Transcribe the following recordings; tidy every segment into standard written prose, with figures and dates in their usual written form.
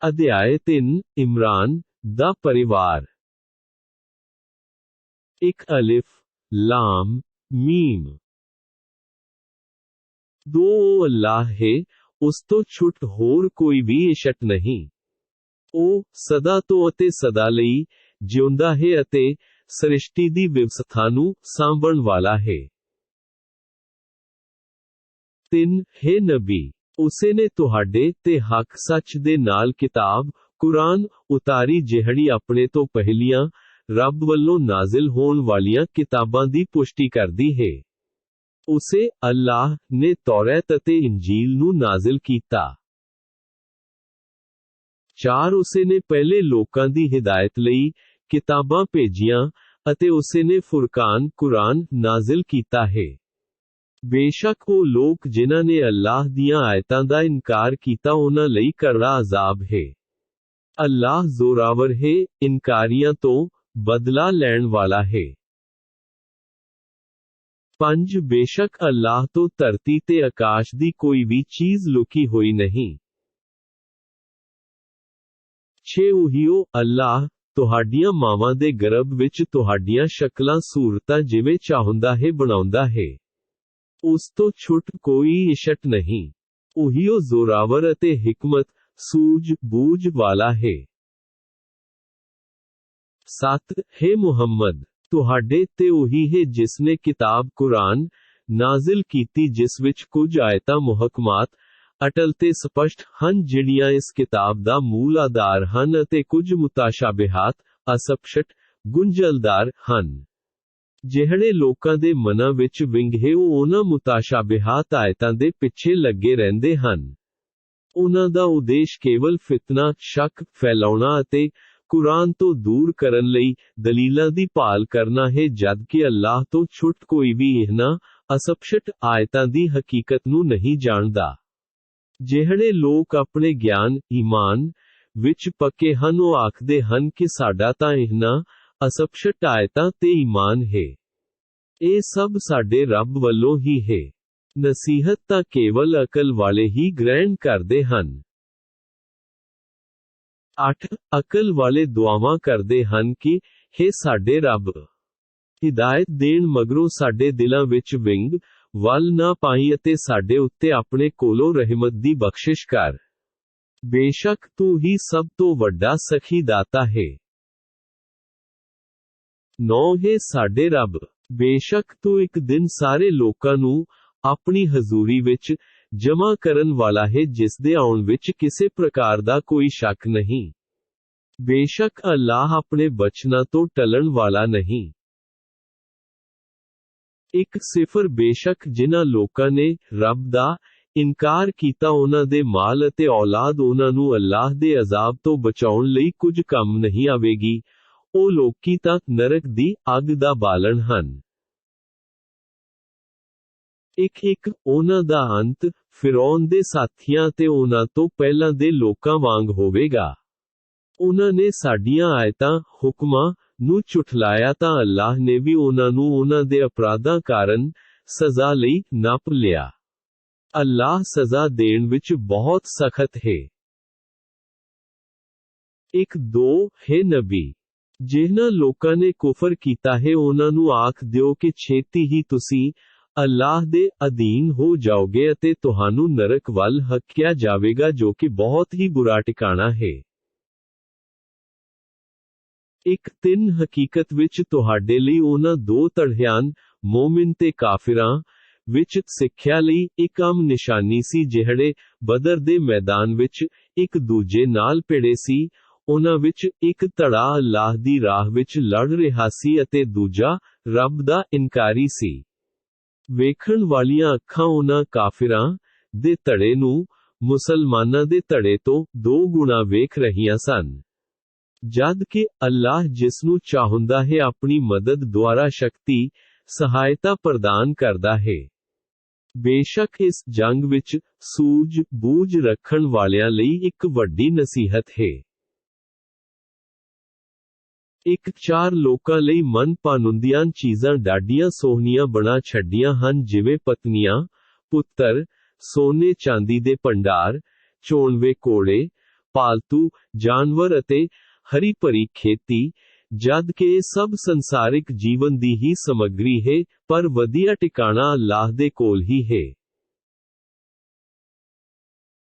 ਅਧਿਆਇ 3 ਇਮਰਾਨ ਦਾ ਪਰਿਵਾਰ। ਇੱਕ ਅਲਿਫ ਲਾਮ ਮੀਮ। ਦੋ ਉਹ ਅੱਲਾਹ ਹੈ, ਉਸ ਤੋਂ ਛੁੱਟ ਹੋਰ ਕੋਈ ਵੀ ਇਸ਼ਟ ਨਹੀਂ। ਉਹ ਸਦਾ ਤੋਂ ਅਤੇ ਸਦਾ ਲਈ ਜਿਉਂਦਾ ਹੈ ਅਤੇ ਸ੍ਰਿਸ਼ਟੀ ਦੀ ਵਿਵਸਥਾ ਨੂੰ ਸਾਂਭਣ ਵਾਲਾ ਹੈ। 3 ਹੈ ਨਬੀ, ਉਸੇ ਨੇ ਤੁਹਾਡੇ ਤੇ ਹੱਕ ਸੱਚ ਦੇ ਨਾਲ ਕਿਤਾਬ ਕੁਰਾਨ ਉਤਾਰੀ ਜਿਹੜੀ ਆਪਣੇ ਤੋਂ ਪਹਿਲੀਆਂ ਰੱਬ ਵੱਲੋਂ ਨਾਜ਼ਿਲ ਹੋਣ ਵਾਲੀਆਂ ਕਿਤਾਬਾਂ ਦੀ ਪੁਸ਼ਟੀ ਕਰਦੀ ਹੈ। ਉਸੇ ਅੱਲਾਹ ਨੇ ਤੌਰਾਤ ਅਤੇ ਇੰਜੀਲ ਨੂੰ ਨਾਜ਼ਿਲ ਕੀਤਾ। 4 ਉਸੇ ਨੇ ਪਹਿਲੇ ਲੋਕਾਂ ਦੀ ਹਿਦਾਇਤ ਲਈ ਕਿਤਾਬਾਂ ਭੇਜੀਆਂ ਅਤੇ ਉਸੇ ਨੇ ਫੁਰਕਾਨ ਕੁਰਾਨ ਨਾਜ਼ਿਲ ਕੀਤਾ ਹੈ। ਬੇਸ਼ੱਕ ਉਹ ਲੋਕ ਜਿਨ੍ਹਾਂ ਨੇ ਅੱਲਾਹ ਦੀਆਂ ਆਇਤਾਂ ਦਾ ਇਨਕਾਰ ਕੀਤਾ ਉਹਨਾਂ ਲਈ ਕਰੜਾ ਅਜ਼ਾਬ ਹੈ। ਅੱਲਾਹ ਜ਼ੋਰਾਵਰ ਹੈ, ਇਨਕਾਰੀਆਂ ਤੋਂ ਬਦਲਾ ਲੈਣ ਵਾਲਾ ਹੈ। 5 ਬੇਸ਼ੱਕ ਅੱਲਾਹ ਤੋਂ ਧਰਤੀ ਤੇ ਆਕਾਸ਼ ਦੀ ਕੋਈ ਵੀ ਚੀਜ਼ ਲੁਕੀ ਹੋਈ ਨਹੀਂ। 6 ਉਹੀਓ ਅੱਲਾਹ ਤੁਹਾਡੀਆਂ ਮਾਵਾਂ ਦੇ ਗਰਭ ਵਿੱਚ ਤੁਹਾਡੀਆਂ ਸ਼ਕਲਾਂ ਸੂਰਤਾਂ ਜਿਵੇਂ ਚਾਹੁੰਦਾ ਹੈ ਬਣਾਉਂਦਾ ਹੈ। ਉਸ ਤੋਂ ਛੁੱਟ ਕੋਈ ਇਸ਼ਟ ਨਹੀਂ। ਉਹੀਓ ਜ਼ੋਰਾਵਰ ਅਤੇ ਹਿਕਮਤ ਸੂਝ ਬੂਝ ਵਾਲਾ ਹੈ। 7 ਹੈ ਮੁਹੰਮਦ ਤੁਹਾਡੇ ਤੇ ਉਹੀ ਹੈ ਜਿਸਨੇ ਕਿਤਾਬ ਕੁਰਾਨ ਨਾਜ਼ਿਲ ਕੀਤੀ ਜਿਸ ਵਿੱਚ ਕੁਝ ਆਇਤਾਂ ਮੁਹਕਮਾਤ ਅਟਲ ਤੇ ਸਪਸ਼ਟ ਹਨ ਜਿਹੜੀਆਂ ਇਸ ਕਿਤਾਬ ਦਾ ਮੂਲ ਆਧਾਰ ਹਨ ਅਤੇ ਕੁਝ ਮੁਤਾਸ਼ਾਬਿਹਾਤ ਅਸਪਸ਼ਟ ਗੁੰਝਲਦਾਰ ਹਨ। ਜਿਹੜੇ ਲੋਕਾਂ ਦੇ ਮਨਾਂ ਵਿੱਚ ਵਿੰਗ ਹੈ ਉਹ ਉਹਨਾਂ ਮੁਤਾਸ਼ਾਬਿਹਾਤ ਆਇਤਾਂ ਦੇ ਪਿੱਛੇ ਲੱਗੇ ਰਹਿੰਦੇ ਹਨ। ਉਹਨਾਂ ਦਾ ਉਦੇਸ਼ ਕੇਵਲ ਫਿਤਨਾ ਸ਼ੱਕ ਫੈਲਾਉਣਾ ਅਤੇ ਕੁਰਾਨ ਤੋਂ ਦੂਰ ਕਰਨ ਲਈ ਦਲੀਲਾਂ ਦੀ ਭਾਲ ਕਰਨਾ ਹੈ ਜਦਕਿ ਅੱਲਾਹ ਤੋਂ ਛੁੱਟ ਕੋਈ ਵੀ ਇਹਨਾਂ ਅਸਪਸ਼ਟ ਆਇਤਾਂ ਦੀ ਹਕੀਕਤ ਨੂੰ ਨਹੀਂ ਜਾਣਦਾ। ਜਿਹੜੇ ਲੋਕ ਆਪਣੇ ਗਿਆਨ ਈਮਾਨ ਵਿੱਚ ਪੱਕੇ ਹਨ ਉਹ ਆਖਦੇ ਹਨ ਕਿ ਸਾਡਾ ਤਾਂ ਇਹਨਾਂ ਅਸਪਸ਼ਟ ਆਇਤਾਂ ਤੇ ਈਮਾਨ ਹੈ। ਇਹ ਸਭ ਸਾਡੇ ਰੱਬ ਵੱਲੋਂ ਹੀ ਹੈ। ਨਸੀਹਤ ਤਾਂ ਕੇਵਲ ਅਕਲ ਵਾਲੇ ਹੀ ਗ੍ਰਹਿਣ ਕਰਦੇ ਹਨ। 8 ਅਕਲ ਵਾਲੇ ਦੁਆਵਾਂ ਕਰਦੇ ਹਨ ਕਿ ਹੇ ਸਾਡੇ ਰੱਬ, ਹਿਦਾਇਤ ਦੇਣ ਮਗਰੋਂ ਸਾਡੇ ਦਿਲਾਂ ਵਿੱਚ ਵਿੰਗ ਵੱਲ ਨਾ ਪਾਈ ਅਤੇ ਸਾਡੇ ਉੱਤੇ ਆਪਣੇ ਕੋਲੋਂ ਰਹਿਮਤ ਦੀ ਬਖਸ਼ਿਸ਼ ਕਰ। ਬੇਸ਼ੱਕ ਤੂੰ ਹੀ ਸਭ ਤੋਂ ਵੱਡਾ ਸਖੀ ਦਾਤਾ ਹੈ। 9 ਹੈ ਸਾਡੇ ਰੱਬ, ਬੇਸ਼ੱਕ ਤੂੰ ਇੱਕ ਦਿਨ ਸਾਰੇ ਲੋਕਾਂ ਨੂੰ ਆਪਣੀ ਹਜ਼ੂਰੀ ਵਿੱਚ ਜਮ੍ਹਾਂ ਕਰਨ ਵਾਲਾ ਹੈ ਜਿਸ ਦੇ ਆਉਣ ਵਿੱਚ ਕਿਸੇ ਪ੍ਰਕਾਰ ਦਾ ਕੋਈ ਸ਼ੱਕ ਨਹੀਂ। ਬੇਸ਼ੱਕ ਅੱਲਾਹ ਆਪਣੇ ਬਚਨਾਂ ਤੋਂ ਟਲਣ ਵਾਲਾ ਨਹੀਂ। 1 ਬੇਸ਼ੱਕ ਜਿਨ੍ਹਾਂ ਲੋਕਾਂ ਨੇ ਰੱਬ ਦਾ ਇਨਕਾਰ ਕੀਤਾ ਉਹਨਾਂ ਦੇ ਮਾਲ ਅਤੇ ਔਲਾਦ ਉਹਨਾਂ ਨੂੰ ਅੱਲਾਹ ਦੇ ਅਜ਼ਾਬ ਤੋਂ ਬਚਾਉਣ ਲਈ ਕੁਝ ਕੰਮ ਨਹੀਂ ਆਵੇਗੀ। ਉਹ ਲੋਕੀ ਤਾਂ ਨਰਕ ਦੀ ਅੱਗ ਦਾ ਬਾਲਣ ਹਨ। 1 ਉਹਨਾਂ ਦਾ ਅੰਤ ਫਿਰੌਨ ਦੇ ਸਾਥੀਆਂ ਅਤੇ ਉਹਨਾਂ ਤੋਂ ਪਹਿਲਾਂ ਦੇ ਲੋਕਾਂ ਵਾਂਗ ਹੋਵੇਗਾ। ਉਹਨਾਂ ਨੇ ਸਾਡੀਆਂ ਆਇਤਾਂ ਹੁਕਮਾਂ ਨੂੰ ਝੁਠਲਾਇਆ ਤਾਂ ਅੱਲਾਹ ਨੇ ਵੀ ਉਹਨਾਂ ਨੂੰ ਉਹਨਾਂ ਦੇ ਅਪਰਾਧਾਂ ਕਾਰਨ ਸਜ਼ਾ ਲਈ ਨੱਪ ਲਿਆ। ਅੱਲਾਹ ਸਜ਼ਾ ਦੇਣ ਵਿੱਚ ਬਹੁਤ ਸਖਤ ਹੈ। 2 ਹੈ ਨਬੀ, ਜਿਹਨਾਂ ਲੋਕਾਂ ਨੇ ਕੁਫਰ ਕੀਤਾ ਹੈ ਉਹਨਾਂ ਨੂੰ ਆਖ ਦਿਓ ਕਿ ਛੇਤੀ ਹੀ ਤੁਸੀਂ ਅੱਲਾਹ ਦੇ ਅਧੀਨ ਹੋ ਜਾਓਗੇ ਅਤੇ ਤੁਹਾਨੂੰ ਨਰਕ ਵੱਲ ਹੱਕਿਆ ਜਾਵੇਗਾ ਜੋ ਕਿ ਬਹੁਤ ਹੀ ਬੁਰਾ ਟਿਕਾਣਾ ਹੈ। 3 ਹਕੀਕਤ ਵਿੱਚ ਤੁਹਾਡੇ ਲਈ ਉਹਨਾਂ 2 ਧੜਿਆਂ ਮੋਮਿਨ ਤੇ ਕਾਫਿਰਾਂ ਵਿੱਚ ਸਿੱਖਿਆ ਲਈ ਇੱਕ ਆਮ ਨਿਸ਼ਾਨੀ ਸੀ ਜਿਹੜੇ ਬਦਰ ਦੇ ਮੈਦਾਨ ਵਿੱਚ ਇੱਕ ਦੂਜੇ ਨਾਲ ਭਿੜੇ ਸੀ। ਉਹਨਾਂ ਵਿੱਚ ਇੱਕ ਧੜਾ ਅੱਲਾਹ ਦੀ ਰਾਹ ਵਿੱਚ ਲੜ ਰਿਹਾ ਸੀ ਅਤੇ ਦੂਜਾ ਰੱਬ ਦਾ ਇਨਕਾਰੀ ਸੀ। ਵੇਖਣ ਵਾਲੀਆਂ ਅੱਖਾਂ ਉਹਨਾਂ ਕਾਫਿਰਾਂ ਦੇ ਧੜੇ ਨੂੰ ਮੁਸਲਮਾਨਾਂ ਦੇ ਧੜੇ ਤੋਂ 2 ਗੁਣਾ ਵੇਖ ਰਹੀਆਂ ਸਨ। ਜਦ ਕਿ ਅੱਲਾਹ ਜਿਸਨੂੰ ਚਾਹੁੰਦਾ ਹੈ ਆਪਣੀ ਮਦਦ ਦੁਆਰਾ ਸ਼ਕਤੀ ਸਹਾਇਤਾ ਪ੍ਰਦਾਨ ਕਰਦਾ ਹੈ। ਬੇਸ਼ੱਕ ਇਸ ਜੰਗ ਵਿੱਚ ਸੂਝ ਬੂਝ ਰੱਖਣ ਵਾਲਿਆਂ ਲਈ ਇੱਕ ਵੱਡੀ ਨਸੀਹਤ ਹੈ। 4 ਲੋਕਾਂ ਲਈ ਮਨ ਭਾਉਂਦੀਆਂ ਚੀਜ਼ਾਂ ਡਾਢੀਆਂ ਸੋਹਣੀਆਂ ਬਣਾ ਛੱਡੀਆਂ ਹਨ ਜਿਵੇਂ ਪਤਨੀਆਂ ਪੁੱਤਰ ਸੋਨੇ ਚਾਂਦੀ ਦੇ ਭੰਡਾਰ ਚੋਣਵੇਂ ਕੋੜੇ ਪਾਲਤੂ ਜਾਨਵਰ ਅਤੇ ਹਰੀ ਭਰੀ ਖੇਤੀ, ਜਦ ਕਿ ਇਹ ਸਭ ਸੰਸਾਰਿਕ ਜੀਵਨ ਦੀ ਹੀ ਸਮੱਗਰੀ ਹੈ, ਪਰ ਵਧੀਆ ਟਿਕਾਣਾ ਅੱਲਾਹ ਦੇ ਕੋਲ ਹੀ ਹੈ।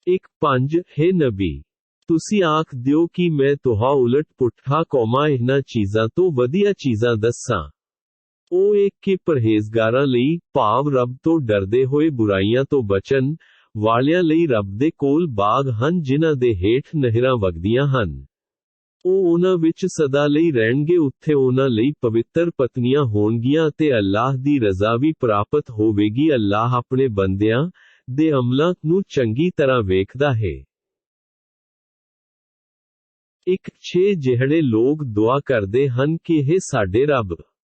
1:5 ਹੈ ਨਬੀ, ਤੁਸੀਂ ਆਖ ਦਿਓ ਕਿ ਮੈਂ ਤੁਹਾ ਉਲਟ ਪੁੱਠਾ ਕੌਮਾਂ ਇਹਨਾਂ ਚੀਜ਼ਾਂ ਤੋਂ ਵਧੀਆ ਚੀਜ਼ਾਂ ਦੱਸਾਂ। ਉਹ ਇੱਕ ਕਿ ਪਰਹੇਜ਼ਗਾਰਾਂ ਲਈ, ਭਾਵ ਰੱਬ ਤੋਂ ਡਰਦੇ ਹੋਏ ਬੁਰਾਈਆਂ ਤੋਂ ਬਚਣ ਵਾਲਿਆਂ ਲਈ ਰੱਬ ਦੇ ਕੋਲ ਬਾਗ ਹਨ ਜਿਨ੍ਹਾਂ ਦੇ ਹੇਠ ਨਹਿਰਾਂ ਵਗਦੀਆਂ ਹਨ। ਉਹ ਉਹਨਾਂ ਵਿੱਚ ਸਦਾ ਲਈ ਰਹਿਣਗੇ, ਉੱਥੇ ਉਹਨਾਂ ਲਈ ਪਵਿੱਤਰ ਪਤਨੀਆਂ ਹੋਣਗੀਆਂ ਅਤੇ ਅੱਲਾਹ ਦੀ ਰਜ਼ਾ ਵੀ ਪ੍ਰਾਪਤ ਹੋਵੇਗੀ। ਅੱਲਾਹ ਆਪਣੇ ਬੰਦਿਆਂ ਦੇ ਅਮਲਾਂ ਨੂੰ ਚੰਗੀ ਤਰ੍ਹਾਂ ਵੇਖਦਾ ਹੈ। 1:6 ਜਿਹੜੇ ਲੋਕ ਦੁਆ ਕਰਦੇ ਹਨ ਕਿ ਹੇ ਸਾਡੇ ਰੱਬ,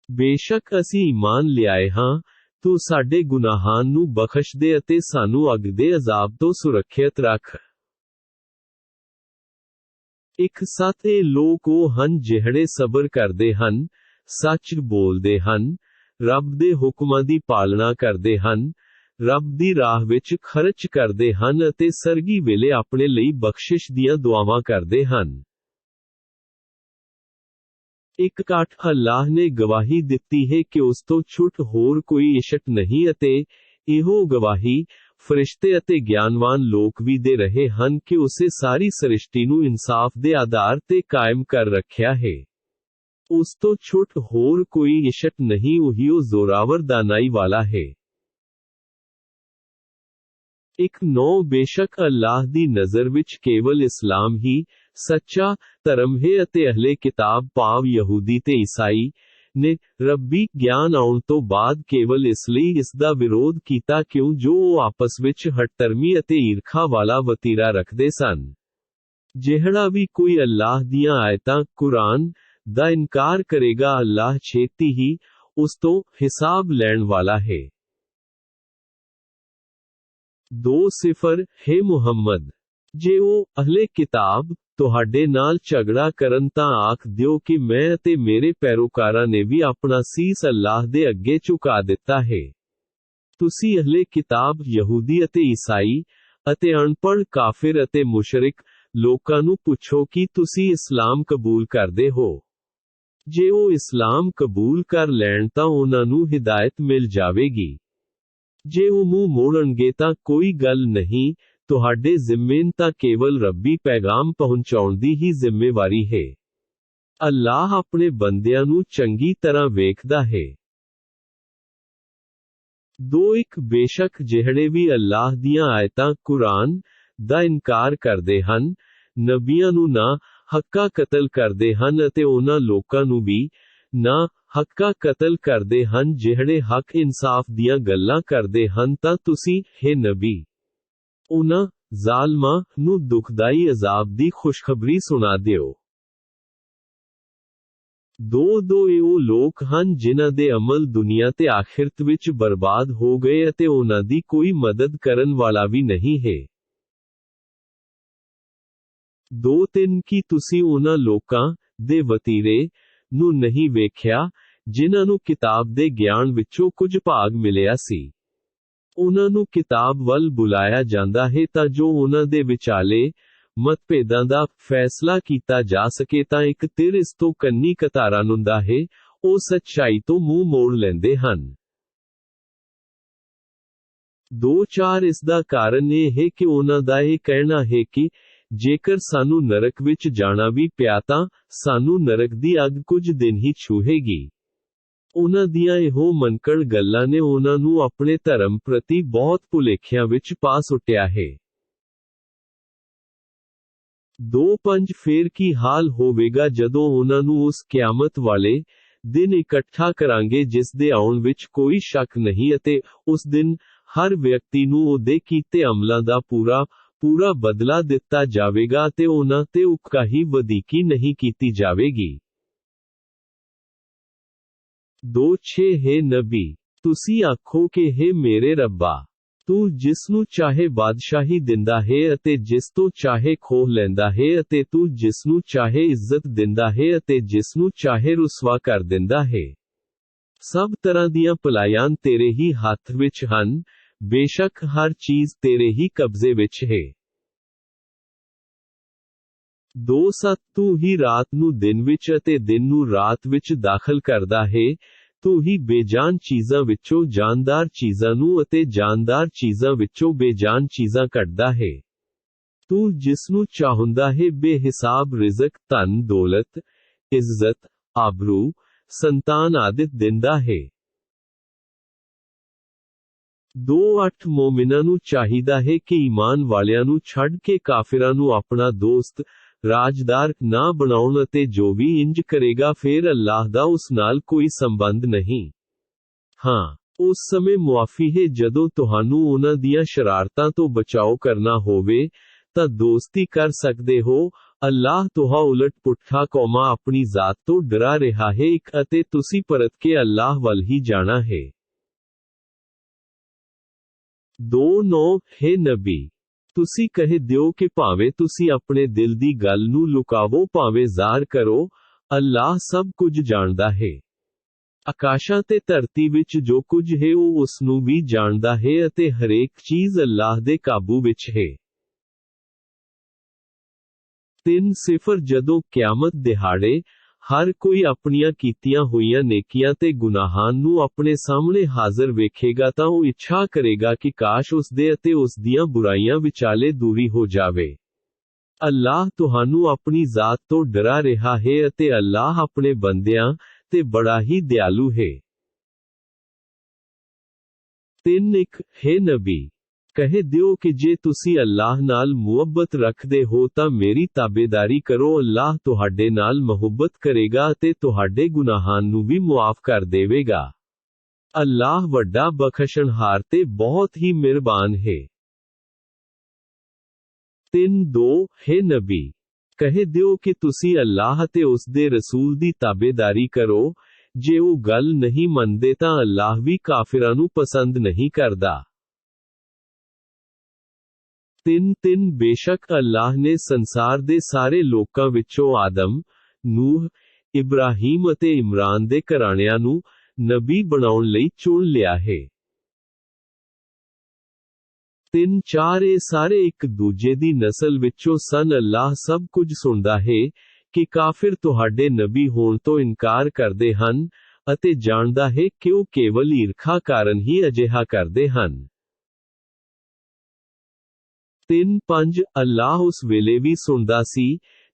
ਬੇਸ਼ੱਕ ਅਸੀਂ ਈਮਾਨ ਲਿਆਏ ਹਾਂ, ਤੂੰ ਸਾਡੇ ਗੁਨਾਹਾਂ ਨੂੰ ਬਖਸ਼ ਦੇ ਅਤੇ ਸਾਨੂੰ ਅੱਗ ਦੇ ਅਜ਼ਾਬ ਤੋਂ ਸੁਰੱਖਿਅਤ ਰੱਖ। 1:7 ਇਹ ਲੋਕ ਉਹ ਹਨ ਜਿਹੜੇ ਸਬਰ ਕਰਦੇ ਹਨ, ਸੱਚ ਬੋਲਦੇ ਹਨ, ਰੱਬ ਦੇ ਹੁਕਮਾਂ ਦੀ ਪਾਲਣਾ ਕਰਦੇ ਹਨ, ਰੱਬ ਦੀ ਰਾਹ ਵਿੱਚ ਖਰਚ ਕਰਦੇ ਹਨ ਅਤੇ ਸਰਗੀ ਵੇਲੇ ਆਪਣੇ ਲਈ ਬਖਸ਼ਿਸ਼ ਦੀਆਂ ਦੁਆਵਾਂ ਕਰਦੇ ਹਨ। 1:8 ਅੱਲਾਹ ਨੇ ਗਵਾਹੀ ਦਿੱਤੀ ਹੈ ਕਿ ਉਸ ਤੋਂ ਛੁੱਟ ਹੋਰ ਕੋਈ ਇਸ਼ਕ ਨਹੀਂ ਅਤੇ ਇਹੋ ਗਵਾਹੀ ਫਰਿਸ਼ਤੇ ਅਤੇ ਗਿਆਨਵਾਨ ਲੋਕ ਵੀ ਦੇ ਰਹੇ ਹਨ ਕਿ ਉਸੇ ਸਾਰੀ ਸ੍ਰਿਸ਼ਟੀ ਨੂੰ ਇਨਸਾਫ ਦੇ ਆਧਾਰ ਤੇ ਕਾਇਮ ਕਰ ਰੱਖਿਆ ਹੈ। ਉਸ ਤੋਂ ਛੁੱਟ ਹੋਰ ਕੋਈ ਇਸ਼ਕ ਨਹੀਂ, ਉਹੀ ਉਹ ਜ਼ੋਰਾਵਰ ਦਾਨਾਈ ਵਾਲਾ ਹੈ। 1:9 ਬੇਸ਼ੱਕ ਅੱਲਾਹ ਦੀ ਨਜ਼ਰ ਵਿੱਚ ਕੇਵਲ ਇਸਲਾਮ ਹੀ ਸੱਚਾ ਧਰਮ ਹੈ ਅਤੇ ਅਹਲੇ ਕਿਤਾਬ ਭਾਵ ਯਹੂਦੀ ਤੇ ਈਸਾਈ ਨੇ ਰੱਬੀ ਗਿਆਨ ਆਉਣ ਤੋਂ ਬਾਅਦ ਕੇਵਲ ਇਸ ਲਈ ਇਸ ਦਾ ਵਿਰੋਧ ਕੀਤਾ ਕਿਉਂ ਜੋ ਉਹ ਆਪਸ ਵਿੱਚ ਹਠਧਰਮੀ ਅਤੇ ਈਰਖਾ ਵਾਲਾ ਵਤੀਰਾ ਰੱਖਦੇ ਸਨ। ਜਿਹੜਾ ਵੀ ਕੋਈ ਅੱਲਾਹ ਦੀਆਂ ਆਇਤਾਂ ਕੁਰਾਨ ਦਾ ਇਨਕਾਰ ਕਰੇਗਾ, ਅੱਲਾਹ ਛੇਤੀ ਹੀ ਉਸ ਤੋਂ ਹਿਸਾਬ ਲੈਣ ਵਾਲਾ ਹੈ। 2:0 ਹੈ ਮੁਹੰਮਦ, ਜੇ ਉਹ ਅਹਲੇ ਕਿਤਾਬ ਤੁਹਾਡੇ ਨਾਲ ਝਗੜਾ ਕਰਨ ਤਾਂ ਆਖ ਦਿਓ ਕਿ ਮੈਂ ਅਤੇ ਮੇਰੇ ਪੈਰੋਕਾਰਾਂ ਨੇ ਵੀ ਆਪਣਾ ਸੀਸ ਅੱਲਾਹ ਦੇ ਅੱਗੇ ਝੁਕਾ ਦਿੱਤਾ ਹੈ। ਤੁਸੀਂ ਅਹਲੇ ਕਿਤਾਬ ਯਹੂਦੀ ਅਤੇ ਈਸਾਈ ਅਤੇ ਅਨਪੜ੍ਹ ਕਾਫਿਰ ਅਤੇ ਮੁਸ਼ਰਿਕ ਲੋਕਾਂ ਨੂੰ ਪੁੱਛੋ ਕਿ ਤੁਸੀਂ ਇਸਲਾਮ ਕਬੂਲ ਕਰਦੇ ਹੋ। ਜੇ ਉਹ ਇਸਲਾਮ ਕਬੂਲ ਕਰ ਲੈਣ ਤਾਂ ਉਹਨਾਂ ਨੂੰ ਹਿਦਾਇਤ ਮਿਲ ਜਾਵੇਗੀ। ਜੇ ਉਹ ਮੂੰਹ ਮੋੜਨਗੇ ਤਾਂ ਕੋਈ ਗੱਲ ਨਹੀਂ, ਤੁਹਾਡੇ ਜ਼ਿੰਮੇਨ ਤਾਂ ਕੇਵਲ ਰੱਬੀ ਪੈਗਾਮ ਪਹੁੰਚਾਉਣ ਦੀ ਹੀ ਜ਼ਿੰਮੇਵਾਰੀ ਹੈ। ਅੱਲਾਹ ਆਪਣੇ ਬੰਦਿਆਂ ਨੂੰ ਚੰਗੀ ਤਰ੍ਹਾਂ ਵੇਖਦਾ ਹੈ। 2:1 ਬੇਸ਼ੱਕ ਜਿਹੜੇ ਵੀ ਅੱਲਾਹ ਦੀਆਂ ਆਇਤਾਂ ਕੁਰਾਨ ਦਾ ਇਨਕਾਰ ਕਰਦੇ ਹਨ, ਨਬੀਆਂ ਨੂੰ ਨਾ ਹੱਕਾ ਕਤਲ ਕਰਦੇ ਹਨ ਅਤੇ ਉਹਨਾਂ ਲੋਕਾਂ ਨੂੰ ਵੀ ਨਾ ਹੱਕਾ ਕਤਲ ਕਰਦੇ ਹਨ ਜਿਹੜੇ ਹੱਕ ਇਨਸਾਫ ਦੀਆਂ ਗੱਲਾਂ ਕਰਦੇ ਹਨ, ਤਾਂ ਤੁਸੀਂ ਹੇ ਨਬੀ ਉਹਨਾਂ ਜ਼ਾਲਮਾਂ ਨੂੰ ਦੁਖਦਾਈ ਅਜ਼ਾਬ ਦੀ ਖੁਸ਼ਖਬਰੀ ਸੁਣਾ ਦਿਓ। 2:2 ਇਹ ਉਹ ਲੋਕ ਹਨ ਜਿਨ੍ਹਾਂ ਦੇ ਅਮਲ ਦੁਨੀਆ ਤੇ ਆਖਿਰਤ ਵਿੱਚ ਬਰਬਾਦ ਹੋ ਗਏ ਅਤੇ ਉਹਨਾਂ ਦੀ ਕੋਈ ਮਦਦ ਕਰਨ ਵਾਲਾ ਵੀ ਨਹੀਂ ਹੈ। 2:3 ਕੀ ਤੁਸੀਂ ਉਹਨਾਂ ਲੋਕਾਂ ਦੇ ਵਤੀਰੇ ਨੂੰ ਨਹੀਂ ਵੇਖਿਆ ਜਿਨ੍ਹਾਂ ਨੂੰ ਕਿਤਾਬ ਦੇ ਗਿਆਨ ਵਿੱਚੋਂ ਕੁਝ ਭਾਗ ਮਿਲਿਆ ਸੀ। ਉਹਨਾਂ ਨੂੰ ਕਿਤਾਬ ਵੱਲ ਬੁਲਾਇਆ ਜਾਂਦਾ ਹੈ ਤਾਂ ਜੋ ਉਹਨਾਂ ਦੇ ਵਿਚਾਲੇ ਮਤਭੇਦਾਂ ਦਾ ਫੈਸਲਾ ਕੀਤਾ ਜਾ ਸਕੇ, ਤਾਂ ਇੱਕ ਧਿਰ ਇਸ ਤੋਂ ਕੰਨੀ ਕਤਾਰਾਂ ਹੁੰਦਾ ਹੈ, ਉਹ ਸੱਚਾਈ ਤੋਂ ਮੂੰਹ ਮੋੜ ਲੈਂਦੇ ਹਨ। 2:4 ਇਸ ਦਾ ਕਾਰਨ ਇਹ ਹੈ ਕਿ ਉਹਨਾਂ ਦਾ ਇਹ ਕਹਿਣਾ ਹੈ ਕਿ ਜੇਕਰ ਸਾਨੂੰ ਨਰਕ ਵਿੱਚ ਜਾਣਾ ਵੀ ਪਿਆ ਤਾਂ ਸਾਨੂੰ ਨਰਕ ਦੀ ਅੱਗ ਕੁਝ ਦਿਨ ਹੀ ਛੂਹੇਗੀ। ਉਹਨਾਂ ਦੀਆਂ ਇਹੋ ਮਨਕੜ ਗੱਲਾਂ ਨੇ ਉਹਨਾਂ ਨੂੰ ਆਪਣੇ ਧਰਮ ਪ੍ਰਤੀ ਬਹੁਤ ਭੁਲੇਖਿਆਂ ਵਿੱਚ ਪਾ ਸੁੱਟਿਆ ਹੈ। 2:5 ਫੇਰ ਕੀ ਹਾਲ ਹੋਵੇਗਾ ਜਦੋਂ ਉਹਨਾਂ ਨੂੰ ਉਸ ਕਿਆਮਤ ਵਾਲੇ ਦਿਨ ਇਕੱਠਾ ਕਰਾਂਗੇ ਜਿਸ ਦੇ ਆਉਣ ਵਿੱਚ ਕੋਈ ਸ਼ੱਕ ਨਹੀਂ ਅਤੇ ਉਸ ਦਿਨ ਹਰ ਵਿਅਕਤੀ ਨੂੰ ਉਹਦੇ ਕੀਤੇ ਅਮਲਾਂ ਦਾ ਪੂਰਾ ਬਦਲਾ ਦਿੱਤਾ ਜਾਵੇਗਾ ਅਤੇ ਉਹਨਾਂ ਤੇ ਉਕਸਾਹੀ ਵਧੀਕੀ ਨਹੀਂ ਕੀਤੀ ਜਾਵੇਗੀ। 2:6 ਹੈ ਨਬੀ, ਤੁਸੀਂ ਆਖੋ ਕਿ ਹੇ ਮੇਰੇ ਰੱਬਾ, ਤੂੰ ਜਿਸ ਨੂੰ ਚਾਹੇ ਬਾਦਸ਼ਾਹੀ ਦਿੰਦਾ ਹੈ ਅਤੇ ਜਿਸ ਤੋਂ ਚਾਹੇ ਖੋਹ ਲੈਂਦਾ ਹੈ ਅਤੇ ਤੂੰ ਜਿਸ ਨੂੰ ਚਾਹੇ ਇੱਜ਼ਤ ਦਿੰਦਾ ਹੈ ਅਤੇ ਜਿਸ ਨੂੰ ਚਾਹੇ ਰੁਸਵਾ ਕਰ ਦਿੰਦਾ ਹੈ। ਸਭ ਤਰ੍ਹਾਂ ਦੀਆਂ ਭਲਾਈਆਂ ਤੇਰੇ ਹੀ ਹੱਥ ਵਿੱਚ ਹਨ, ਬੇਸ਼ੱਕ ਹਰ ਚੀਜ਼ ਤੇਰੇ ਹੀ ਕਬਜ਼ੇ ਵਿੱਚ ਹੈ। 2:7 ਤੂੰ ਹੀ ਰਾਤ ਨੂੰ ਦਿਨ ਵਿੱਚ ਅਤੇ ਦਿਨ ਨੂੰ ਰਾਤ ਵਿੱਚ ਦਾਖਲ ਕਰਦਾ ਹੈ। ਤੂੰ ਹੀ ਬੇਜਾਨ ਚੀਜ਼ਾਂ ਵਿੱਚੋਂ ਜਾਨਦਾਰ ਚੀਜ਼ਾਂ ਨੂੰ ਅਤੇ ਜਾਨਦਾਰ ਚੀਜ਼ਾਂ ਵਿੱਚੋਂ ਬੇਜਾਨ ਚੀਜ਼ਾਂ ਕੱਢਦਾ ਹੈ। ਤੂੰ ਜਿਸ ਨੂੰ ਚਾਹੁੰਦਾ ਹੈ ਬੇਹਿਸਾਬ ਰਿਜ਼ਕ, ਧਨ ਦੌਲਤ, ਇੱਜ਼ਤ, ਆਬਰੂ, ਸੰਤਾਨ ਆਦਿ ਦਿੰਦਾ ਹੈ। 2:8 ਮੋਮਿਨਾਂ ਨੂੰ ਚਾਹੀਦਾ ਹੈ ਕਿ ਈਮਾਨ ਵਾਲਿਆਂ ਨੂੰ ਛੱਡ ਕੇ ਕਾਫਿਰਾਂ ਨੂੰ ਆਪਣਾ ਦੋਸਤ, ਰਾਜਦਾਰ ਨਾ ਬਣਾਉਣ ਅਤੇ ਜੋ ਵੀ ਇੰਜ ਕਰੇਗਾ ਫਿਰ ਅੱਲਾਹ ਦਾ ਉਸ ਨਾਲ ਕੋਈ ਸੰਬੰਧ ਨਹੀਂ। ਹਾਂ, ਉਸ ਸਮੇਂ ਮੁਆਫੀ ਹੈ ਜਦੋਂ ਤੁਹਾਨੂੰ ਉਹਨਾਂ ਦੀਆਂ ਸ਼ਰਾਰਤਾਂ ਤੋਂ ਬਚਾਓ ਕਰਨਾ ਹੋਵੇ ਤਾਂ ਦੋਸਤੀ ਕਰ ਸਕਦੇ ਹੋ। ਅੱਲਾਹ ਤੁਹਾ ਉਲਟ ਪੁੱਠਾ ਕੌਮਾਂ ਆਪਣੀ ਜ਼ਾਤ ਤੋਂ ਡਰਾ ਰਿਹਾ ਹੈ ਇੱਕ ਅਤੇ ਤੁਸੀਂ ਪਰਤ ਕੇ ਅੱਲਾਹ ਵੱਲ ਹੀ ਜਾਣਾ ਹੈ। 2:9 ਹੈ ਨਬੀ, ਤੁਸੀਂ ਕਹਿ ਦਿਓ ਕਿ ਭਾਵੇਂ ਤੁਸੀਂ ਆਪਣੇ ਦਿਲ ਦੀ ਗੱਲ ਨੂੰ ਲੁਕਾਵੋ ਭਾਵੇਂ ਜ਼ਾਹਰ ਕਰੋ, ਅੱਲਾਹ ਸਭ ਕੁਝ ਜਾਣਦਾ ਹੈ। ਆਕਾਸ਼ਾਂ ਤੇ ਧਰਤੀ ਵਿੱਚ ਜੋ ਕੁਝ ਹੈ ਉਹ ਉਸ ਨੂੰ ਵੀ ਜਾਣਦਾ ਹੈ ਅਤੇ ਹਰੇਕ ਚੀਜ਼ ਅੱਲਾਹ ਦੇ ਕਾਬੂ ਵਿੱਚ ਹੈ। 3:0 ਜਦੋਂ ਕਿਆਮਤ ਦਿਹਾੜੇ ਹਰ ਕੋਈ ਆਪਣੀਆਂ ਕੀਤੀਆਂ ਹੋਈਆਂ ਨੇਕੀਆਂ ਤੇ ਗੁਨਾਹਾਂ ਨੂੰ ਆਪਣੇ ਸਾਹਮਣੇ ਹਾਜ਼ਰ ਵੇਖੇਗਾ ਤਾਂ ਉਹ ਇੱਛਾ ਕਰੇਗਾ ਕਿ ਕਾਸ਼ ਉਸਦੇ ਅਤੇ ਉਸ ਦੀਆਂ ਬੁਰਾਈਆਂ ਵਿਚਾਲੇ ਦੂਰੀ ਹੋ ਜਾਵੇ। ਅੱਲਾਹ ਤੁਹਾਨੂੰ ਆਪਣੀ ਜ਼ਾਤ ਤੋਂ ਡਰਾ ਰਿਹਾ ਹੈ ਅਤੇ ਅੱਲਾਹ ਆਪਣੇ ਬੰਦਿਆਂ ਤੇ ਬੜਾ ਹੀ ਦਿਆਲੂ ਹੈ। 3:1 ਹੈ ਨਬੀ, ਕਹਿ ਦਿਓ ਕਿ ਜੇ ਤੁਸੀਂ ਅੱਲਾਹ ਨਾਲ ਮੁਹੱਬਤ ਰੱਖਦੇ ਹੋ ਤਾਂ ਮੇਰੀ ਤਾਬੇਦਾਰੀ ਕਰੋ। ਅੱਲਾਹ ਤੁਹਾਡੇ ਨਾਲ ਮੁਹੱਬਤ ਕਰੇਗਾ ਅਤੇ ਤੁਹਾਡੇ ਗੁਨਾਹਾਂ ਨੂੰ ਵੀ ਮੁਆਫ ਕਰ ਦੇਵੇਗਾ। ਅੱਲਾਹ ਵੱਡਾ ਬਖਸ਼ਣਹਾਰ ਤੇ ਬਹੁਤ ਹੀ ਮਿਹਰਬਾਨ ਹੈ। 3:2 ਹੈ ਨਬੀ, ਕਹਿ ਦਿਓ ਕਿ ਤੁਸੀਂ ਅੱਲਾਹ ਅਤੇ ਉਸ ਦੇ ਰਸੂਲ ਦੀ ਤਾਬੇਦਾਰੀ ਕਰੋ। ਜੇ ਉਹ ਗੱਲ ਨਹੀਂ ਮੰਨਦੇ ਤਾਂ ਅੱਲਾਹ ਵੀ ਕਾਫਿਰਾਂ ਨੂੰ ਪਸੰਦ ਨਹੀਂ ਕਰਦਾ। 3:3 ਬੇਸ਼ੱਕ ਅੱਲਾਹ ਨੇ ਸੰਸਾਰ ਦੇ ਸਾਰੇ ਲੋਕਾਂ ਵਿੱਚੋਂ ਆਦਮ, ਨੂਹ, ਇਬਰਾਹੀਮ ਅਤੇ ਇਮਰਾਨ ਦੇ ਘਰਾਣਿਆਂ ਨੂੰ ਨਬੀ ਬਣਾਉਣ ਲਈ ਚੁਣ ਲਿਆ ਹੈ। 3:4 ਇਹ ਸਾਰੇ ਇੱਕ ਦੂਜੇ ਦੀ ਨਸਲ ਵਿੱਚੋਂ ਸਨ। ਅੱਲਾਹ ਸਭ ਕੁਝ ਸੁਣਦਾ ਹੈ ਕਿ ਕਾਫਿਰ ਤੁਹਾਡੇ ਨਬੀ ਹੋਣ ਤੋਂ ਇਨਕਾਰ ਕਰਦੇ ਹਨ ਅਤੇ ਜਾਣਦਾ ਹੈ ਕਿ ਉਹ ਕੇਵਲ ਈਰਖਾ ਕਾਰਨ ਹੀ ਅਜਿਹਾ ਕਰਦੇ ਹਨ। 3:5 ਅੱਲਾਹ ਉਸ ਵੇਲੇ ਵੀ ਸੁਣਦਾ ਸੀ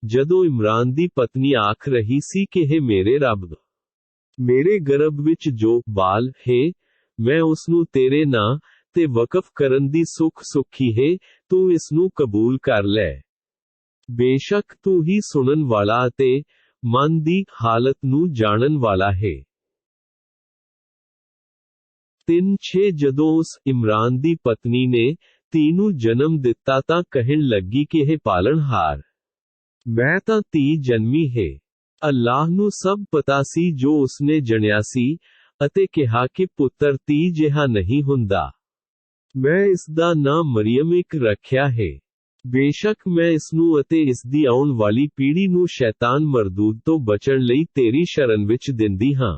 ਜਦੋਂ ਇਮਰਾਨ ਦੀ ਪਤਨੀ ਆਖ ਰਹੀ ਸੀ ਕਿ ਹੈ ਮੇਰੇ ਰੱਬ, ਮੇਰੇ ਗਰਭ ਵਿੱਚ ਜੋ ਬਾਲ ਹੈ ਮੈਂ ਉਸ ਨੂੰ ਤੇਰੇ ਨਾਂ ਤੇ ਵਕਫ ਕਰਨ ਦੀ ਸੁਖੀ ਹੈ, ਤੂੰ ਇਸ ਨੂੰ ਕਬੂਲ ਕਰ ਲੈ। ਬੇਸ਼ੱਕ ਤੂੰ ਹੀ ਸੁਣਨ ਵਾਲਾ ਅਤੇ ਮਨ ਦੀ ਹਾਲਤ ਨੂੰ ਜਾਣਨ ਵਾਲਾ ਹੈ। 3:6 ਜਦੋਂ ਉਸ ਇਮਰਾਨ ਦੀ ਪਤਨੀ ਨੇ ਧੀ ਨੂੰ ਜਨਮ ਦਿੱਤਾ ਤਾਂ ਕਹਿਣ ਲੱਗੀ ਕਿ ਇਹ ਪਾਲਣਹਾਰ, ਮੈਂ ਤਾਂ ਧੀ ਜਨਮੀ ਹੈ। ਅੱਲਾਹ ਨੂੰ ਸਭ ਪਤਾ ਸੀ ਜੋ ਉਸਨੇ ਜਣਿਆ ਸੀ ਅਤੇ ਕਿਹਾ ਕਿ ਪੁੱਤਰ ਧੀ ਜਿਹਾ ਨਹੀਂ ਹੁੰਦਾ। ਮੈਂ ਇਸ ਦਾ ਨਾਂ ਮਰੀਮ ਇੱਕ ਰੱਖਿਆ ਹੈ। ਬੇਸ਼ੱਕ ਮੈਂ ਇਸ ਨੂੰ ਅਤੇ ਇਸ ਦੀ ਆਉਣ ਵਾਲੀ ਪੀੜ੍ਹੀ ਨੂੰ ਸ਼ੈਤਾਨ ਮਰਦੂਦ ਤੋਂ ਬਚਣ ਲਈ ਤੇਰੀ ਸ਼ਰਨ ਵਿੱਚ ਦਿੰਦੀ ਹਾਂ।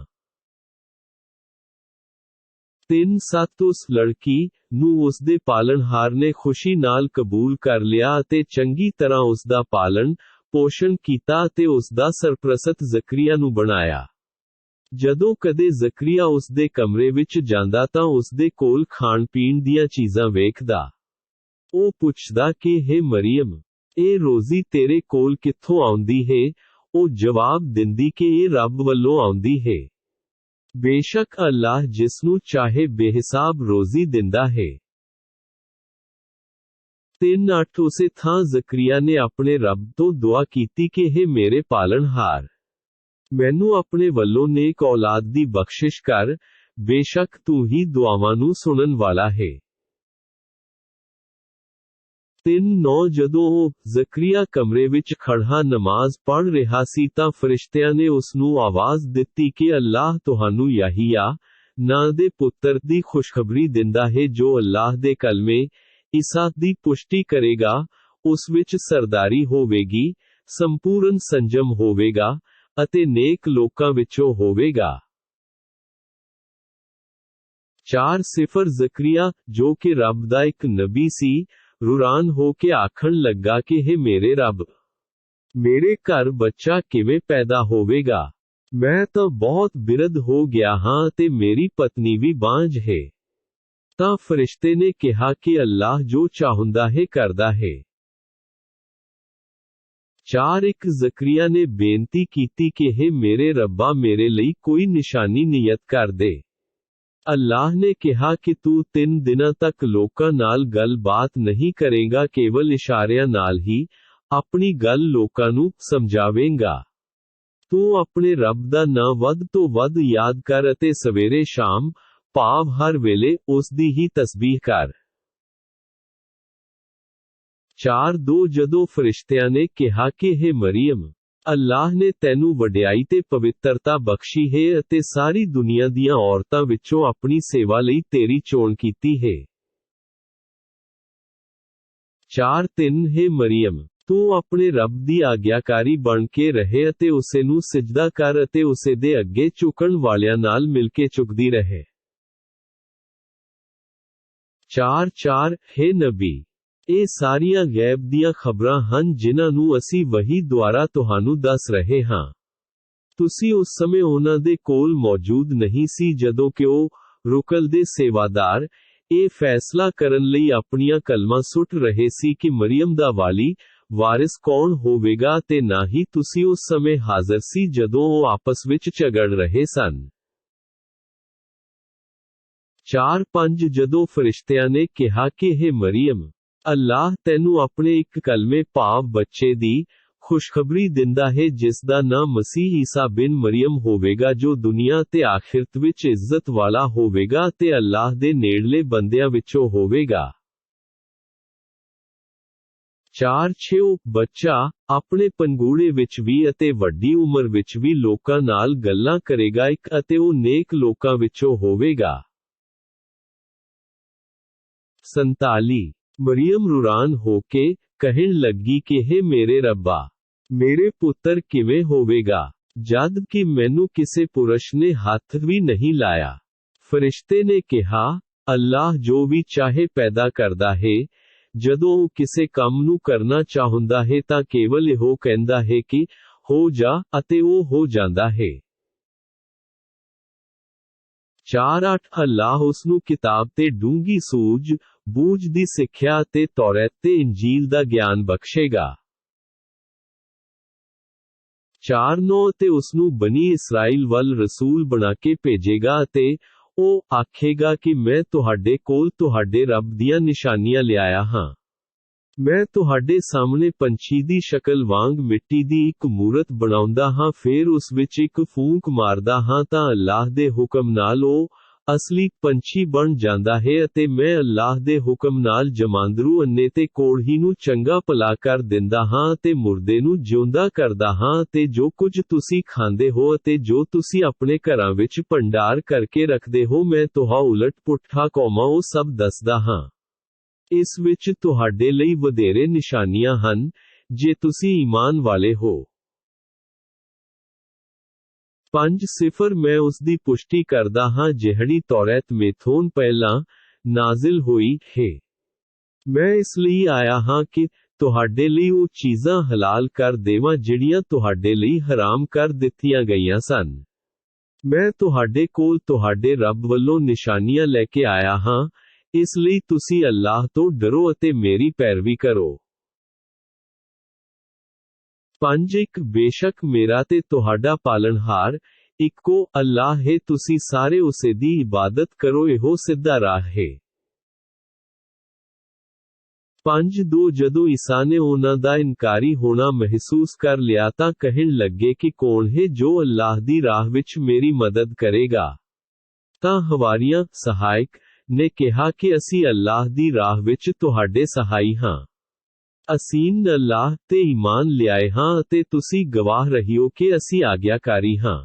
3:7 ਉਸ ਲੜਕੀ ਨੂੰ ਉਸਦੇ ਪਾਲਣਹਾਰ ਨੇ ਖੁਸ਼ੀ ਨਾਲ ਕਬੂਲ ਕਰ ਲਿਆ ਅਤੇ ਚੰਗੀ ਤਰ੍ਹਾਂ ਉਸਦਾ ਪਾਲਣ ਪੋਸ਼ਣ ਕੀਤਾ ਅਤੇ ਉਸਦਾ ਸਰਪ੍ਰਸਤ ਜ਼ਕਰੀਆ ਨੂੰ ਬਣਾਇਆ। ਜਦੋਂ ਕਦੇ ਜ਼ਕਰੀਆ ਉਸਦੇ ਕਮਰੇ ਵਿੱਚ ਜਾਂਦਾ ਤਾਂ ਉਸਦੇ ਕੋਲ ਖਾਣ ਪੀਣ ਦੀਆਂ ਚੀਜ਼ਾਂ ਵੇਖਦਾ। ਉਹ ਪੁੱਛਦਾ ਕਿ ਹੈ ਮਰੀਮ, ਇਹ ਰੋਜ਼ੀ ਤੇਰੇ ਕੋਲ ਕਿੱਥੋਂ ਆਉਂਦੀ ਹੈ? ਉਹ ਜਵਾਬ ਦਿੰਦੀ ਕਿ ਇਹ ਰੱਬ ਵੱਲੋਂ ਆਉਂਦੀ ਹੈ। ਬੇਸ਼ੱਕ ਅੱਲਾਹ ਜਿਸ ਨੂੰ ਚਾਹੇ ਬੇਹਿਸਾਬ ਰੋਜ਼ੀ ਦਿੰਦਾ ਹੈ। 3:8 ਉਸੇ ਥਾਂ ਜ਼ਕਰੀਆ ਨੇ ਆਪਣੇ ਰੱਬ ਤੋਂ ਦੁਆ ਕੀਤੀ ਕਿ ਹੈ ਮੇਰੇ ਪਾਲਣਹਾਰ, ਮੈਨੂੰ ਆਪਣੇ ਵੱਲੋਂ ਨੇਕ ਔਲਾਦ ਦੀ ਬਖਸ਼ਿਸ਼ ਕਰ, ਬੇਸ਼ੱਕ ਤੂੰ ਹੀ ਦੁਆਵਾਂ ਨੂੰ ਸੁਣਨ ਵਾਲਾ ਹੈ। 3:9 ਜਦੋਂ ਉਹ ਜ਼ਕਰੀਆ ਕਮਰੇ ਵਿੱਚ ਖੜਾ ਨਮਾਜ਼ ਪੜ੍ਹ ਰਿਹਾ ਸੀ ਤਾਂ ਫਰਿਸ਼ਤਿਆਂ ਨੇ ਉਸ ਨੂੰ ਆਵਾਜ਼ ਦਿੱਤੀ ਕਿ ਅੱਲਾਹ ਤੁਹਾਨੂੰ ਯਹੀਆ ਨਾਂ ਦੇ ਪੁੱਤਰ ਦੀ ਖੁਸ਼ਖਬਰੀ ਦਿੰਦਾ ਹੈ ਜੋ ਅੱਲਾਹ ਦੇ ਕਲਮੇ ਈਸਾ ਦੀ ਪੁਸ਼ਟੀ ਕਰੇਗਾ। ਉਸ ਵਿੱਚ ਸਰਦਾਰੀ ਹੋਵੇਗੀ, ਸੰਪੂਰਨ ਸੰਜਮ ਹੋਵੇਗਾ ਅਤੇ ਨੇਕ ਲੋਕਾਂ ਵਿੱਚੋਂ ਹੋਵੇਗਾ। 4:0 ਜ਼ਕਰੀਆ ਜੋ ਕਿ ਰੱਬ ਦਾ ਇੱਕ ਨਬੀ ਸੀ, ਰੂਰਾਨ ਹੋ ਕੇ ਆਖਣ ਲੱਗਾ ਕਿ ਹੈ ਮੇਰੇ ਰੱਬ, ਮੇਰੇ ਘਰ ਬੱਚਾ ਕਿਵੇਂ ਪੈਦਾ ਹੋਵੇਗਾ? ਮੈਂ ਤਾਂ ਬਹੁਤ ਬਿਰਧ ਹੋ ਗਿਆ ਹਾਂ ਅਤੇ ਮੇਰੀ ਪਤਨੀ ਵੀ ਬਾਂਝ ਹੈ। ਤਾਂ ਫਰਿਸ਼ਤੇ ਨੇ ਕਿਹਾ ਕਿ ਅੱਲਾਹ ਜੋ ਚਾਹੁੰਦਾ ਹੈ ਕਰਦਾ ਹੈ। 4 ਜ਼ਕਰੀਆ ਨੇ ਬੇਨਤੀ ਕੀਤੀ ਕਿ ਹੇ ਮੇਰੇ ਰੱਬਾ ਮੇਰੇ ਲਈ ਕੋਈ ਨਿਸ਼ਾਨੀ ਨਿਯਤ ਕਰ ਦੇ। ਅੱਲਾਹ ਨੇ ਕਿਹਾ ਕਿ ਤੂੰ 3 ਦਿਨਾਂ ਤੱਕ ਲੋਕਾਂ ਨਾਲ ਗੱਲ-ਬਾਤ ਨਹੀਂ ਕਰੇਗਾ, ਕੇਵਲ ਇਸ਼ਾਰਿਆਂ ਨਾਲ ਹੀ ਆਪਣੀ ਗੱਲ ਲੋਕਾਂ ਨੂੰ ਸਮਝਾਵੇਂਗਾ। ਤੂੰ ਆਪਣੇ ਰੱਬ ਦਾ ਨਾਂ ਵੱਧ ਤੋਂ ਵੱਧ ਯਾਦ ਕਰ ਅਤੇ ਸਵੇਰੇ ਸ਼ਾਮ, ਭਾਵ ਹਰ ਵੇਲੇ, ਉਸ ਦੀ ਹੀ ਤਸਬੀਹ ਕਰ। 4:2 ਜਦੋਂ ਫਰਿਸ਼ਤਿਆਂ ਨੇ ਕਿਹਾ ਕਿ ਹੇ ਮਰੀਮ, ਅੱਲਾਹ ਨੇ ਤੈਨੂੰ ਵਡਿਆਈ ਤੇ ਪਵਿੱਤਰਤਾ ਬਖਸ਼ੀ ਹੈ ਅਤੇ ਸਾਰੀ ਦੁਨੀਆ ਦੀਆਂ ਔਰਤਾਂ ਵਿੱਚੋਂ ਆਪਣੀ ਸੇਵਾ ਲਈ ਤੇਰੀ ਚੋਣ ਕੀਤੀ ਹੈ। 4:3 ਹੇ ਮਰੀਮ, ਤੂੰ ਆਪਣੇ ਰੱਬ ਦੀ ਆਗਿਆਕਾਰੀ ਬਣ ਕੇ ਰਹੇ ਅਤੇ ਉਸੇ ਨੂੰ ਸਿਜਦਾ ਕਰ ਅਤੇ ਉਸੇ ਦੇ ਅੱਗੇ ਝੁਕਣ ਵਾਲਿਆਂ ਨਾਲ ਮਿਲ ਕੇ ਝੁਕਦੀ ਰਹੇ। 4:4 ਹੇ ਨਬੀ, ਇਹ ਸਾਰੀਆਂ ਗੈਬ ਦੀਆਂ ਖਬਰਾਂ ਹਨ ਜਿਨ੍ਹਾਂ ਨੂੰ ਅਸੀਂ ਵਹੀ ਦੁਆਰਾ ਤੁਹਾਨੂੰ ਦੱਸ ਰਹੇ ਹਾਂ। ਤੁਸੀਂ ਉਸ ਸਮੇਂ ਉਹਨਾਂ ਦੇ ਕੋਲ ਮੌਜੂਦ ਨਹੀਂ ਸੀ ਜਦੋਂ ਕਿ ਉਹ, ਰੁਕਲ ਦੇ ਸੇਵਾਦਾਰ, ਇਹ ਫੈਸਲਾ ਕਰਨ ਲਈ ਆਪਣੀਆਂ ਕਲਮਾਂ ਸੁੱਟ ਰਹੇ ਸੀ ਕਿ ਮਰੀਮ ਦਾ ਵਾਰਿਸ ਕੌਣ ਹੋਵੇਗਾ, ਤੇ ਨਾ ਹੀ ਤੁਸੀਂ ਉਸ ਸਮੇਂ ਹਾਜ਼ਰ ਸੀ ਜਦੋਂ ਉਹ ਆਪਸ ਵਿੱਚ ਝਗੜ ਰਹੇ ਸਨ। 4:5 ਜਦੋਂ ਫਰਿਸ਼ਤਿਆਂ ਨੇ ਕਿਹਾ ਕਿ ਹੇ ਮਰੀਮ, ਅੱਲਾਹ ਤੈਨੂੰ ਆਪਣੇ ਇੱਕ ਕਲਮੇ ਭਾਵ ਬੱਚੇ ਦੀ ਖੁਸ਼ਖਬਰੀ ਦਿੰਦਾ ਹੈ ਜਿਸ ਦਾ ਨਾਂ ਮਸੀਹ ਈਸਾ ਬਿਨ ਮਰੀਮ ਹੋਵੇਗਾ, ਜੋ ਦੁਨੀਆ ਤੇ ਆਖਿਰਤ ਵਿੱਚ ਇੱਜ਼ਤ ਵਾਲਾ ਹੋਵੇਗਾ ਤੇ ਅੱਲਾਹ ਦੇ ਨੇੜਲੇ ਬੰਦਿਆਂ ਵਿੱਚੋਂ ਹੋਵੇਗਾ। 4:6 ਉਹ ਬੱਚਾ ਆਪਣੇ ਪੰਗੂੜੇ ਵਿੱਚ ਵੀ ਅਤੇ ਵੱਡੀ ਉਮਰ ਵਿੱਚ ਵੀ ਲੋਕਾਂ ਨਾਲ ਗੱਲਾਂ ਕਰੇਗਾ ਅਤੇ ਉਹ ਨੇਕ ਲੋਕਾਂ ਵਿੱਚੋਂ ਹੋਵੇਗਾ। 47 ਮਰੀਮ ਰੁਰਾਨ ਹੋ ਕੇ ਕਹਿਣ ਲੱਗੀ ਕਿ ਹੇ ਮੇਰੇ ਰੱਬਾ, ਮੇਰੇ ਪੁੱਤਰ ਕਿਵੇਂ ਹੋਵੇਗਾ, ਜਦ ਕਿ ਮੈਨੂੰ ਕਿਸੇ ਪੁਰਸ਼ ਨੇ ਹੱਥ ਵੀ ਨਹੀਂ ਲਾਇਆ। ਫਰਿਸ਼ਤੇ ਨੇ ਕਿਹਾ, ਅੱਲਾਹ ਜੋ ਵੀ ਚਾਹੇ ਪੈਦਾ ਕਰਦਾ ਹੈ। ਜਦੋਂ ਉਹ ਕਿਸੇ ਕੰਮ ਨੂੰ ਕਰਨਾ ਚਾਹੁੰਦਾ ਹੈ ਤਾਂ ਕੇਵਲ ਇਹੋ ਕਹਿੰਦਾ ਹੈ ਕਿ ਹੋ ਜਾ ਅਤੇ ਉਹ ਹੋ ਜਾਂਦਾ ਹੈ। 4:8 ਅੱਲਾਹ ਉਸ ਨੂੰ ਕਿਤਾਬ ਤੇ ਡੂੰਘੀ ਬੂਝ ਦੀ ਸਿੱਖਿਆ ਅਤੇ ਤੌਰੈਤ ਤੇ ਇੰਜੀਲ ਦਾ ਗਿਆਨ ਬਖਸ਼ੇਗਾ। 4:9 ਅਤੇ ਉਸ ਨੂੰ ਬਨੀ ਇਸਰਾਈਲ ਵੱਲ ਰਸੂਲ ਬਣਾ ਕੇ ਭੇਜੇਗਾ ਅਤੇ ਉਹ ਆਖੇਗਾ ਕਿ ਮੈਂ ਤੁਹਾਡੇ ਕੋਲ ਤੁਹਾਡੇ ਰੱਬ ਦੀਆਂ ਨਿਸ਼ਾਨੀਆਂ ਲਿਆਇਆ ਹਾਂ। ਮੈਂ ਤੁਹਾਡੇ ਸਾਹਮਣੇ ਪੰਛੀ ਦੀ ਸ਼ਕਲ ਵਾਂਗ ਮਿੱਟੀ ਦੀ ਇੱਕ ਮੂਰਤ ਬਣਾਉਂਦਾ ਹਾਂ, ਫਿਰ ਉਸ ਵਿੱਚ ਇੱਕ ਫੂਕ ਮਾਰਦਾ ਹਾਂ ਤਾਂ ਅੱਲਾਹ ਦੇ ਹੁਕਮ ਨਾਲ ਉਹ ਅਸਲੀ ਪੰਛੀ ਬਣ ਜਾਂਦਾ ਹੈ ਅਤੇ ਮੈਂ ਅੱਲਾਹ ਦੇ ਹੁਕਮ ਨਾਲ ਜਮਾਂਦਰੂ ਅੰਨੇ ਤੇ ਕੋੜ੍ਹੀ ਨੂੰ ਚੰਗਾ ਭਲਾ ਕਰ ਦਿੰਦਾ ਹਾਂ ਅਤੇ ਮੁਰਦੇ ਨੂੰ ਜਿਉਂਦਾ ਕਰਦਾ ਹਾਂ ਅਤੇ ਜੋ ਕੁਝ ਤੁਸੀਂ ਖਾਂਦੇ ਹੋ ਅਤੇ ਜੋ ਤੁਸੀਂ ਆਪਣੇ ਘਰਾਂ ਵਿੱਚ ਭੰਡਾਰ ਕਰਕੇ ਰੱਖਦੇ ਹੋ ਮੈਂ ਤੁਹਾਂ ਉਲਟ ਪੁੱਠਾ ਕੌਮਾਂ ਉਹ ਸਭ ਦੱਸਦਾ ਹਾਂ। ਇਸ ਵਿੱਚ ਤੁਹਾਡੇ ਲਈ ਵਧੇਰੇ ਨਿਸ਼ਾਨੀਆਂ ਹਨ, ਜੇ ਤੁਸੀਂ ਈਮਾਨ ਵਾਲੇ ਹੋ। 5 ਮੈਂ ਉਸ ਦੀ ਪੁਸ਼ਟੀ ਕਰਦਾ ਹਾਂ ਜਿਹੜੀ ਤੌਰੈਤ ਮੇਥੋਂ ਪਹਿਲਾਂ ਨਾਜ਼ਿਲ ਹੋਈ ਹੈ। ਮੈਂ ਇਸ ਲਈ ਆਇਆ ਹਾਂ ਕਿ ਤੁਹਾਡੇ ਲਈ ਉਹ ਚੀਜ਼ਾਂ ਹਲਾਲ ਕਰ ਦੇਵਾਂ ਜਿਹੜੀਆਂ ਤੁਹਾਡੇ ਲਈ ਹਰਾਮ ਕਰ ਦਿੱਤੀਆਂ ਗਈਆਂ ਸਨ। ਮੈਂ ਤੁਹਾਡੇ ਕੋਲ ਤੁਹਾਡੇ ਰੱਬ ਵੱਲੋਂ ਨਿਸ਼ਾਨੀਆਂ ਲੈ ਕੇ ਆਇਆ ਹਾਂ, ਇਸ ਲਈ ਤੁਸੀਂ ਅੱਲਾਹ ਤੋਂ ਡਰੋ ਅਤੇ ਮੇਰੀ ਪੈਰਵੀ ਕਰੋ। 5 ਬੇਸ਼ੱਕ ਮੇਰਾ ਤੇ ਤੁਹਾਡਾ ਪਾਲਣਹਾਰ ਇੱਕੋ ਅੱਲਾਹ ਹੈ, ਤੁਸੀਂ ਸਾਰੇ ਉਸੇ ਦੀ ਇਬਾਦਤ ਕਰੋ, ਇਹੋ ਸਿੱਧਾ ਰਾਹ ਹੈ। 5 ਜਦੋਂ ਈਸਾ ਨੇ ਉਹਨਾਂ ਦਾ ਇਨਕਾਰੀ ਹੋਣਾ ਮਹਿਸੂਸ ਕਰ ਲਿਆ ਤਾਂ ਕਹਿਣ ਲੱਗੇ ਕਿ ਕੌਣ ਹੈ ਜੋ ਅੱਲਾਹ ਦੀ ਰਾਹ ਵਿੱਚ ਮੇਰੀ ਮਦਦ ਕਰੇਗਾ। ਤਾਂ ਹਵਾਰੀਆਂ ਸਹਾਇਕ ਨੇ ਕਿਹਾ ਕਿ ਅਸੀਂ ਅੱਲਾਹ ਦੀ ਰਾਹ ਵਿੱਚ ਤੁਹਾਡੇ ਸਹਾਈ ਹਾਂ। ਅਸੀਂ ਅੱਲਾਹ ਤੇ ਈਮਾਨ ਲਿਆਏ ਹਾਂ ਅਤੇ ਤੁਸੀਂ ਗਵਾਹ ਰਹਿਓ ਕਿ ਅਸੀਂ ਆਗਿਆਕਾਰੀ ਹਾਂ।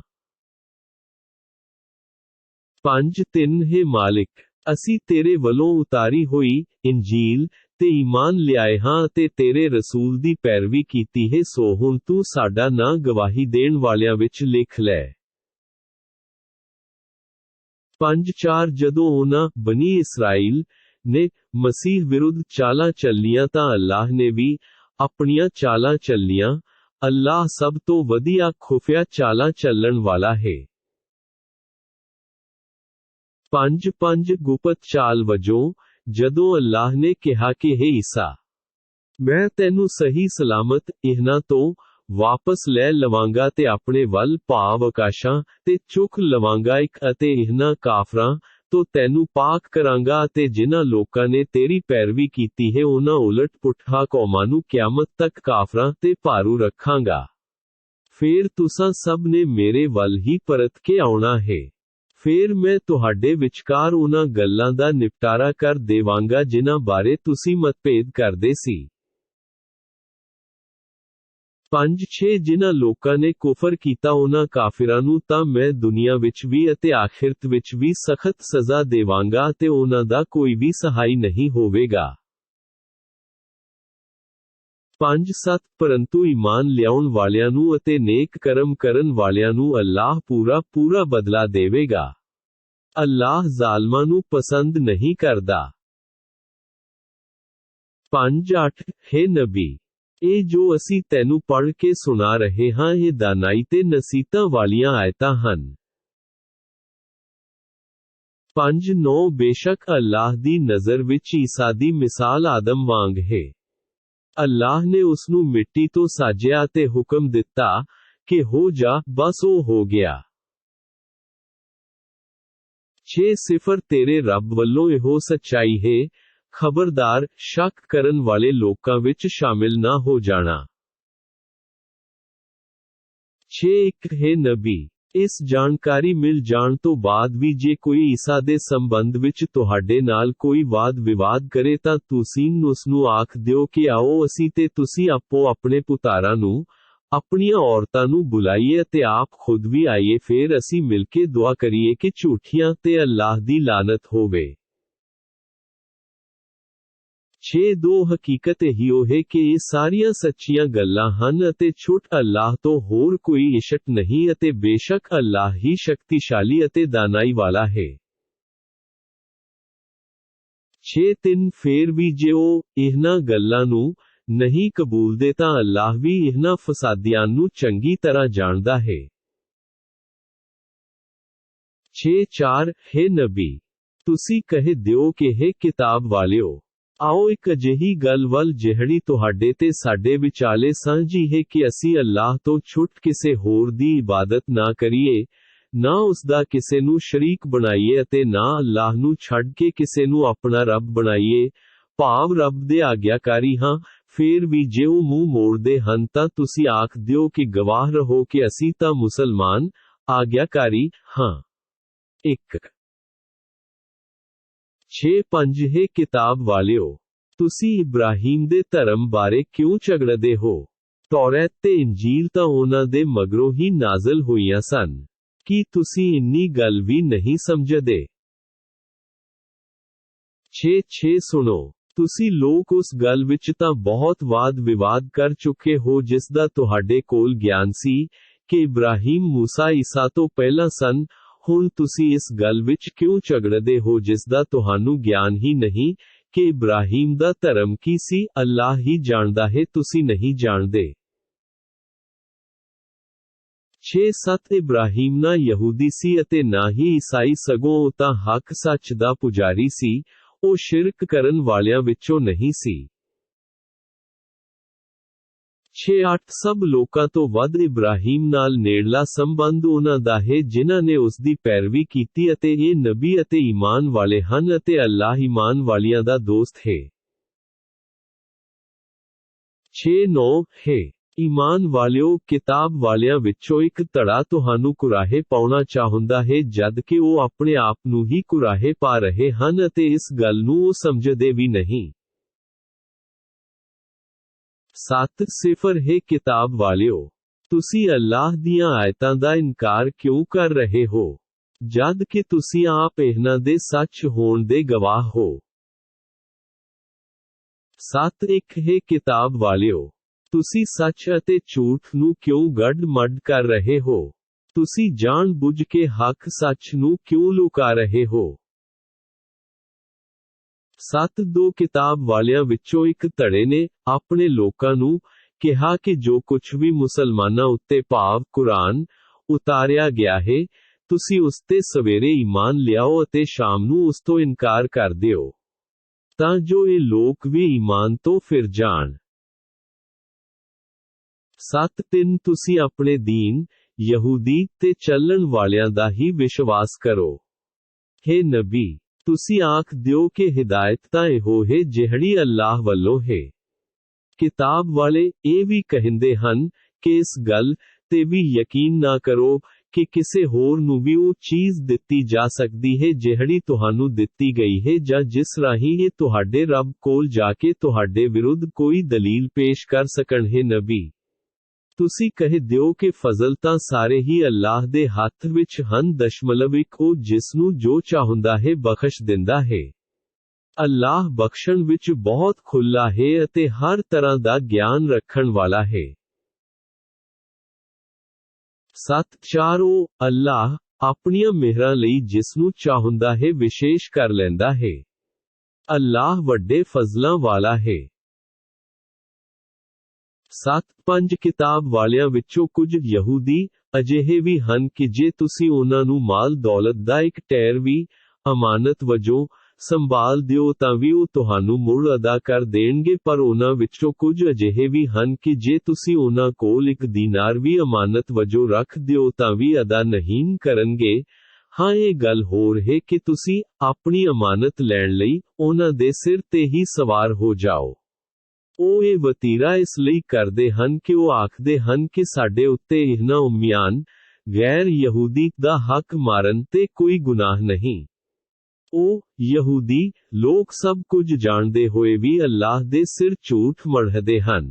5 ਹੇ ਮਾਲਿਕ, ਅਸੀਂ ਤੇਰੇ ਵੱਲੋਂ ਉਤਾਰੀ ਹੋਈ ਇੰਜੀਲ ਤੇ ਈਮਾਨ ਲਿਆਏ ਹਾਂ ਅਤੇ ਤੇਰੇ ਰਸੂਲ ਦੀ ਪੈਰਵੀ ਕੀਤੀ ਹੈ, ਸੋ ਹੁਣ ਤੂੰ ਸਾਡਾ ਨਾਂ ਗਵਾਹੀ ਦੇਣ ਵਾਲਿਆਂ ਵਿੱਚ ਲਿਖ ਲੈ। 5 ਜਦੋਂ ਉਹਨਾਂ ਬਨੀ ਇਸਰਾਈਲ ਨੇ ਮਸੀਹ ਵਿਰੁੱਧ ਚਾਲਾਂ ਚੱਲੀਆਂ ਤਾਂ ਅੱਲਾਹ ਨੇ ਵੀ ਆਪਣੀਆਂ ਚਾਲਾਂ ਚੱਲੀਆਂ। ਅੱਲਾਹ ਸਭ ਤੋਂ ਵਧੀਆ ਖੁਫੀਆ ਚਾਲਾਂ ਚੱਲਣ ਵਾਲਾ ਹੈ। 5 ਗੁਪਤ ਚਾਲ ਵਜੋਂ, ਜਦੋਂ ਅੱਲਾਹ ਨੇ ਕਿਹਾ ਕਿ ਹੈ ਈਸਾ, ਮੈਂ ਤੈਨੂੰ ਸਹੀ ਸਲਾਮਤ ਇਹਨਾਂ ਤੋਂ ਵਾਪਸ ਲੈ ਲਵਾਂਗਾ ਤੇ ਆਪਣੇ ਵੱਲ ਭਾਵ ਆਕਾਸ਼ਾਂ ਤੇ ਚੁੱਕ ਲਵਾਂਗਾ ਇੱਕ ਅਤੇ ਇਹਨਾਂ ਕਾਫਰਾਂ ਤੋਂ ਤੈਨੂੰ ਪਾਕ ਕਰਾਂਗਾ ਅਤੇ ਜਿਨ੍ਹਾਂ ਲੋਕਾਂ ਨੇ ਤੇਰੀ ਪੈਰਵੀ ਕੀਤੀ ਹੈ ਉਹਨਾਂ ਉਲਟ ਪੁੱਠਾ ਕੌਮਾਂ ਨੂੰ ਕਿਆਮਤ ਤੱਕ ਕਾਫਰਾਂ ਤੇ ਭਾਰੂ ਰੱਖਾਂਗਾ। ਫੇਰ ਤੁਸਾਂ ਸਭ ਨੇ ਮੇਰੇ ਵੱਲ ਹੀ ਪਰਤ ਕੇ ਆਉਣਾ ਹੈ। ਫੇਰ ਮੈਂ ਤੁਹਾਡੇ ਵਿਚਕਾਰ ਉਹਨਾਂ ਗੱਲਾਂ ਦਾ ਨਿਪਟਾਰਾ ਕਰ ਦੇਵਾਂਗਾ ਜਿਨ੍ਹਾਂ ਬਾਰੇ ਤੁਸੀਂ ਮਤਭੇਦ ਕਰਦੇ ਸੀ। 5 ਜਿਨ੍ਹਾਂ ਲੋਕਾਂ ਨੇ ਕੁਫਰ ਕੀਤਾ ਉਹਨਾਂ ਕਾਫਿਰਾਂ ਨੂੰ ਤਾਂ ਮੈਂ ਦੁਨੀਆ ਵਿੱਚ ਵੀ ਅਤੇ ਆਖਿਰਤ ਵਿੱਚ ਵੀ ਸਖਤ ਸਜ਼ਾ ਦੇਵਾਂਗਾ ਅਤੇ ਉਹਨਾਂ ਦਾ ਕੋਈ ਵੀ ਸਹਾਈ ਨਹੀਂ ਹੋਵੇਗਾ। 5 ਪਰੰਤੂ ਈਮਾਨ ਲਿਆਉਣ ਵਾਲਿਆਂ ਨੂੰ ਅਤੇ ਨੇਕ ਕਰਮ ਕਰਨ ਵਾਲਿਆਂ ਨੂੰ ਅੱਲਾਹ ਪੂਰਾ ਬਦਲਾ ਦੇਵੇਗਾ। ਅੱਲਾਹ ਜ਼ਾਲਮਾਂ ਨੂੰ ਪਸੰਦ ਨਹੀਂ ਕਰਦਾ। 5 ਹੈ ਨਬੀ, ਇਹ ਜੋ ਅਸੀਂ ਤੈਨੂੰ ਪੜ੍ਹ ਕੇ ਸੁਣਾ ਰਹੇ ਹਾਂ ਇਹ ਦਾਨਾਈ ਤੇ ਨਸੀਹਤਾਂ ਵਾਲੀਆਂ ਆਇਤਾਂ ਹਨ। 5 ਬੇਸ਼ੱਕ ਅੱਲਾਹ ਦੀ ਨਜ਼ਰ ਵਿੱਚ ਈਸਾ ਦੀ ਮਿਸਾਲ ਆਦਮ ਵਾਂਗ ਹੈ। ਅੱਲਾਹ ਨੇ ਉਸ ਨੂੰ ਮਿੱਟੀ ਤੋਂ ਸਾਜਿਆ ਤੇ ਹੁਕਮ ਦਿੱਤਾ ਕਿ ਹੋ ਜਾ, ਬਸ ਉਹ ਹੋ ਗਿਆ। 6 ਤੇਰੇ ਰੱਬ ਵੱਲੋਂ ਇਹੋ ਸੱਚਾਈ ਹੈ, ਖਬਰਦਾਰ, ਸ਼ੱਕ ਕਰਨ ਵਾਲੇ ਲੋਕਾਂ ਵਿੱਚ ਸ਼ਾਮਿਲ ਨਾ ਹੋ ਜਾਣਾ। 6 ਹੈ ਨਬੀ, ਇਸ ਜਾਣਕਾਰੀ ਮਿਲ ਜਾਣ ਤੋਂ ਬਾਅਦ ਵੀ ਜੇ ਕੋਈ ਈਸਾ ਦੇ ਸੰਬੰਧ ਵਿੱਚ ਤੁਹਾਡੇ ਨਾਲ ਕੋਈ ਵਾਦ ਵਿਵਾਦ ਕਰੇ ਤਾਂ ਤੁਸੀਂ ਉਸ ਨੂੰ ਆਖ ਦਿਓ ਕਿ ਆਓ ਅਸੀਂ ਤੇ ਤੁਸੀਂ ਆਪੋ ਆਪਣੇ ਪੁੱਤਰਾਂ ਨੂੰ, ਆਪਣੀਆਂ ਔਰਤਾਂ ਨੂੰ ਬੁਲਾਈਏ ਅਤੇ ਆਪ ਖੁਦ ਵੀ ਆਈਏ ਫੇਰ ਅਸੀਂ ਮਿਲ ਕੇ ਦੁਆ ਕਰੀਏ ਕਿ ਝੂਠੀਆਂ ਤੇ ਅੱਲਾਹ ਦੀ ਲਾਨਤ ਹੋਵੇ। 6 ਹਕੀਕਤ ਇਹੋ ਹੈ ਕਿ ਇਹ ਸਾਰੀਆਂ ਸੱਚੀਆਂ ਗੱਲਾਂ ਹਨ ਅਤੇ ਛੁੱਟ ਅੱਲਾਹ ਤੋਂ ਹੋਰ ਕੋਈ ਇਸ਼ਟ ਨਹੀਂ ਅਤੇ ਬੇਸ਼ੱਕ ਅੱਲਾਹ ਹੀ ਸ਼ਕਤੀਸ਼ਾਲੀ ਅਤੇ ਦਾਨਾਈ ਵਾਲਾ ਹੈ। 6 ਫੇਰ ਵੀ ਜੇ ਉਹ ਇਹਨਾਂ ਗੱਲਾਂ ਨੂੰ ਨਹੀਂ ਕਬੂਲਦੇ ਤਾਂ ਅੱਲਾਹ ਵੀ ਇਹਨਾਂ ਫਸਾਦੀਆਂ ਨੂੰ ਚੰਗੀ ਤਰ੍ਹਾਂ ਜਾਣਦਾ ਹੈ। 6 ਹੈ ਨਬੀ, ਤੁਸੀਂ ਕਹਿ ਦਿਓ ਕਿ ਹੈ ਕਿਤਾਬ ਵਾਲਿਓ, ਆਓ ਇੱਕ ਅਜਿਹੀ ਗੱਲ ਵੱਲ ਜਿਹੜੀ ਤੁਹਾਡੇ ਤੇ ਸਾਡੇ ਵਿਚਾਲੇ ਸਾਂਝੀ ਹੈ ਕਿ ਅਸੀਂ ਅੱਲਾਹ ਤੋਂ ਛੁੱਟ ਕਿਸੇ ਹੋਰ ਦੀ ਇਬਾਦਤ ਨਾ ਕਰੀਏ, ਨਾ ਉਸ ਦਾ ਕਿਸੇ ਨੂੰ ਸ਼ਰੀਕ ਬਣਾਈਏ ਅਤੇ ਨਾ ਅੱਲਾਹ ਨੂੰ ਛੱਡ ਕੇ ਕਿਸੇ ਨੂੰ ਆਪਣਾ ਰੱਬ ਬਣਾਈਏ, ਭਾਵ ਰੱਬ ਦੇ ਆਗਿਆਕਾਰੀ ਹਾਂ। ਫੇਰ ਵੀ ਜੇ ਉਹ ਮੂੰਹ ਮੋੜਦੇ ਹਨ ਤਾਂ ਤੁਸੀਂ ਆਖ ਦਿਓ ਕਿ ਗਵਾਹ ਰਹੋ ਕਿ ਅਸੀਂ ਤਾਂ ਮੁਸਲਮਾਨ, ਆਗਿਆਕਾਰੀ, ਹਾਂ। 6 ਹੈ ਕਿਤਾਬ ਵਾਲਿਓ, ਤੁਸੀਂ ਇਬਰਾਹੀਮ ਦੇ ਧਰਮ ਬਾਰੇ ਕਿਉਂ ਝਗੜਦੇ ਹੋ? ਤੌਰੈਤ ਤੇ ਇੰਜੀਲ ਤਾਂ ਉਹਨਾਂ ਦੇ ਮਗਰੋਂ ਹੀ ਨਾਜ਼ਲ ਹੋਈਆਂ ਸਨ। ਕੀ ਤੁਸੀਂ ਇੰਨੀ ਗੱਲ ਵੀ ਨਹੀਂ ਸਮਝਦੇ? 6 ਸੁਣੋ, ਤੁਸੀਂ ਲੋਕ ਉਸ ਗੱਲ ਵਿੱਚ ਤਾਂ ਬਹੁਤ ਵਾਦ ਵਿਵਾਦ ਕਰ ਚੁੱਕੇ ਹੋ ਜਿਸ ਦਾ ਤੁਹਾਡੇ ਕੋਲ ਗਿਆਨ ਸੀ ਕਿ ਇਬਰਾਹੀਮ ਮੂਸਾ ਈਸਾ ਤੋਂ ਪਹਿਲਾਂ ਸਨ। ਹੁਣ ਤੁਸੀਂ ਇਸ ਗੱਲ ਵਿੱਚ ਕਿਉਂ ਝਗੜਦੇ ਹੋ ਜਿਸ ਦਾ ਤੁਹਾਨੂੰ ਗਿਆਨ ਹੀ ਨਹੀਂ ਕਿ ਇਬਰਾਹੀਮ ਦਾ ਧਰਮ ਕੀ ਸੀ? ਅੱਲਾਹ ਹੀ ਜਾਣਦਾ ਹੈ, ਤੁਸੀਂ ਨਹੀਂ ਜਾਣਦੇ। 6 ਇਬਰਾਹੀਮ ਨਾ ਯਹੂਦੀ ਸੀ ਅਤੇ ਨਾ ਹੀ ਈਸਾਈ ਸਗੋਂ ਉਹ ਤਾਂ ਹੱਕ ਸੱਚ ਦਾ ਪੁਜਾਰੀ ਸੀ, ਉਹ ਸ਼ਿਰਕ ਕਰਨ ਵਾਲਿਆਂ ਵਿੱਚੋਂ ਨਹੀਂ ਸੀ। 6 ਸਭ ਲੋਕਾਂ ਤੋਂ ਵੱਧ ਇਬਰਾਹੀਮ ਨਾਲ ਨੇੜਲਾ ਸੰਬੰਧ ਉਹਨਾਂ ਦਾ ਹੈ ਜਿਨ੍ਹਾਂ ਨੇ ਉਸ ਦੀ ਪੈਰਵੀ ਕੀਤੀ ਅਤੇ ਇਹ ਨਬੀ ਅਤੇ ਈਮਾਨ ਵਾਲੇ ਹਨ ਅਤੇ ਅੱਲਾਹ ਈਮਾਨ ਵਾਲਿਆਂ ਦਾ ਦੋਸਤ ਹੈ। 6 ਹੈ ਈਮਾਨ ਵਾਲਿਓ, ਕਿਤਾਬ ਵਾਲਿਆਂ ਵਿੱਚੋਂ ਇੱਕ ਧੜਾ ਤੁਹਾਨੂੰ ਕੁਰਾਹੇ ਪਾਉਣਾ ਚਾਹੁੰਦਾ ਹੈ ਜਦ ਕਿ ਉਹ ਆਪਣੇ ਆਪ ਨੂੰ ਹੀ ਕੁਰਾਹੇ ਪਾ ਰਹੇ ਹਨ ਅਤੇ ਇਸ ਗੱਲ ਨੂੰ ਉਹ ਸਮਝਦੇ ਵੀ ਨਹੀਂ। 7 ਹੈ ਕਿਤਾਬ ਵਾਲਿਓ, ਤੁਸੀਂ ਅੱਲਾਹ ਦੀਆਂ ਆਇਤਾਂ ਦਾ ਇਨਕਾਰ ਕਿਉਂ ਕਰ ਰਹੇ ਹੋ, ਜਦ ਕਿ ਤੁਸੀਂ ਆਪ ਇਹਨਾਂ ਦੇ ਸੱਚ ਹੋਣ ਦੇ ਗਵਾਹ ਹੋ। 7 ਹੈ ਕਿਤਾਬ ਵਾਲਿਓ, ਤੁਸੀਂ ਸੱਚ ਅਤੇ ਝੂਠ ਨੂੰ ਕਿਉਂ ਗੱਡ-ਮੱਡ ਕਰ ਰਹੇ ਹੋ? ਤੁਸੀਂ ਜਾਣ ਬੁੱਝ ਕੇ ਹੱਕ ਸੱਚ ਨੂੰ ਕਿਉਂ ਲੁਕਾ ਰਹੇ ਹੋ? 7 ਕਿਤਾਬ ਵਾਲਿਆਂ ਵਿੱਚੋਂ ਇੱਕ ਧੜੇ ਨੇ ਆਪਣੇ ਲੋਕਾਂ ਨੂੰ ਕਿਹਾ ਕਿ ਜੋ ਕੁਝ ਵੀ ਮੁਸਲਮਾਨਾਂ ਉੱਤੇ ਭਾਵ ਕੁਰਾਨ ਉਤਾਰਿਆ ਗਿਆ ਹੈ, ਤੁਸੀਂ ਉਸ ਤੇ ਸਵੇਰੇ ਈਮਾਨ ਲਿਆਓ ਅਤੇ ਸ਼ਾਮ ਨੂੰ ਉਸ ਤੋਂ ਇਨਕਾਰ ਕਰ ਦਿਓ, ਤਾਂ ਜੋ ਇਹ ਲੋਕ ਵੀ ਈਮਾਨ ਤੋਂ ਫਿਰ ਜਾਣ। 7 ਤੁਸੀਂ ਆਪਣੇ ਦੀਨ, ਯਹੂਦੀ ਤੇ ਚੱਲਣ ਵਾਲਿਆਂ ਦਾ ਹੀ ਵਿਸ਼ਵਾਸ ਕਰੋ। ਹੇ ਨਬੀ, ਤੁਸੀਂ ਆਖ ਦਿਓ ਕਿ ਹਿਦਾਇਤ ਤਾਂ ਇਹੋ ਹੈ ਜਿਹੜੀ ਅੱਲਾਹ ਵੱਲੋਂ ਹੈ। ਕਿਤਾਬ ਵਾਲੇ ਇਹ ਵੀ ਕਹਿੰਦੇ ਹਨ ਕਿ ਇਸ ਗੱਲ ਤੇ ਵੀ ਯਕੀਨ ਨਾ ਕਰੋ ਕਿ ਕਿਸੇ ਹੋਰ ਨੂੰ ਵੀ ਉਹ ਚੀਜ਼ ਦਿੱਤੀ ਜਾ ਸਕਦੀ ਹੈ ਜਿਹੜੀ ਤੁਹਾਨੂੰ ਦਿੱਤੀ ਗਈ ਹੈ ਜਾਂ ਜਿਸ ਰਾਹੀਂ ਇਹ ਤੁਹਾਡੇ ਰੱਬ ਕੋਲ ਜਾ ਕੇ ਤੁਹਾਡੇ ਵਿਰੁੱਧ ਕੋਈ ਦਲੀਲ ਪੇਸ਼ ਕਰ ਸਕਣ। ਹੈ ਨਬੀ, ਤੁਸੀਂ ਕਹਿ ਦਿਓ ਕਿ ਫਜ਼ਲ ਤਾਂ ਸਾਰੇ ਹੀ ਅੱਲਾਹ ਦੇ ਹੱਥ ਵਿੱਚ ਹਨ। ਇੱਕ ਉਹ ਜਿਸ ਨੂੰ ਜੋ ਚਾਹੁੰਦਾ ਹੈ ਬਖਸ਼ ਦਿੰਦਾ ਹੈ। ਅੱਲਾਹ ਬਖਸ਼ਣ ਵਿੱਚ ਬਹੁਤ ਖੁੱਲ੍ਹਾ ਹੈ ਅਤੇ ਹਰ ਤਰ੍ਹਾਂ ਦਾ ਗਿਆਨ ਰੱਖਣ ਵਾਲਾ ਹੈ। 7 ਉਹ ਅੱਲਾਹ ਆਪਣੀਆਂ ਮਿਹਰਾਂ ਲਈ ਜਿਸ ਨੂੰ ਚਾਹੁੰਦਾ ਹੈ ਵਿਸ਼ੇਸ਼ ਕਰ ਲੈਂਦਾ ਹੈ। ਅੱਲਾਹ ਵੱਡੇ ਫਜ਼ਲਾਂ ਵਾਲਾ ਹੈ। 7 ਕਿਤਾਬ ਵਾਲਿਆਂ ਵਿੱਚੋਂ ਕੁਝ ਯਹੂਦੀ ਅਜਿਹੇ ਵੀ ਹਨ ਕਿ ਜੇ ਤੁਸੀਂ ਉਹਨਾਂ ਨੂੰ ਮਾਲ ਦੌਲਤ ਦਾ ਇੱਕ ਢੇਰ ਵੀ ਅਮਾਨਤ ਵਜੋਂ ਸੰਭਾਲ ਦਿਓ ਤਾਂ ਵੀ ਉਹ ਤੁਹਾਨੂੰ ਮੁੜ ਅਦਾ ਕਰ ਦੇਣਗੇ, ਪਰ ਉਹਨਾਂ ਵਿੱਚੋਂ ਕੁਝ ਅਜਿਹੇ ਵੀ ਹਨ ਕਿ ਜੇ ਤੁਸੀਂ ਉਹਨਾਂ ਕੋਲ ਇੱਕ ਦੀਨਾਰ ਵੀ ਅਮਾਨਤ ਵਜੋਂ ਰੱਖ ਦਿਓ ਤਾਂ ਵੀ ਅਦਾ ਨਹੀਂ ਕਰਨਗੇ। ਹਾਂ, ਇਹ ਗੱਲ ਹੋਰ ਹੈ ਕਿ ਤੁਸੀਂ ਆਪਣੀ ਅਮਾਨਤ ਲੈਣ ਲਈ ਉਹਨਾਂ ਦੇ ਸਿਰ ਤੇ ਹੀ ਸਵਾਰ ਹੋ ਜਾਓ। ਉਹ ਇਹ ਵਤੀਰਾ ਇਸ ਲਈ ਕਰਦੇ ਹਨ ਕਿ ਉਹ ਆਖਦੇ ਹਨ ਕਿ ਸਾਡੇ ਉੱਤੇ ਇਹਨਾਂ ਉਮੀਆਨ ਗੈਰ ਯਹੂਦੀ ਦਾ ਹੱਕ ਮਾਰਨ ਤੇ ਕੋਈ ਗੁਨਾਹ ਨਹੀਂ। ਉਹ ਯਹੂਦੀ ਲੋਕ ਸਭ ਕੁਝ ਜਾਣਦੇ ਹੋਏ ਵੀ ਅੱਲਾਹ ਦੇ ਸਿਰ ਝੂਠ ਮੜ੍ਹਦੇ ਹਨ।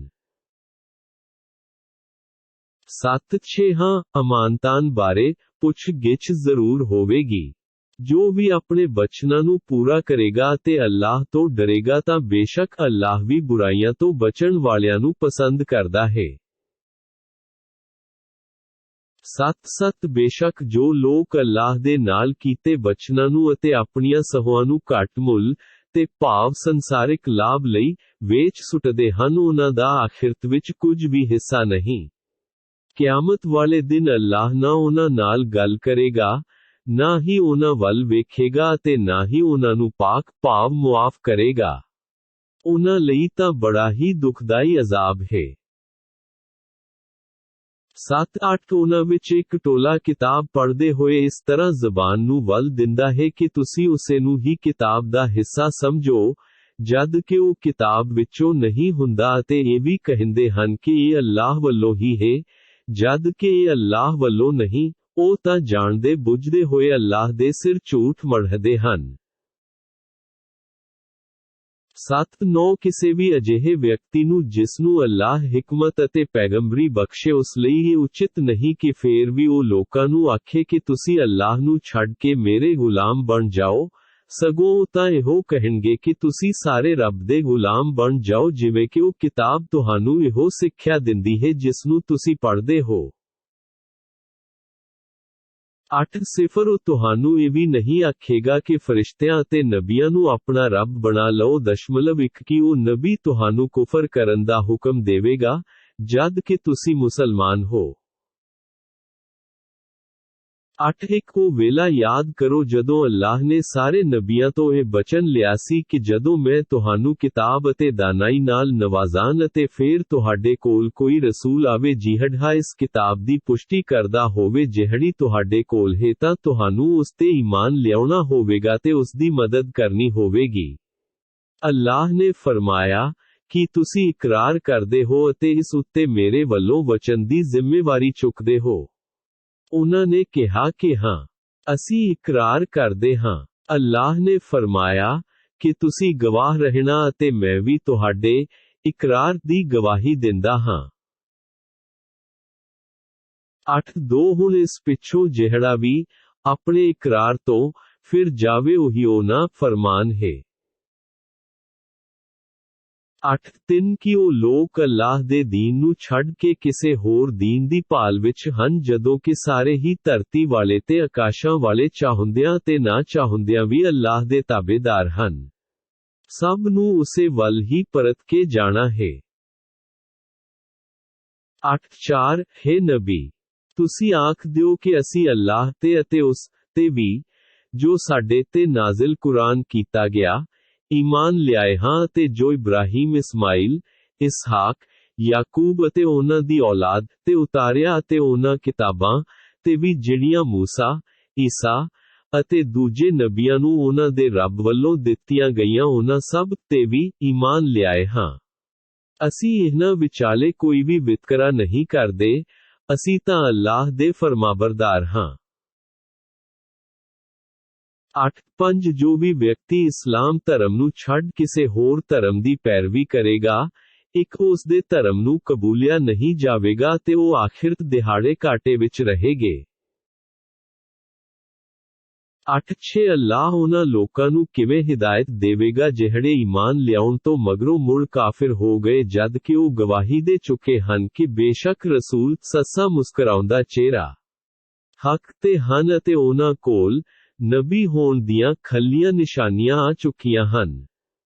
7 ਹਾਂ, ਅਮਾਨਤਾਂ ਬਾਰੇ ਪੁੱਛ ਗਿੱਛ ਜ਼ਰੂਰ ਹੋਵੇਗੀ। ਜੋ ਵੀ ਆਪਣੇ ਬਚਨਾਂ ਨੂੰ ਪੂਰਾ ਕਰੇਗਾ ਅਤੇ ਅੱਲਾਹ ਤੋਂ ਡਰੇਗਾ ਤਾਂ ਬੇਸ਼ੱਕ ਅੱਲਾਹ ਵੀ ਬੁਰਾਈਆਂ ਤੋਂ ਬਚਣ ਵਾਲਿਆਂ ਨੂੰ ਪਸੰਦ ਕਰਦਾ ਹੈ। 7 ਬੇਸ਼ੱਕ ਜੋ ਲੋਕ ਅੱਲਾਹ ਦੇ ਨਾਲ ਕੀਤੇ ਬਚਨਾਂ ਨੂੰ ਅਤੇ ਆਪਣੀਆਂ ਸਹੁਆਂ ਨੂੰ ਘੱਟ ਮੁੱਲ ਤੇ ਭਾਵ ਸੰਸਾਰਿਕ ਲਾਭ ਲਈ ਵੇਚ ਸੁੱਟਦੇ ਹਨ, ਉਹਨਾਂ ਦਾ ਆਖਿਰਤ ਵਿੱਚ ਕੁਝ ਵੀ ਹਿੱਸਾ ਨਹੀਂ। ਕਿਆਮਤ ਵਾਲੇ ਦਿਨ ਅੱਲਾਹ ਨਾ ਉਹਨਾਂ ਨਾਲ ਗੱਲ ਕਰੇਗਾ, ਨਾ ਹੀ ਉਹਨਾਂ ਵੱਲ ਵੇਖੇਗਾ ਅਤੇ ਨਾ ਹੀ ਉਹਨਾਂ ਨੂੰ ਪਾਕ ਭਾਵ ਮੁਆਫ ਕਰੇਗਾ। ਉਹਨਾਂ ਲਈ ਤਾਂ ਬੜਾ ਹੀ ਦੁਖਦਾਈ ਅਜ਼ਾਬ ਹੈ। 7 ਉਹਨਾਂ ਵਿੱਚ ਇੱਕ ਟੋਲਾ ਕਿਤਾਬ ਪੜ੍ਹਦੇ ਹੋਏ ਇਸ ਤਰ੍ਹਾਂ ਜ਼ਬਾਨ ਨੂੰ ਵੱਲ ਦਿੰਦਾ ਹੈ ਕਿ ਤੁਸੀਂ ਉਸੇ ਨੂੰ ਹੀ ਕਿਤਾਬ ਦਾ ਹਿੱਸਾ ਸਮਝੋ, ਜਦ ਕਿ ਉਹ ਕਿਤਾਬ ਵਿੱਚੋਂ ਨਹੀਂ ਹੁੰਦਾ, ਅਤੇ ਇਹ ਵੀ ਕਹਿੰਦੇ ਹਨ ਕਿ ਇਹ ਅੱਲਾਹ ਵੱਲੋਂ ਹੀ ਹੈ, ਜਦ ਕਿ ਇਹ ਅੱਲਾਹ ਵੱਲੋਂ ਨਹੀਂ। ਉਹ ਤਾਂ ਜਾਣਦੇ ਬੁੱਝਦੇ ਹੋਏ ਅੱਲਾਹ ਦੇ ਸਿਰ ਝੂਠ ਮੜ੍ਹਦੇ ਹਨ। 7 ਕਿਸੇ ਵੀ ਅਜਿਹੇ ਵਿਅਕਤੀ ਨੂੰ ਜਿਸ ਨੂੰ ਅੱਲਾਹ ਹਿਕਮਤ ਅਤੇ ਪੈਗੰਬਰੀ ਬਖਸ਼ੇ ਉਸ ਲਈ ਇਹ ਉਚਿਤ ਨਹੀਂ ਕਿ ਫੇਰ ਵੀ ਉਹ ਲੋਕਾਂ ਨੂੰ ਆਖੇ ਕਿ ਤੁਸੀਂ ਅੱਲਾਹ ਨੂੰ ਛੱਡ ਕੇ ਮੇਰੇ ਗੁਲਾਮ ਬਣ ਜਾਓ, ਸਗੋਂ ਉਹ ਤਾਂ ਇਹੋ ਕਹਿਣਗੇ ਕਿ ਤੁਸੀਂ ਸਾਰੇ ਰੱਬ ਦੇ ਗੁਲਾਮ ਬਣ ਜਾਓ, ਜਿਵੇਂ ਕਿ ਉਹ ਕਿਤਾਬ ਤੁਹਾਨੂੰ ਇਹੋ ਸਿੱਖਿਆ ਦਿੰਦੀ ਹੈ ਜਿਸ ਨੂੰ ਤੁਸੀਂ ਪੜ੍ਹਦੇ ਹੋ। 8 ਉਹ ਤੁਹਾਨੂੰ ਇਹ ਵੀ ਨਹੀਂ ਆਖੇਗਾ ਕਿ ਫਰਿਸ਼ਤਿਆਂ ਅਤੇ ਨਬੀਆਂ ਨੂੰ ਆਪਣਾ ਰੱਬ ਬਣਾ ਲਓ। 1 ਕਿ ਉਹ ਨਬੀ ਤੁਹਾਨੂੰ ਕੁਫਰ ਕਰਨ ਦਾ ਹੁਕਮ ਦੇਵੇਗਾ, ਜਦ ਕਿ ਤੁਸੀਂ ਮੁਸਲਮਾਨ ਹੋ। 8 ਉਹ ਵੇਲਾ ਯਾਦ ਕਰੋ ਜਦੋਂ ਅੱਲਾਹ ਨੇ ਸਾਰੇ ਨਬੀਆਂ ਤੋਂ ਇਹ ਬਚਨ ਲਿਆ ਸੀ ਕਿ ਜਦੋਂ ਮੈਂ ਤੁਹਾਨੂੰ ਕਿਤਾਬ ਅਤੇ ਦਾਨਾਈ ਨਾਲ ਨਵਾਜ਼ਾਂ ਅਤੇ ਫੇਰ ਤੁਹਾਡੇ ਕੋਲ ਕੋਈ ਰਸੂਲ ਆਵੇ ਜਿਹੜਾ ਇਸ ਕਿਤਾਬ ਦੀ ਪੁਸ਼ਟੀ ਕਰਦਾ ਹੋਵੇ ਜਿਹੜੀ ਤੁਹਾਡੇ ਕੋਲ ਹੈ, ਤਾਂ ਤੁਹਾਨੂੰ ਉਸ ਤੇ ਈਮਾਨ ਲਿਆਉਣਾ ਹੋਵੇਗਾ ਤੇ ਉਸ ਦੀ ਮਦਦ ਕਰਨੀ ਹੋਵੇਗੀ। ਅੱਲਾਹ ਨੇ ਫਰਮਾਇਆ ਕਿ ਤੁਸੀਂ ਇਕਰਾਰ ਕਰਦੇ ਹੋ ਅਤੇ ਇਸ ਉੱਤੇ ਮੇਰੇ ਵੱਲੋਂ ਵਚਨ ਦੀ ਜ਼ਿੰਮੇਵਾਰੀ ਚੁੱਕਦੇ ਹੋ। ਉਹਨਾਂ ਨੇ ਕਿਹਾ ਕਿ ਹਾਂ, ਅਸੀਂ ਇਕਰਾਰ ਕਰਦੇ ਹਾਂ। ਅੱਲਾਹ ਨੇ ਫਰਮਾਇਆ ਕਿ ਤੁਸੀਂ ਗਵਾਹ ਰਹਿਣਾ ਅਤੇ ਮੈਂ ਵੀ ਤੁਹਾਡੇ ਇਕਰਾਰ ਦੀ ਗਵਾਹੀ ਦਿੰਦਾ ਹਾਂ। 8 ਹੁਣ ਇਸ ਪਿੱਛੋਂ ਜਿਹੜਾ ਵੀ ਆਪਣੇ ਇਕਰਾਰ ਤੋਂ ਫਿਰ ਜਾਵੇ ਉਹੀ ਉਹਨਾਂ ਫਰਮਾਨ ਹੈ। 8 ਕਿ ਉਹ ਲੋਕ ਅੱਲਾਹ ਦੇ ਦੀਨ ਨੂੰ ਛੱਡ ਕੇ ਕਿਸੇ ਹੋਰ ਦੀਨ ਦੀ ਭਾਲ ਵਿੱਚ ਹਨ, ਜਦੋਂ ਕਿ ਸਾਰੇ ਹੀ ਧਰਤੀ ਵਾਲੇ ਤੇ ਆਕਾਸ਼ਾਂ ਵਾਲੇ ਚਾਹੁੰਦਿਆਂ ਤੇ ਨਾ ਚਾਹੁੰਦਿਆਂ ਵੀ ਅੱਲਾਹ ਦੇ ਤਾਬੇਦਾਰ ਹਨ। ਸਭ ਨੂੰ ਉਸੇ ਵੱਲ ਹੀ ਪਰਤ ਕੇ ਜਾਣਾ ਹੈ। 8:4 हे ਨਬੀ, ਤੁਸੀਂ ਆਖ ਦਿਓ ਕਿ ਅਸੀਂ ਅੱਲਾਹ ਤੇ ਅਤੇ ਉਸ ਤੇ ਵੀ ਜੋ ਸਾਡੇ ਤੇ ਨਾਜ਼ਿਲ ਕੁਰਾਨ ਕੀਤਾ ਗਿਆ ਈਮਾਨ ਲਿਆਏ ਹਾਂ ਅਤੇ ਜੋ ਇਬਰਾਹੀਮ ਇਸਮਾਈਲ ਇਸਹਾਕ ਯਾਕੂਬ ਅਤੇ ਉਹਨਾਂ ਦੀ ਔਲਾਦ ਤੇ ਉਤਾਰਿਆ ਅਤੇ ਉਹਨਾਂ ਕਿਤਾਬਾਂ ਤੇ ਵੀ ਜਿਹੜੀਆਂ ਮੂਸਾ ਈਸਾ ਅਤੇ ਦੂਜੇ ਨਬੀਆਂ ਨੂੰ ਉਹਨਾਂ ਦੇ ਰੱਬ ਵੱਲੋਂ ਦਿੱਤੀਆਂ ਗਈਆਂ ਉਹਨਾਂ ਸਭ ਤੇ ਵੀ ਈਮਾਨ ਲਿਆਏ ਹਾਂ। ਅਸੀਂ ਇਹਨਾਂ ਵਿਚਾਲੇ ਕੋਈ ਵੀ ਵਿਤਕਰਾ ਨਹੀਂ ਕਰਦੇ, ਅਸੀਂ ਤਾਂ ਅੱਲਾਹ ਦੇ ਫਰਮਾਬਰਦਾਰ ਹਾਂ। 8:5 ਜੋ ਵੀ ਵਿਅਕਤੀ ਇਸਲਾਮ ਧਰਮ ਨੂੰ ਛੱਡ ਕਿਸੇ ਹੋਰ ਧਰਮ ਦੀ ਪੈਰਵੀ ਕਰੇਗਾ, ਇੱਕ ਉਸ ਦੇ ਧਰਮ ਨੂੰ ਕਬੂਲਿਆ ਨਹੀਂ ਜਾਵੇਗਾ ਤੇ ਉਹ ਆਖਿਰਤ ਦਿਹਾੜੇ ਘਾਟੇ ਵਿੱਚ ਰਹੇਗੇ। 8:6 ਅੱਲਾਹ ਉਹਨਾਂ ਲੋਕਾਂ ਨੂੰ ਕਿਵੇਂ ਹਿਦਾਇਤ ਦੇਵੇਗਾ ਜਿਹੜੇ ਈਮਾਨ ਲਿਆਉਣ ਤੋਂ ਮਗਰੋਂ ਮੁੜ ਕਾਫਿਰ ਹੋ ਗਏ ਜਦ ਕਿ ਉਹ ਗਵਾਹੀ ਦੇ ਚੁੱਕੇ ਹਨ ਕਿ ਬੇਸ਼ੱਕ ਰਸੂਲ ਸੱਸਾ ਮੁਸਕਰਾਉਂਦਾ ਚਿਹਰਾ ਹੱਕ ਤੇ ਹਨ ਅਤੇ ਉਹਨਾਂ ਕੋਲ ਨਬੀ ਹੋਣ ਦੀਆਂ ਖੱਲੀਆਂ ਨਿਸ਼ਾਨੀਆਂ ਆ ਚੁੱਕੀਆਂ ਹਨ।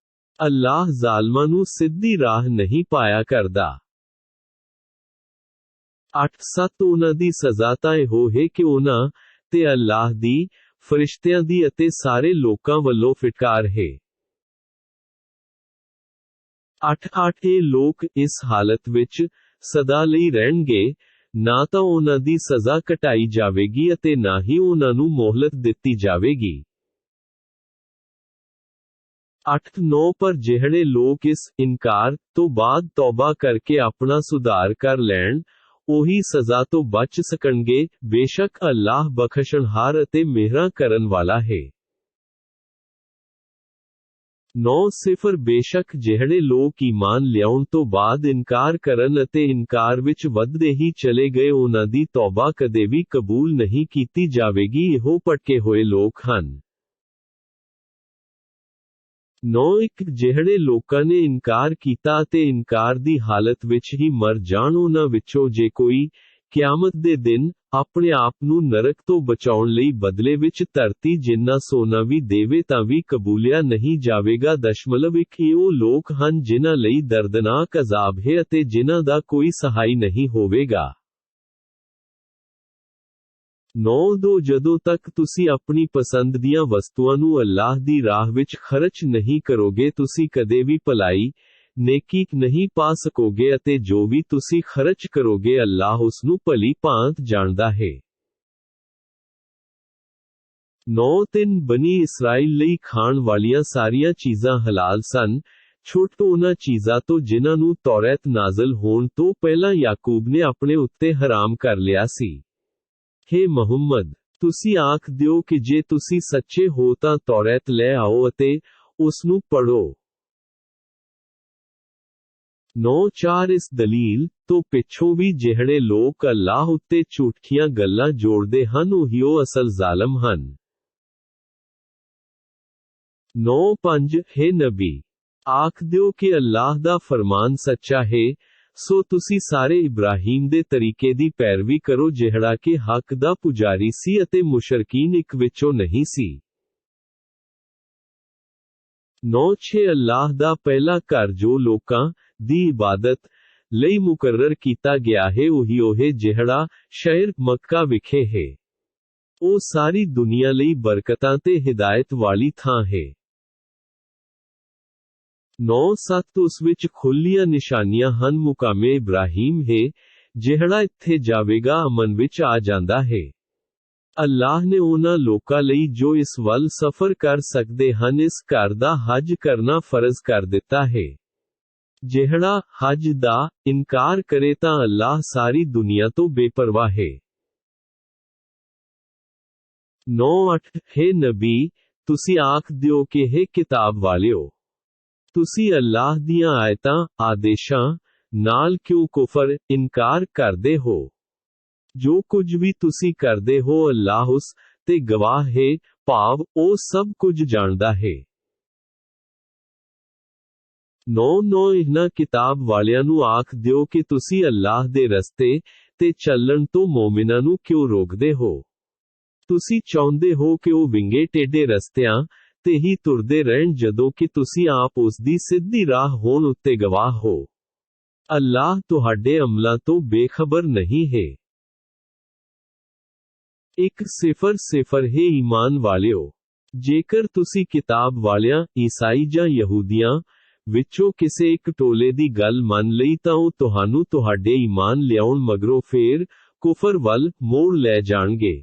ਅੱਲਾਹ ਜ਼ਾਲਮਾਂ ਨੂੰ ਸਿੱਧੀ ਰਾਹ ਨਹੀਂ ਪਾਇਆ ਕਰਦਾ। 8:7 ਉਹਨਾਂ ਦੀ ਸਜ਼ਾ ਤਾਂ ਇਹੋ ਹੈ ਕਿ ਉਹਨਾਂ ਤੇ ਅੱਲਾਹ ਦੀ ਫਰਿਸ਼ਤਿਆਂ ਦੀ ਅਤੇ ਸਾਰੇ ਲੋਕਾਂ ਵੱਲੋਂ ਫਿਟਕਾਰ ਹੈ। 8:8 ਇਹ ਲੋਕ ਇਸ ਹਾਲਤ ਵਿੱਚ ਸਦਾ ਲਈ ਰਹਿਣਗੇ, ਨਾ ਤਾਂ ਉਹਨਾਂ ਦੀ ਸਜ਼ਾ ਘਟਾਈ ਜਾਵੇਗੀ ਅਤੇ ਨਾ ਹੀ ਉਹਨਾਂ ਨੂੰ ਮੋਹਲਤ ਦਿੱਤੀ ਜਾਵੇਗੀ। 8:9 ਪਰ ਜਿਹੜੇ ਲੋਕ ਇਸ ਇਨਕਾਰ ਤੋਂ ਬਾਅਦ ਤੌਬਾ ਕਰਕੇ ਆਪਣਾ ਸੁਧਾਰ ਕਰ ਲੈਣ, ਉਹੀ ਸਜ਼ਾ ਤੋਂ ਬਚ ਸਕਣਗੇ, ਬੇਸ਼ੱਕ ਅੱਲਾਹ ਬਖਸ਼ਣਹਾਰ ਅਤੇ ਮਿਹਰਾਂ ਕਰਨ ਵਾਲਾ ਹੈ। 9 ਬੇਸ਼ੱਕ ਜਿਹੜੇ ਲੋਕ ਈਮਾਨ ਲਿਆਉਣ ਤੋਂ ਬਾਅਦ ਇਨਕਾਰ ਕਰਨ ਅਤੇ ਇਨਕਾਰ ਵਿੱਚ ਵੱਧਦੇ ਹੀ ਚਲੇ ਗਏ ਉਹਨਾਂ ਦੀ ਤੌਬਾ ਕਦੇ ਵੀ ਕਬੂਲ ਨਹੀਂ ਕੀਤੀ ਜਾਵੇਗੀ, ਇਹੋ ਭਟਕੇ ਹੋਏ ਲੋਕ ਹਨ। 9 ਜਿਹੜੇ ਲੋਕਾਂ ਨੇ ਇਨਕਾਰ ਕੀਤਾ ਅਤੇ ਇਨਕਾਰ ਦੀ ਹਾਲਤ ਵਿੱਚ ਹੀ ਮਰ ਜਾਣ ਉਹਨਾਂ ਵਿੱਚੋਂ ਜੇ ਕੋਈ ਕਿਆਮਤ ਦੇ ਦਿਨ ਆਪਣੇ ਆਪ ਨੂੰ ਨਰਕ ਤੋਂ ਬਚਾਉਣ ਲਈ ਬਦਲੇ ਵਿੱਚ ਧਰਤੀ ਜਿੰਨਾ ਸੋਨਾ ਵੀ ਦੇਵੇ ਤਾਂ ਵੀ ਕਬੂਲਿਆ ਨਹੀਂ ਜਾਵੇਗਾ। 1 ਇਹ ਉਹ ਲੋਕ ਹਨ ਜਿਨ੍ਹਾਂ ਲਈ ਦਰਦਨਾਕ ਅਜ਼ਾਬ ਹੈ ਅਤੇ ਜਿਨ੍ਹਾਂ ਦਾ ਕੋਈ ਸਹਾਈ ਨਹੀਂ ਹੋਵੇਗਾ। 9 ਜਦੋਂ ਤੱਕ ਤੁਸੀਂ ਆਪਣੀ ਪਸੰਦ ਦੀਆਂ ਵਸਤੂਆਂ ਨੂੰ ਅੱਲਾਹ ਦੀ ਰਾਹ ਵਿੱਚ ਖਰਚ ਨਹੀਂ ਕਰੋਗੇ ਤੁਸੀਂ ਕਦੇ ਵੀ ਭਲਾਈ ਨੇਕੀ ਨਹੀਂ ਪਾ ਸਕੋਗੇ ਅਤੇ ਜੋ ਵੀ ਤੁਸੀਂ ਖਰਚ ਕਰੋਗੇ ਅੱਲਾਹ ਉਸ ਨੂੰ ਭਲੀ ਭਾਂਤ ਜਾਣਦਾ ਹੈ। 9 ਬਨੀ ਇਸਰਾਈਲ ਲਈ ਖਾਣ ਵਾਲੀਆਂ ਸਾਰੀਆਂ ਚੀਜ਼ਾਂ ਹਲਾਲ ਸਨ, ਛੁੱਟ ਉਹਨਾਂ ਚੀਜ਼ਾਂ ਤੋਂ ਜਿਨ੍ਹਾਂ ਨੂੰ ਤੌਰਾਤ ਨਾਜ਼ਲ ਹੋਣ ਤੋਂ ਪਹਿਲਾਂ ਯਾਕੂਬ ਨੇ ਆਪਣੇ ਉੱਤੇ ਹਰਾਮ ਕਰ ਲਿਆ ਸੀ। ਹੇ ਮੁਹੰਮਦ, ਤੁਸੀਂ ਆਖ ਦਿਓ ਕਿ ਜੇ ਤੁਸੀਂ ਸੱਚੇ ਹੋ ਤਾਂ ਤੌਰਾਤ ਲੈ ਆਓ ਅਤੇ ਉਸ ਨੂੰ ਪੜ੍ਹੋ। 9 ਇਸ ਦਲੀਲ ਤੋਂ ਪਿੱਛੋਂ ਵੀ ਜਿਹੜੇ ਲੋਕ ਅੱਲਾਹ ਉੱਤੇ ਝੂਠੀਆਂ ਗੱਲਾਂ ਜੋੜਦੇ ਹਨ ਉਹੀ ਉਹ ਅਸਲ ਜ਼ਾਲਮ ਹਨ। 9 ਹੇ ਨਬੀ, ਆਖ ਦਿਓ ਕਿ ਅੱਲਾਹ ਦਾ ਫਰਮਾਨ ਸੱਚਾ ਹੈ, ਸੋ ਤੁਸੀਂ ਸਾਰੇ ਇਬਰਾਹੀਮ ਦੇ ਤਰੀਕੇ ਦੀ ਪੈਰਵੀ ਕਰੋ ਜਿਹੜਾ ਕਿ ਹੱਕ ਦਾ ਪੁਜਾਰੀ ਸੀ ਅਤੇ ਮੁਸ਼ਰਕੀਨ ਇੱਕ ਵਿੱਚੋਂ ਨਹੀਂ ਸੀ। 9 ਅੱਲਾਹ ਦਾ ਪਹਿਲਾ ਘਰ ਜੋ ਲੋਕਾਂ ਦੀ ਇਬਾਦਤ ਲਈ ਮੁਕਰਰ ਕੀਤਾ ਗਿਆ ਹੈ ਉਹੀ ਉਹ ਹੈ ਜਿਹੜਾ ਸ਼ਹਿਰ ਮੱਕਾ ਵਿਖੇ ਹੈ। ਉਹ ਸਾਰੀ ਦੁਨੀਆ ਲਈ ਬਰਕਤਾਂ ਤੇ ਹਿਦਾਇਤ ਵਾਲੀ ਥਾਂ ਹੈ। 9 ਉਸ ਵਿੱਚ ਖੁੱਲੀਆਂ ਨਿਸ਼ਾਨੀਆਂ ਹਨ ਮੁਕਾਮੇ ਇਬਰਾਹੀਮ ਹੈ, ਜਿਹੜਾ ਇੱਥੇ ਜਾਵੇਗਾ ਅਮਨ ਵਿੱਚ ਆ ਜਾਂਦਾ ਹੈ। ਅੱਲਾਹ ਨੇ ਉਹਨਾਂ ਲੋਕਾਂ ਲਈ ਜੋ ਇਸ ਵੱਲ ਸਫ਼ਰ ਕਰ ਸਕਦੇ ਹਨ ਇਸ ਘਰ ਦਾ ਹੱਜ ਕਰਨਾ ਫਰਜ਼ ਕਰ ਦਿੱਤਾ ਹੈ। ਜਿਹੜਾ ਹੱਜ ਦਾ ਇਨਕਾਰ ਕਰੇ ਤਾਂ ਅੱਲਾਹ ਸਾਰੀ ਦੁਨੀਆ ਤੋਂ ਬੇਪਰਵਾਹ ਹੈ। 9 ਹੇ ਨਬੀ, ਤੁਸੀਂ ਆਖ ਦਿਓ ਕਿ ਹੇ ਕਿਤਾਬ ਵਾਲਿਓ, ਤੁਸੀਂ ਅੱਲਾਹ ਦੀਆਂ ਆਇਤਾਂ ਆਦੇਸ਼ਾਂ ਨਾਲ ਕਿਉਂ ਕੁਫਰ ਇਨਕਾਰ ਕਰਦੇ ਹੋ? ਜੋ ਕੁਝ ਵੀ ਤੁਸੀਂ ਕਰਦੇ ਹੋ ਅੱਲਾਹ ਉਸ ਤੇ ਗਵਾਹ ਹੈ, ਭਾਵ ਉਹ ਸਭ ਕੁਝ ਜਾਣਦਾ ਹੈ। 9 ਇਹਨਾਂ ਕਿਤਾਬ ਵਾਲਿਆਂ ਨੂੰ ਆਖ ਦਿਓ ਕਿ ਤੁਸੀਂ ਅੱਲਾਹ ਦੇ ਰਸਤੇ ਤੇ ਚੱਲਣ ਤੋਂ ਮੋਮਿਨਾਂ ਨੂੰ ਕਿਉਂ ਰੋਕਦੇ ਹੋ? ਤੁਸੀਂ ਚਾਹੁੰਦੇ ਹੋ ਕਿ ਉਹ ਵਿੰਗੇ ਟੇਢੇ ਰਸਤਿਆਂ ਤੇ ਹੀ ਤੁਰਦੇ ਰਹਿਣ ਜਦੋਂ ਕਿ ਤੁਸੀਂ ਆਪ ਉਸ ਦੀ ਸਿੱਧੀ ਰਾਹ ਹੋਣ ਉੱਤੇ ਗਵਾਹ ਹੋ। ਅੱਲਾਹ ਤੁਹਾਡੇ ਅਮਲਾਂ ਤੋਂ ਬੇਖਬਰ ਨਹੀਂ ਹੈ। 1:0 ਹੈ ਈਮਾਨ ਵਾਲਿਓ, ਜੇਕਰ ਤੁਸੀਂ ਕਿਤਾਬ ਵਾਲਿਆਂ, ਈਸਾਈ ਜਾਂ ਯਹੂਦੀਆਂ ਵਿੱਚੋਂ ਕਿਸੇ ਇੱਕ ਟੋਲੇ ਦੀ ਗੱਲ ਮੰਨ ਲਈ ਤਾਂ ਉਹ ਤੁਹਾਨੂੰ ਤੁਹਾਡੇ ਈਮਾਨ ਲਿਆਉਣ ਮਗਰੋਂ ਫੇਰ ਕੁਫਰ ਵੱਲ ਮੋੜ ਲੈ ਜਾਣਗੇ।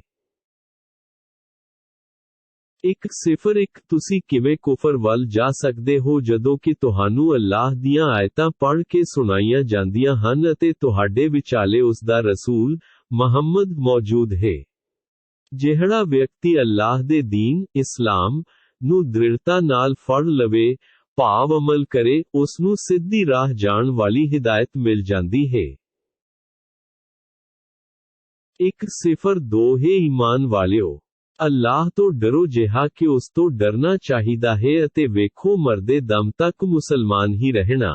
1:1 ਤੁਸੀਂ ਕਿਵੇਂ ਕੁਫਰ ਵੱਲ ਜਾ ਸਕਦੇ ਹੋ ਜਦੋਂ ਕਿ ਤੁਹਾਨੂੰ ਅੱਲਾਹ ਦੀਆਂ ਆਇਤਾਂ ਪੜ੍ਹ ਕੇ ਸੁਣਾਈਆਂ ਜਾਂਦੀਆਂ ਹਨ ਅਤੇ ਤੁਹਾਡੇ ਵਿਚਾਲੇ ਉਸ ਦਾ ਰਸੂਲ ਮੁਹੰਮਦ ਮੌਜੂਦ ਹੈ। ਜਿਹੜਾ ਵਿਅਕਤੀ ਅੱਲਾਹ ਦੇ ਦੀਨ, ਇਸਲਾਮ ਨੂੰ ਦ੍ਰਿੜਤਾ ਨਾਲ ਫੜ ਲਵੇ, ਭਾਵ ਅਮਲ ਕਰੇ, ਉਸ ਨੂੰ ਸਿੱਧੀ ਰਾਹ ਜਾਣ ਵਾਲੀ ਹਿਦਾਇਤ ਮਿਲ ਜਾਂਦੀ ਹੈ। 1:2 ਹੈ ਈਮਾਨ ਵਾਲਿਓ, ਅੱਲਾਹ ਤੋਂ ਡਰੋ ਜਿਹਾ ਕਿ ਉਸ ਤੋਂ ਡਰਨਾ ਚਾਹੀਦਾ ਹੈ ਅਤੇ ਵੇਖੋ ਮਰਦੇ ਦਮ ਤੱਕ ਮੁਸਲਮਾਨ ਹੀ ਰਹਿਣਾ।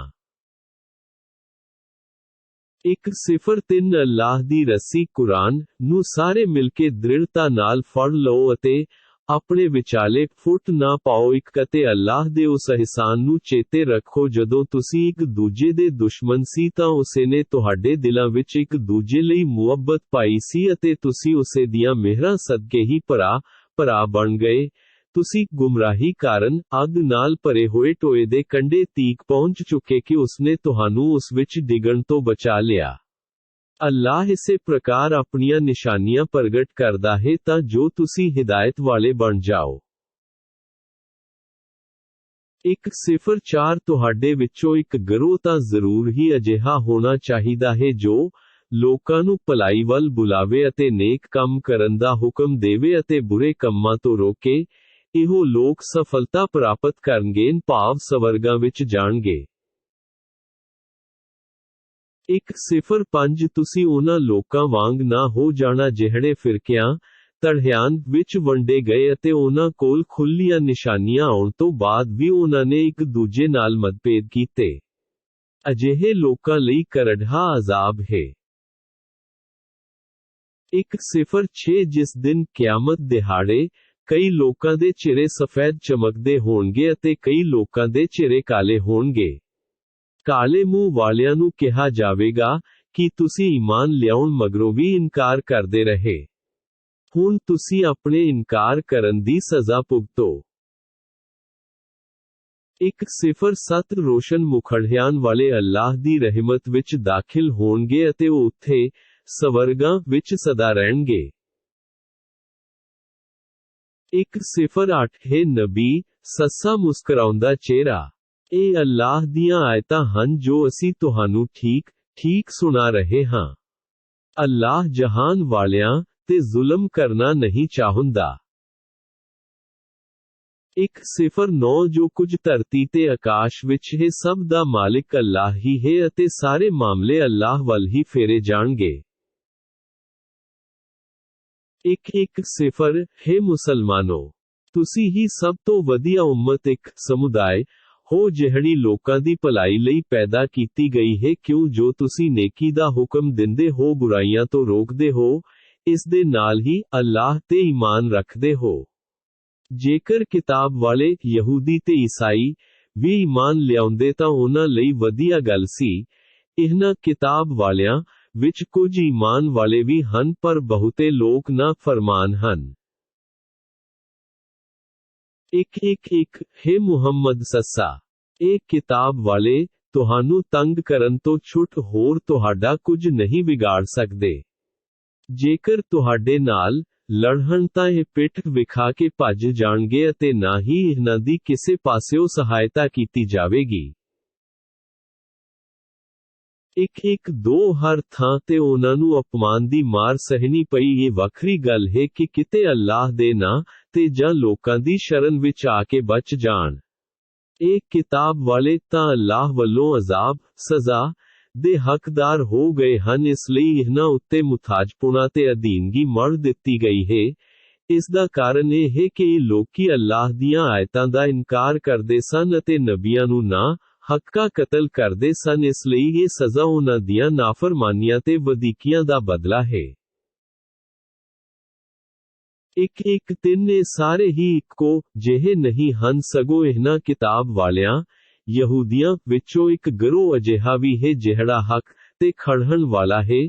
1:3 ਅੱਲਾਹ ਦੀ ਰੱਸੀ ਕੁਰਾਨ ਨੂੰ ਸਾਰੇ ਮਿਲ ਕੇ ਦ੍ਰਿੜਤਾ ਨਾਲ ਫੜ ਲਓ ਅਤੇ ਆਪਣੇ ਵਿਚਾਲੇ ਫੁੱਟ ਨਾ ਪਾਓ। ਅਤੇ ਅੱਲਾਹ ਦੇ ਉਸ ਅਹਿਸਾਨ ਨੂੰ ਚੇਤੇ ਰੱਖੋ ਜਦੋਂ ਤੁਸੀਂ ਇੱਕ ਦੂਜੇ ਦੇ ਦੁਸ਼ਮਣ ਸੀ ਤਾਂ ਉਸੇ ਨੇ ਤੁਹਾਡੇ ਦਿਲਾਂ ਵਿੱਚ ਇੱਕ ਦੂਜੇ ਲਈ ਮੁਹੱਬਤ ਪਾਈ ਸੀ ਅਤੇ ਤੁਸੀਂ ਉਸੇ ਦੀਆਂ ਮਿਹਰਾਂ ਸਦਕੇ ਹੀ ਭਰਾ ਬਣ ਗਏ। ਤੁਸੀਂ ਗੁੰਮਰਾਹੀ ਕਾਰਨ ਅੱਗ ਨਾਲ ਭਰੇ ਹੋਏ ਟੋਏ ਦੇ ਕੰਢੇ ਤੀਕ ਪਹੁੰਚ ਚੁੱਕੇ ਕਿ ਉਸਨੇ ਤੁਹਾਨੂੰ ਉਸ ਵਿੱਚ ਡਿੱਗਣ ਤੋਂ ਬਚਾ ਲਿਆ। ਅੱਲਾਹ ਇਸੇ ਪ੍ਰਕਾਰ ਆਪਣੀਆਂ ਨਿਸ਼ਾਨੀਆਂ ਪ੍ਰਗਟ ਕਰਦਾ ਹੈ ਤਾਂ ਜੋ ਤੁਸੀਂ ਹਿਦਾਇਤ ਵਾਲੇ ਬਣ ਜਾਓ। 1:4 ਤੁਹਾਡੇ ਵਿੱਚੋਂ ਇੱਕ ਗਿਰੋਹ ਤਾਂ ਜ਼ਰੂਰ ਹੀ ਅਜਿਹਾ ਹੋਣਾ ਚਾਹੀਦਾ ਹੈ ਜੋ ਲੋਕਾਂ ਨੂੰ ਭਲਾਈ ਵੱਲ ਬੁਲਾਵੇ ਅਤੇ ਨੇਕ ਕੰਮ ਕਰਨ ਦਾ ਹੁਕਮ ਦੇਵੇ ਅਤੇ ਬੁਰੇ ਕੰਮਾਂ ਤੋਂ ਰੋਕੇ। ਇਹੋ ਲੋਕ ਸਫਲਤਾ ਪ੍ਰਾਪਤ ਕਰਨਗੇ, ਭਾਵ ਸਵਰਗਾਂ ਵਿੱਚ ਜਾਣਗੇ। 1:5 ਤੁਸੀਂ ਉਹਨਾਂ ਲੋਕਾਂ ਵਾਂਗ ਨਾ ਹੋ ਜਾਣਾ ਜਿਹੜੇ ਫਿਰਕਿਆਂ, ਧੜਿਆਂ ਵਿੱਚ ਵੰਡੇ ਗਏ ਅਤੇ ਉਹਨਾਂ ਕੋਲ ਖੁੱਲ੍ਹੀਆਂ ਨਿਸ਼ਾਨੀਆਂ ਆਉਣ ਤੋਂ ਬਾਅਦ ਵੀ ਉਹਨਾਂ ਨੇ ਇੱਕ ਦੂਜੇ ਨਾਲ ਮਤਭੇਦ ਕੀਤੇ। ਅਜਿਹੇ ਲੋਕਾਂ ਲਈ ਕਰੜਹਾ ਅਜ਼ਾਬ ਹੈ। 1:6 ਜਿਸ ਦਿਨ ਕਿਆਮਤ ਦਿਹਾੜੇ ਕਈ ਲੋਕਾਂ ਦੇ ਚਿਹਰੇ ਸਫੈਦ ਚਮਕਦੇ ਹੋਣਗੇ ਅਤੇ ਕਈ ਲੋਕਾਂ ਦੇ ਚਿਹਰੇ ਕਾਲੇ ਹੋਣਗੇ। ਕਾਲੇ ਮੂੰਹ ਵਾਲਿਆਂ ਨੂੰ ਕਿਹਾ ਜਾਵੇਗਾ ਕਿ ਤੁਸੀਂ ਈਮਾਨ ਲਿਆਉਣ ਮਗਰੋਂ ਵੀ ਇਨਕਾਰ ਕਰਦੇ ਰਹੇ। ਹੁਣ ਤੁਸੀਂ ਆਪਣੇ ਇਨਕਾਰ ਕਰਨ ਦੀ ਸਜ਼ਾ ਭੁਗਤੋ। 1:7 ਰੋਸ਼ਨ ਮੁਖੜਿਆਂ ਵਾਲੇ ਅੱਲਾਹ ਦੀ ਰਹਿਮਤ ਵਿੱਚ ਦਾਖਿਲ ਹੋਣਗੇ ਅਤੇ ਉਹ ਉੱਥੇ ਸਵਰਗਾਂ ਵਿੱਚ ਸਦਾ ਰਹਿਣਗੇ। 1:8 ਹੈ ਨਬੀ, ਸੱਸਾ ਮੁਸਕਰਾਉਂਦਾ ਚਿਹਰਾ। ਇਹ ਅੱਲਾਹ ਦੀਆਂ ਆਇਤਾਂ ਹਨ ਜੋ ਅਸੀਂ ਤੁਹਾਨੂੰ ਠੀਕ ਸੁਣਾ ਰਹੇ ਹਾਂ। ਅੱਲਾਹ ਜਹਾਨ ਵਾਲਿਆਂ ਤੇ ਜ਼ੁਲਮ ਕਰਨਾ ਨਹੀਂ ਚਾਹੁੰਦਾ। 1:9 ਜੋ ਕੁਝ ਧਰਤੀ ਤੇ ਆਕਾਸ਼ ਵਿੱਚ ਹੈ ਸਭ ਦਾ ਮਾਲਿਕ ਅੱਲਾਹ ਹੀ ਹੈ ਅਤੇ ਸਾਰੇ ਮਾਮਲੇ ਅੱਲਾਹ ਵੱਲ ਹੀ ਫੇਰੇ ਜਾਣਗੇ। 1:10 ਹੈ ਮੁਸਲਮਾਨੋ, ਤੁਸੀਂ ਹੀ ਸਭ ਤੋਂ ਵਧੀਆ ਉਮਤ ਇੱਕ ਸਮੁਦਾਇ ਹੋ ਜਿਹੜੀ ਲੋਕਾਂ ਦੀ ਭਲਾਈ ਲਈ ਪੈਦਾ ਕੀਤੀ ਗਈ ਹੈ ਕਿਉਂ ਜੋ ਤੁਸੀਂ ਨੇਕੀ ਦਾ ਹੁਕਮ ਦਿੰਦੇ ਹੋ, ਬੁਰਾਈਆਂ ਤੋਂ ਰੋਕਦੇ ਹੋ, ਇਸ ਦੇ ਨਾਲ ਹੀ ਅੱਲਾਹ ਤੇ ਈਮਾਨ ਰੱਖਦੇ ਹੋ। ਜੇਕਰ ਕਿਤਾਬ ਵਾਲੇ ਯਹੂਦੀ ਤੇ ਈਸਾਈ ਵੀ ਈਮਾਨ ਲਿਆਉਂਦੇ ਤਾਂ ਉਹਨਾਂ ਲਈ ਵਧੀਆ ਗੱਲ ਸੀ। ਇਹਨਾਂ ਕਿਤਾਬ ਵਾਲਿਆਂ ਵਿੱਚ ਕੁਝ ਈਮਾਨ ਵਾਲੇ ਵੀ ਹਨ ਪਰ ਬਹੁਤੇ ਲੋਕ ਨਾ ਫਰਮਾਨ ਹਨ। 1:1 ਹੈ ਮੁਹੰਮਦ ਸੱਸਾ, ਇਹ ਕਿਤਾਬ ਵਾਲੇ ਤੁਹਾਨੂੰ ਤੰਗ ਕਰਨ ਤੋਂ ਛੁੱਟ ਹੋਰ ਤੁਹਾਡਾ ਕੁਝ ਨਹੀਂ ਵਿਗਾੜ ਸਕਦੇ। ਜੇਕਰ ਤੁਹਾਡੇ ਨਾਲ ਲੜਨ ਤਾਂ ਇਹ ਪਿੱਠ ਵਿਖਾ ਕੇ ਭੱਜ ਜਾਣਗੇ ਅਤੇ ਨਾ ਹੀ ਇਹਨਾਂ ਦੀ ਕਿਸੇ ਪਾਸਿਓਂ ਸਹਾਇਤਾ ਕੀਤੀ ਜਾਵੇਗੀ। 1:2 ਹਰ ਥਾਂ ਤੇ ਉਹਨਾਂ ਨੂੰ ਅਪਮਾਨ ਦੀ ਮਾਰ ਸਹਿਣੀ ਪਈ। ਇਹ ਵੱਖਰੀ ਗੱਲ ਹੈ ਕਿ ਕਿਤੇ ਅੱਲਾਹ ਦੇ ਨਾਂ ਤੇ ਜਾਂ ਲੋਕਾਂ ਦੀ ਸ਼ਰਨ ਵਿੱਚ ਆ ਕੇ ਬਚ ਜਾਣ। ਇਹ ਕਿਤਾਬ ਵਾਲੇ ਤਾਂ ਅੱਲਾਹ ਵੱਲੋਂ ਅਜ਼ਾਬ, ਸਜ਼ਾ ਦੇ ਹੱਕਦਾਰ ਹੋ ਗਏ ਹਨ, ਇਸ ਲਈ ਇਹਨਾਂ ਉੱਤੇ ਮੁਤਾਜਪੁਣਾ ਤੇ ਅਧੀਨਗੀ ਮੜ ਦਿੱਤੀ ਗਈ ਹੈ। ਇਸ ਦਾ ਕਾਰਨ ਇਹ ਹੈ ਕਿ ਇਹ ਲੋਕੀ ਅੱਲਾਹ ਦੀਆਂ ਆਇਤਾਂ ਦਾ ਇਨਕਾਰ ਕਰਦੇ ਸਨ ਅਤੇ ਨਬੀਆਂ ਨੂੰ ਨਾ ਹੱਕਾ ਕਤਲ ਕਰਦੇ ਸਨ, ਇਸ ਲਈ ਇਹ ਸਜ਼ਾ ਉਹਨਾਂ ਦੀਆਂ ਨਾਫਰਮਾਨੀਆਂ ਤੇ ਵਧੀਕੀਆਂ ਦਾ ਬਦਲਾ ਹੈ। 1:3 ਇਹ ਸਾਰੇ ਹੀ ਇੱਕੋ ਜਿਹੇ ਨਹੀਂ ਹਨ ਸਗੋਂ ਇਹਨਾਂ ਕਿਤਾਬ ਵਾਲਿਆਂ, ਯਹੂਦੀਆਂ ਵਿੱਚੋਂ ਇੱਕ ਗਰੋਹ ਅਜਿਹਾ ਵੀ ਹੈ ਜਿਹੜਾ ਹੱਕ ਤੇ ਖੜਹਣ ਵਾਲਾ ਹੈ।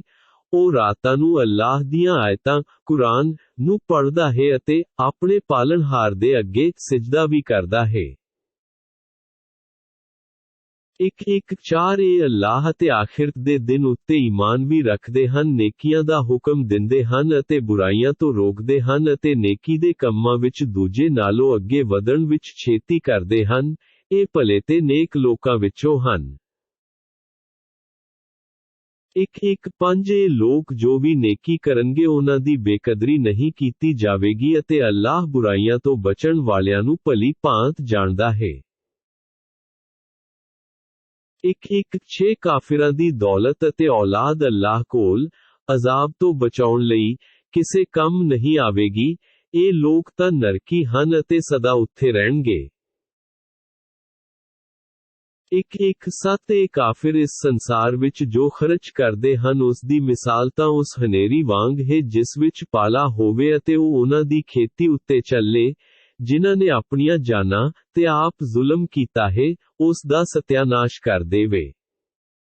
ਉਹ ਰਾਤਾਂ ਨੂੰ ਅੱਲਾਹ ਦੀਆਂ ਆਇਤਾਂ ਕੁਰਾਨ ਨੂੰ ਪੜ੍ਹਦਾ ਹੈ ਅਤੇ ਆਪਣੇ ਪਾਲਣਹਾਰ ਦੇ ਅੱਗੇ ਸਿਜਦਾ ਵੀ ਕਰਦਾ ਹੈ। 1:4 ਇਹ ਅੱਲਾਹ ਅਤੇ ਆਖਿਰਤ ਦੇ ਦਿਨ ਉੱਤੇ ਈਮਾਨ ਵੀ ਰੱਖਦੇ ਹਨ, ਨੇਕੀਆਂ ਦਾ ਹੁਕਮ ਦਿੰਦੇ ਹਨ ਅਤੇ ਬੁਰਾਈਆਂ ਤੋਂ ਰੋਕਦੇ ਹਨ ਅਤੇ ਨੇਕੀ ਦੇ ਕੰਮਾਂ ਵਿੱਚ ਦੂਜੇ ਨਾਲੋਂ ਅੱਗੇ ਵਧਣ ਵਿੱਚ ਛੇਤੀ ਕਰਦੇ ਹਨ। ਇਹ ਭਲੇ ਤੇ ਨੇਕ ਲੋਕਾਂ ਵਿੱਚੋਂ ਹਨ। 1:5 ਇਹ ਲੋਕ ਜੋ ਵੀ ਨੇਕੀ ਕਰਨਗੇ ਉਹਨਾਂ ਦੀ ਬੇਕਦਰੀ ਨਹੀਂ ਕੀਤੀ ਜਾਵੇਗੀ ਅਤੇ ਅੱਲਾਹ ਬੁਰਾਈਆਂ ਤੋਂ ਬਚਣ ਵਾਲਿਆਂ ਨੂੰ ਭਲੀ ਭਾਂਤ ਜਾਣਦਾ ਹੈ। 1:6 ਕਾਫਿਰਾਂ ਦੀ ਦੌਲਤ ਅਤੇ ਔਲਾਦ ਅੱਲਾਹ ਕੋਲ ਅਜ਼ਾਬ ਤੋਂ ਬਚਾਉਣ ਲਈ ਕਿਸੇ ਕੰਮ ਨਹੀਂ ਆਵੇਗੀ। ਇਹ ਲੋਕ ਤਾਂ ਨਰਕੀ ਹਨ ਅਤੇ ਸਦਾ ਉੱਥੇ ਰਹਿਣਗੇ। 1:7 ਇਹ ਕਾਫਿਰ ਇਸ ਸੰਸਾਰ ਵਿੱਚ ਜੋ ਖਰਚ ਕਰਦੇ ਹਨ ਉਸ ਦੀ ਮਿਸਾਲ ਤਾਂ ਉਸ ਹਨੇਰੀ ਵਾਂਗ ਹੈ ਜਿਸ ਵਿੱਚ ਪਾਲਾ ਹੋਵੇ ਅਤੇ ਉਹ ਉਹਨਾਂ ਦੀ ਖੇਤੀ ਉੱਤੇ ਚੱਲੇ। ਜਿਨ੍ਹਾਂ ਨੇ ਆਪਣੀਆਂ ਜਾਨਾਂ ਤੇ ਆਪ ਜ਼ੁਲਮ ਕੀਤਾ ਹੈ, ਉਸ ਦਾ ਸਤਿਆਨਾਸ਼ ਕਰ ਦੇਵੇ।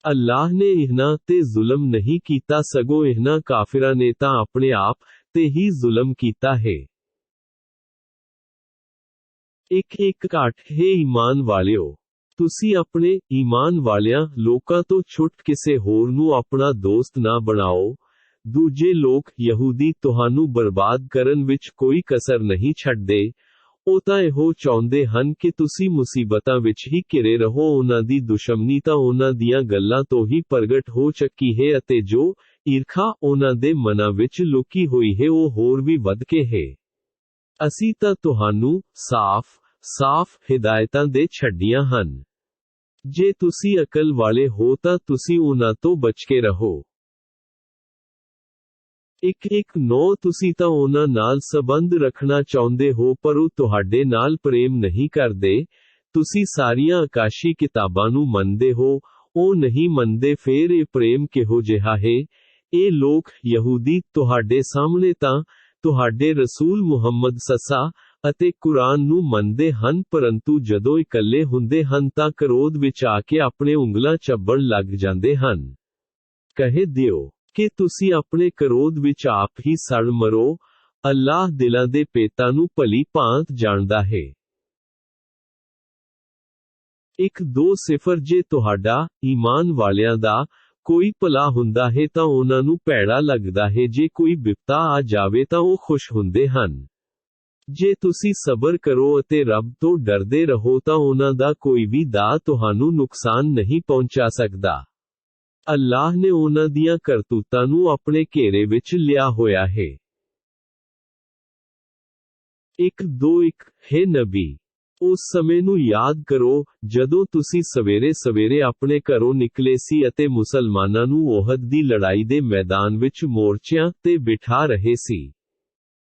ਅੱਲਾਹ ਨੇ ਇਹਨਾਂ ਤੇ ਜ਼ੁਲਮ ਨਹੀਂ ਕੀਤਾ ਸਗੋਂ ਇਹਨਾਂ ਕਾਫਿਰਾਂ ਨੇ ਤਾਂ ਆਪਣੇ ਆਪ ਤੇ ਹੀ ਜ਼ੁਲਮ ਕੀਤਾ ਹੈ। 1:8 ਹੈ ਈਮਾਨ ਵਾਲਿਓ, ਤੁਸੀਂ ਆਪਣੇ ਈਮਾਨ ਵਾਲਿਆਂ ਲੋਕਾਂ ਤੋਂ ਛੁੱਟ ਕਿਸੇ ਹੋਰ ਨੂੰ ਆਪਣਾ ਦੋਸਤ ਨਾ ਬਣਾਓ। ਦੂਜੇ ਲੋਕ ਯਹੂਦੀ ਤੁਹਾਨੂੰ ਬਰਬਾਦ ਕਰਨ ਵਿੱਚ ਕੋਈ ਕਸਰ ਨਹੀਂ ਛੱਡਦੇ। ਉਹ ਤਾਂ ਇਹੋ ਚਾਹੁੰਦੇ ਹਨ ਕਿ ਤੁਸੀਂ ਮੁਸੀਬਤਾਂ ਵਿੱਚ ਹੀ ਘਿਰੇ ਰਹੋ। ਉਹਨਾਂ ਦੀ ਦੁਸ਼ਮਣੀ ਤਾਂ ਉਹਨਾਂ ਦੀਆਂ ਗੱਲਾਂ ਤੋਂ ਹੀ ਪ੍ਰਗਟ ਹੋ ਚੁੱਕੀ ਹੈ ਅਤੇ ਜੋ ਈਰਖਾ ਉਹਨਾਂ ਦੇ ਮਨਾਂ ਵਿੱਚ ਲੁਕੀ ਹੋਈ ਹੈ ਉਹ ਹੋਰ ਵੀ ਵੱਧ ਕੇ ਹੈ। ਅਸੀਂ ਤਾਂ ਤੁਹਾਨੂੰ ਸਾਫ਼ ਹਿਦਾਇਤਾਂ ਦੇ ਛੱਡੀਆਂ ਹਨ। ਜੇ ਤੁਸੀਂ ਅਕਲ ਵਾਲੇ ਹੋ ਤਾਂ ਤੁਸੀਂ ਉਹਨਾਂ ਤੋਂ ਬਚ ਕੇ ਰਹੋ। 1:9 ਤੁਸੀਂ ਤਾਂ ਉਹਨਾਂ ਨਾਲ ਸਬੰਧ ਰੱਖਣਾ ਚਾਹੁੰਦੇ ਹੋ ਪਰ ਉਹ ਤੁਹਾਡੇ ਨਾਲ ਪ੍ਰੇਮ ਨਹੀਂ ਕਰਦੇ। ਤੁਸੀਂ ਸਾਰੀਆਂ ਆਕਾਸ਼ੀ ਕਿਤਾਬਾਂ ਨੂੰ ਮੰਨਦੇ ਹੋ, ਉਹ ਨਹੀਂ ਮੰਨਦੇ। ਫੇਰ ਇਹ ਪ੍ਰੇਮ ਕਿਹੋ ਜਿਹਾ ਹੈ? ਇਹ ਲੋਕ ਯਹੂਦੀ ਤੁਹਾਡੇ ਸਾਹਮਣੇ ਤਾਂ ਤੁਹਾਡੇ ਰਸੂਲ ਮੁਹੰਮਦ ਸੱਸਾ ਅਤੇ ਕੁਰਾਨ ਨੂੰ ਮੰਨਦੇ ਹਨ, ਪਰੰਤੂ ਜਦੋਂ ਇਕੱਲੇ ਹੁੰਦੇ ਹਨ ਤਾਂ ਕਰੋਧ ਵਿੱਚ ਆ ਕੇ ਆਪਣੇ ਉਂਗਲਾਂ ਚੱਬਣ ਲੱਗ ਜਾਂਦੇ ਹਨ। ਕਹਿ ਦਿਓ ਕਿ ਤੁਸੀਂ ਆਪਣੇ ਕਰੋਧ ਵਿੱਚ ਆਪ ਹੀ ਸੜ ਮਰੋ। ਅੱਲਾਹ ਦਿਲਾਂ ਦੇ ਭੇਤਾਂ ਨੂੰ ਭਲੀ ਭਾਂਤ ਜਾਣਦਾ ਹੈ। 1:2 ਜੇ ਤੁਹਾਡਾ ਈਮਾਨ ਵਾਲਿਆਂ ਦਾ ਕੋਈ ਭਲਾ ਹੁੰਦਾ ਹੈ ਤਾਂ ਉਹਨਾਂ ਨੂੰ ਭੈੜਾ ਲੱਗਦਾ ਹੈ, ਜੇ ਕੋਈ ਬਿਪਤਾ ਆ ਜਾਵੇ ਤਾਂ ਉਹ ਖੁਸ਼ ਹੁੰਦੇ ਹਨ। ਜੇ ਤੁਸੀਂ ਸਬਰ ਕਰੋ ਅਤੇ ਰੱਬ ਤੋਂ ਡਰਦੇ ਰਹੋ ਤਾਂ ਉਹਨਾਂ ਦਾ ਕੋਈ ਵੀ ਦਾਅ ਤੁਹਾਨੂੰ ਨੁਕਸਾਨ ਨਹੀਂ ਪਹੁੰਚਾ ਸਕਦਾ। ਅੱਲਾਹ ਨੇ ਉਹਨਾਂ ਦੀਆਂ ਕਰਤੂਤਾਂ ਨੂੰ ਆਪਣੇ ਘੇਰੇ ਵਿੱਚ ਲਿਆ ਹੋਇਆ ਹੈ। 1:2 ਹੈ ਨਬੀ, ਉਸ ਸਮੇਂ ਨੂੰ ਯਾਦ ਕਰੋ ਜਦੋਂ ਤੁਸੀਂ ਸਵੇਰੇ ਆਪਣੇ ਘਰੋਂ ਨਿਕਲੇ ਸੀ ਅਤੇ ਮੁਸਲਮਾਨਾਂ ਨੂੰ ਉਹਦ ਦੀ ਲੜਾਈ ਦੇ ਮੈਦਾਨ ਵਿੱਚ ਮੋਰਚਿਆਂ ਤੇ ਬਿਠਾ ਰਹੇ ਸੀ।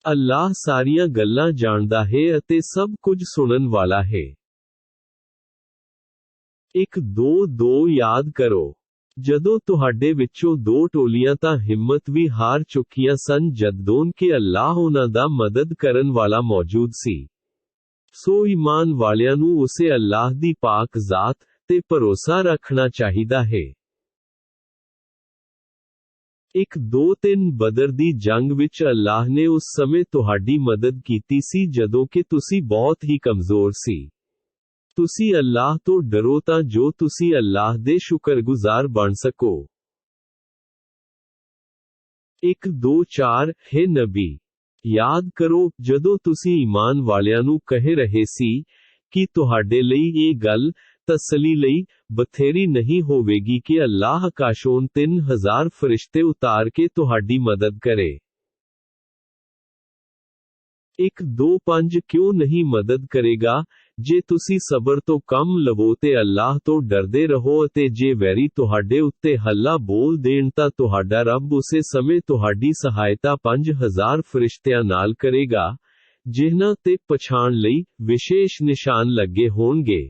ਅੱਲਾਹ ਸਾਰੀਆਂ ਗੱਲਾਂ ਜਾਣਦਾ ਹੈ ਅਤੇ ਸਭ ਕੁਝ ਸੁਣਨ ਵਾਲਾ ਹੈ। 1:2 ਯਾਦ ਕਰੋ ਜਦੋਂ ਤੁਹਾਡੇ ਵਿੱਚੋਂ 2 ਟੋਲੀਆਂ ਤਾਂ ਹਿੰਮਤ ਵੀ ਹਾਰ ਚੁੱਕੀਆਂ ਸਨ ਜਦੋਂ ਕਿ ਅੱਲਾਹ ਉਹਨਾਂ ਦਾ ਮਦਦ ਕਰਨ ਵਾਲਾ ਮੌਜੂਦ ਸੀ। ਸੋ ਈਮਾਨ ਵਾਲਿਆਂ ਨੂੰ ਉਸੇ ਅੱਲਾਹ ਦੀ ਪਾਕ ਜ਼ਾਤ ਤੇ ਭਰੋਸਾ ਰੱਖਣਾ ਚਾਹੀਦਾ ਹੈ। 1:3 ਬਦਰ ਦੀ ਜੰਗ ਵਿੱਚ ਅੱਲਾਹ ਨੇ ਉਸ ਸਮੇਂ ਤੁਹਾਡੀ ਮਦਦ ਕੀਤੀ ਸੀ ਜਦੋਂ ਕਿ ਤੁਸੀਂ ਬਹੁਤ ਹੀ ਕਮਜ਼ੋਰ ਸੀ। ਤੁਸੀਂ ਅੱਲਾਹ ਤੋਂ ਡਰੋ ਤਾਂ ਜੋ ਤੁਸੀਂ ਅੱਲਾਹ ਦੇ ਸ਼ੁਕਰਗੁਜ਼ਾਰ ਬਣ ਸਕੋ। 1:4 ਹੈ ਨਬੀ, ਯਾਦ ਕਰੋ ਜਦੋਂ ਤੁਸੀਂ ਈਮਾਨ ਵਾਲਿਆਂ ਨੂੰ ਕਹਿ ਰਹੇ ਸੀ ਕਿ ਤੁਹਾਡੇ ਲਈ ਇਹ ਗੱਲ ਤਸੱਲੀ ਲਈ ਬਥੇਰੀ ਨਹੀਂ ਹੋਵੇਗੀ ਕਿ ਅੱਲਾਹ ਆਕਾਸ਼ੋਂ 3000 ਫਰਿਸ਼ਤੇ ਉਤਾਰ ਕੇ ਤੁਹਾਡੀ ਮਦਦ ਕਰੇ। 1:5 ਕਿਉਂ ਨਹੀਂ ਮਦਦ ਕਰੇਗਾ? ਜੇ ਤੁਸੀਂ ਸਬਰ ਤੋਂ ਕੰਮ ਲਵੋ ਤੇ ਅੱਲਾਹ ਤੋਂ ਡਰਦੇ ਰਹੋ ਅਤੇ ਜੇ ਵੈਰੀ ਤੁਹਾਡੇ ਉੱਤੇ ਹੱਲਾ ਬੋਲ ਦੇਣ ਤਾਂ ਤੁਹਾਡਾ ਰੱਬ ਉਸੇ ਸਮੇਂ ਤੁਹਾਡੀ ਸਹਾਇਤਾ 5000 ਫਰਿਸ਼ਤਿਆਂ ਨਾਲ ਕਰੇਗਾ, ਜਿਨ੍ਹਾਂ ਤੇ ਪਛਾਣ ਲਈ ਵਿਸ਼ੇਸ਼ ਨਿਸ਼ਾਨ ਲੱਗੇ ਹੋਣਗੇ।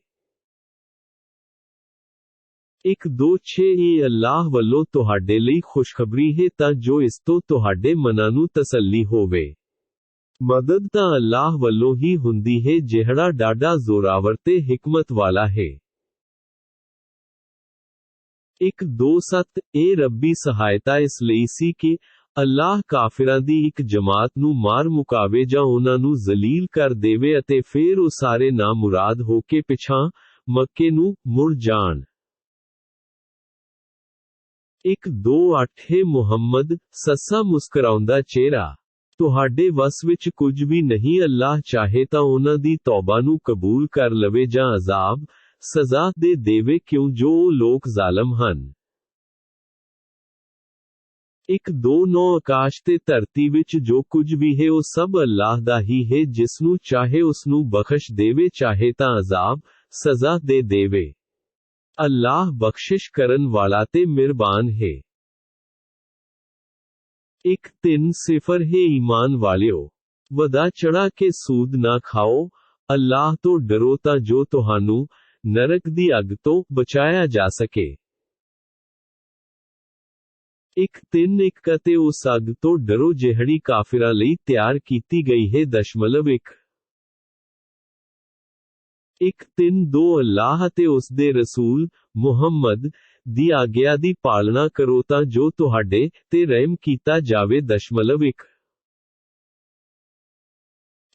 1:6 ਇਹ ਅੱਲਾਹ ਵੱਲੋਂ ਤੁਹਾਡੇ ਲਈ ਖੁਸ਼ਖਬਰੀ ਹੈ ਤਾਂ ਜੋ ਇਸ ਤੋਂ ਤੁਹਾਡੇ ਮਨਾਂ ਨੂੰ ਤਸੱਲੀ ਹੋਵੇ। ਮਦਦ ਤਾਂ ਅੱਲਾਹ ਵੱਲੋਂ ਹੀ ਹੁੰਦੀ ਹੈ ਜਿਹੜਾ ਡਾਢਾ ਜ਼ੋਰਾਵਰ ਤੇ ਹਿਕਮਤ ਵਾਲਾ ਹੈ। ਇੱਕ 2:7 ਇਹ ਰੱਬੀ ਸਹਾਇਤਾ ਇਸ ਲਈ ਸੀ ਕਿ ਅੱਲਾਹ ਕਾਫਿਰਾਂ ਦੀ ਇੱਕ ਜਮਾਤ ਨੂੰ ਮਾਰ ਮੁਕਾਵੇ ਜਾਂ ਉਹਨਾਂ ਨੂੰ ਜ਼ਲੀਲ ਕਰ ਦੇਵੇ ਅਤੇ ਫਿਰ ਉਹ ਸਾਰੇ ਨਾਮੁਰਾਦ ਹੋ ਕੇ ਪਿਛਾਂ ਮੱਕੇ ਨੂੰ ਮੁੜ ਜਾਣ। ਇੱਕ 2:8 ਹੇ ਮੁਹੰਮਦ, ਸੱਸਾ ਮੁਸਕਰਾਉਂਦਾ ਚਿਹਰਾ। ਤੁਹਾਡੇ ਵੱਸ ਵਿੱਚ ਕੁਝ ਵੀ ਨਹੀਂ। ਅੱਲਾਹ ਚਾਹੇ ਤਾਂ ਉਹਨਾਂ ਦੀ ਤੌਬਾ ਨੂੰ ਕਬੂਲ ਕਰ ਲਵੇ ਜਾਂ ਅਜ਼ਾਬ, ਸਜ਼ਾ ਦੇ ਦੇਵੇ ਕਿਉਂ ਜੋ ਉਹ ਲੋਕ ਜ਼ਾਲਮ ਹਨ। ਇੱਕ 2:9 ਆਕਾਸ਼ ਤੇ ਧਰਤੀ ਵਿੱਚ ਜੋ ਕੁਝ ਵੀ ਹੈ ਉਹ ਸਭ ਅੱਲਾਹ ਦਾ ਹੀ ਹੈ, ਜਿਸ ਨੂੰ ਚਾਹੇ ਉਸ ਨੂੰ ਬਖਸ਼ ਦੇਵੇ, ਚਾਹੇ ਤਾਂ ਅਜ਼ਾਬ, ਸਜ਼ਾ ਦੇ ਦੇਵੇ। ਅੱਲਾਹ ਬਖਸ਼ਿਸ਼ ਕਰਨ ਵਾਲਾ ਤੇ ਮਿਹਰਬਾਨ ਹੈ। ਇੱਕ 3:0 ਹੈ ਈਮਾਨ ਵਾਲਿਓ, ਵਧਾ ਚੜਾ ਕੇ ਸੂਦ ਨਾ ਖਾਓ, ਅੱਲਾਹ ਤੋਂ ਡਰੋ ਤਾਂ ਜੋ ਤੁਹਾਨੂੰ ਨਰਕ ਦੀ ਅੱਗ ਤੋਂ ਬਚਾਇਆ ਜਾ ਸਕੇ। ਇੱਕ 3:1 ਅਤੇ ਉਸ ਅੱਗ ਤੋਂ ਡਰੋ ਜਿਹੜੀ ਕਾਫਿਰਾਂ ਲਈ ਤਿਆਰ ਕੀਤੀ ਗਈ ਹੈ। 1 ਇੱਕ 3:2 ਅੱਲਾਹ ਅਤੇ ਉਸ ਦੇ ਰਸੂਲ ਮੁਹੰਮਦ ਦੀ ਆਗਿਆ ਦੀ ਪਾਲਣਾ ਕਰੋ ਤਾਂ ਜੋ ਤੁਹਾਡੇ ਤੇ ਰਹਿਮ ਕੀਤਾ ਜਾਵੇ। 1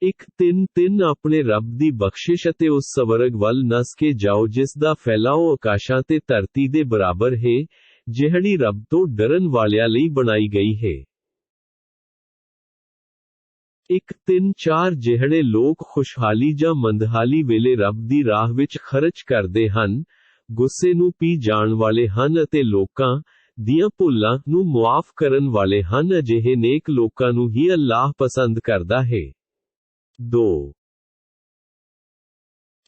ਇੱਕ 3:3 ਆਪਣੇ ਰੱਬ ਦੀ ਬਖਸ਼ਿਸ਼ ਅਤੇ ਉਸ ਸਵਰਗ ਵੱਲ ਨਸ ਕੇ ਜਾਓ ਜਿਸ ਦਾ ਫੈਲਾਓ ਆਕਾਸ਼ਾਂ ਤੇ ਧਰਤੀ ਦੇ ਬਰਾਬਰ ਹੈ, ਜਿਹੜੀ ਰੱਬ ਤੋਂ ਡਰਨ ਵਾਲਿਆਂ ਲਈ ਬਣਾਈ ਗਈ ਹੈ। ਇੱਕ 3:4 ਜਿਹੜੇ ਲੋਕ ਖੁਸ਼ਹਾਲੀ ਜਾਂ ਮੰਦਹਾਲੀ ਵੇਲੇ ਰੱਬ ਦੀ ਰਾਹ ਵਿੱਚ ਖਰਚ ਕਰਦੇ ਹਨ, ਗੁੱਸੇ ਨੂੰ ਪੀ ਜਾਣ ਵਾਲੇ ਹਨ ਅਤੇ ਲੋਕਾਂ ਦੀਆਂ ਭੁੱਲਾਂ ਨੂੰ ਮੁਆਫ ਕਰਨ ਵਾਲੇ ਹਨ। ਅਜਿਹੇ ਨੇਕ ਲੋਕਾਂ ਨੂੰ ਹੀ ਅੱਲਾਹ ਪਸੰਦ ਕਰਦਾ ਹੈ। 2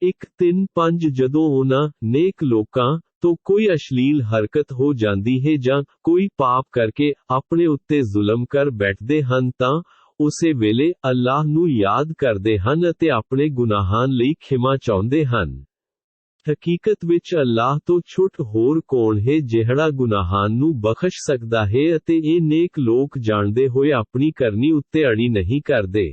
ਇੱਕ 3:5 ਜਦੋਂ ਉਹਨਾਂ ਨੇਕ ਲੋਕਾਂ ਤੋਂ ਕੋਈ ਅਸ਼ਲੀਲ ਹਰਕਤ ਹੋ ਜਾਂਦੀ ਹੈ ਜਾਂ ਕੋਈ ਪਾਪ ਕਰਕੇ ਆਪਣੇ ਉੱਤੇ ਜ਼ੁਲਮ ਕਰ ਬੈਠਦੇ ਹਨ ਤਾਂ ਉਸੇ ਵੇਲੇ ਅੱਲਾਹ ਨੂੰ ਯਾਦ ਕਰਦੇ ਹਨ ਅਤੇ ਆਪਣੇ ਗੁਨਾਹਾਂ ਲਈ ਖਿਮਾ ਚਾਹੁੰਦੇ ਹਨ। ਹਕੀਕਤ ਵਿੱਚ ਅੱਲਾਹ ਤੋਂ ਛੁੱਟ ਹੋਰ ਕੌਣ ਹੈ ਜਿਹੜਾ ਗੁਨਾਹਾਂ ਨੂੰ ਬਖਸ਼ ਸਕਦਾ ਹੈ ਅਤੇ ਇਹ ਨੇਕ ਲੋਕ ਜਾਣਦੇ ਹੋਏ ਆਪਣੀ ਕਰਨੀ ਉੱਤੇ ਅੜੀ ਨਹੀਂ ਕਰਦੇ।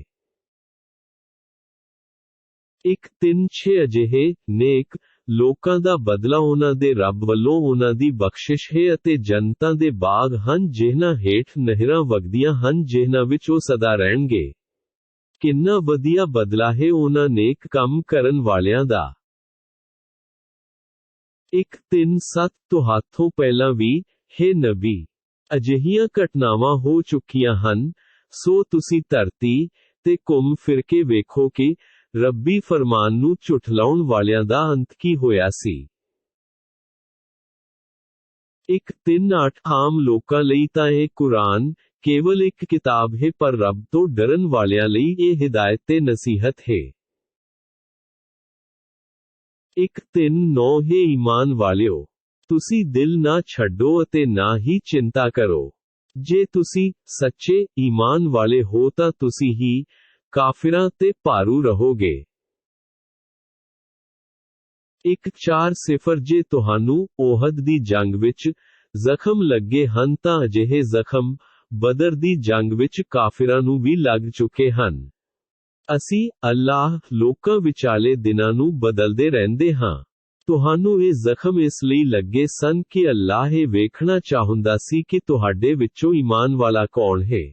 ਇੱਕ 3:6 ਅਜਿਹੇ ਨੇਕ ਲੋਕਾਂ ਦਾ ਬਦਲਾ ਉਹਨਾਂ ਦੇ ਰੱਬ ਵੱਲੋਂ ਉਹਨਾਂ ਦੀ ਬਖਸ਼ਿਸ਼ ਹੈ ਅਤੇ ਜੰਨਤਾਂ ਦੇ ਬਾਗ ਹਨ ਜਿਨ੍ਹਾਂ ਹੇਠ ਨਹਿਰਾਂ ਵਗਦੀਆਂ ਹਨ ਜਿਨ੍ਹਾਂ ਵਿੱਚ ਉਹ ਸਦਾ ਰਹਿਣਗੇ। ਕਿੰਨਾ ਵਧੀਆ ਬਦਲਾ ਹੈ ਉਹਨਾਂ ਨੇਕ ਕੰਮ ਕਰਨ ਵਾਲਿਆਂ ਦਾ। ਇੱਕ 3:7 ਤੁਹਾਥੋਂ ਪਹਿਲਾਂ ਵੀ, ਹੇ ਨਬੀ, ਅਜਿਹੀਆਂ ਘਟਨਾਵਾਂ ਹੋ ਚੁੱਕੀਆਂ ਹਨ, ਸੋ ਤੁਸੀਂ ਧਰਤੀ ਤੇ ਘੁੰਮ ਫਿਰ ਕੇ ਵੇਖੋ ਕਿ ਰੱਬੀ ਫਰਮਾਨ ਨੂੰ ਝੁਠਲਾਉਣ ਵਾਲਿਆਂ ਦਾ ਅੰਤ ਕੀ ਹੋਇਆ ਸੀ। ਇੱਕ 3:8 ਆਮ ਲੋਕਾਂ ਲਈ ਤਾਂ ਇਹ ਕੁਰਾਨ ਕੇਵਲ ਇੱਕ ਕਿਤਾਬ ਹੈ ਪਰ ਰੱਬ ਤੋਂ ਡਰਨ ਵਾਲਿਆਂ ਲਈ ਇਹ ਹਿਦਾਇਤ ਤੇ ਨਸੀਹਤ ਹੈ। ਇੱਕ 3:9 ਹੈ ਈਮਾਨ ਵਾਲਿਓ, ਤੁਸੀਂ ਦਿਲ ਨਾ ਛੱਡੋ ਅਤੇ ਨਾ ਹੀ ਚਿੰਤਾ ਕਰੋ। ਜੇ ਤੁਸੀਂ ਸੱਚੇ ਈਮਾਨ ਵਾਲੇ ਹੋ ਤਾਂ ਤੁਸੀਂ ਹੀ ਕਾਫਿਰਾਂ ਤੇ ਭਾਰੂ ਰਹੋਗੇ। ਇੱਕ 4:0 ਜੇ ਤੁਹਾਨੂੰ ਓਹਦ ਦੀ ਜੰਗ ਵਿੱਚ ਜ਼ਖਮ ਲੱਗੇ ਹਨ ਤਾਂ ਅਜਿਹੇ ਜ਼ਖਮ ਬਦਰ ਦੀ ਜੰਗ ਵਿੱਚ ਕਾਫਿਰਾਂ ਨੂੰ ਵੀ ਲੱਗ ਚੁੱਕੇ ਹਨ। ਅਸੀਂ ਅੱਲਾਹ ਲੋਕਾਂ ਵਿਚਾਲੇ ਦਿਨਾਂ ਨੂੰ ਬਦਲਦੇ ਰਹਿੰਦੇ ਹਾਂ। ਤੁਹਾਨੂੰ ਇਹ ਜ਼ਖਮ ਇਸ ਲਈ ਲੱਗੇ ਸਨ ਕਿ ਅੱਲਾਹ ਇਹ ਵੇਖਣਾ ਚਾਹੁੰਦਾ ਸੀ ਕਿ ਤੁਹਾਡੇ ਵਿੱਚੋਂ ਈਮਾਨ ਵਾਲਾ ਕੌਣ ਹੈ।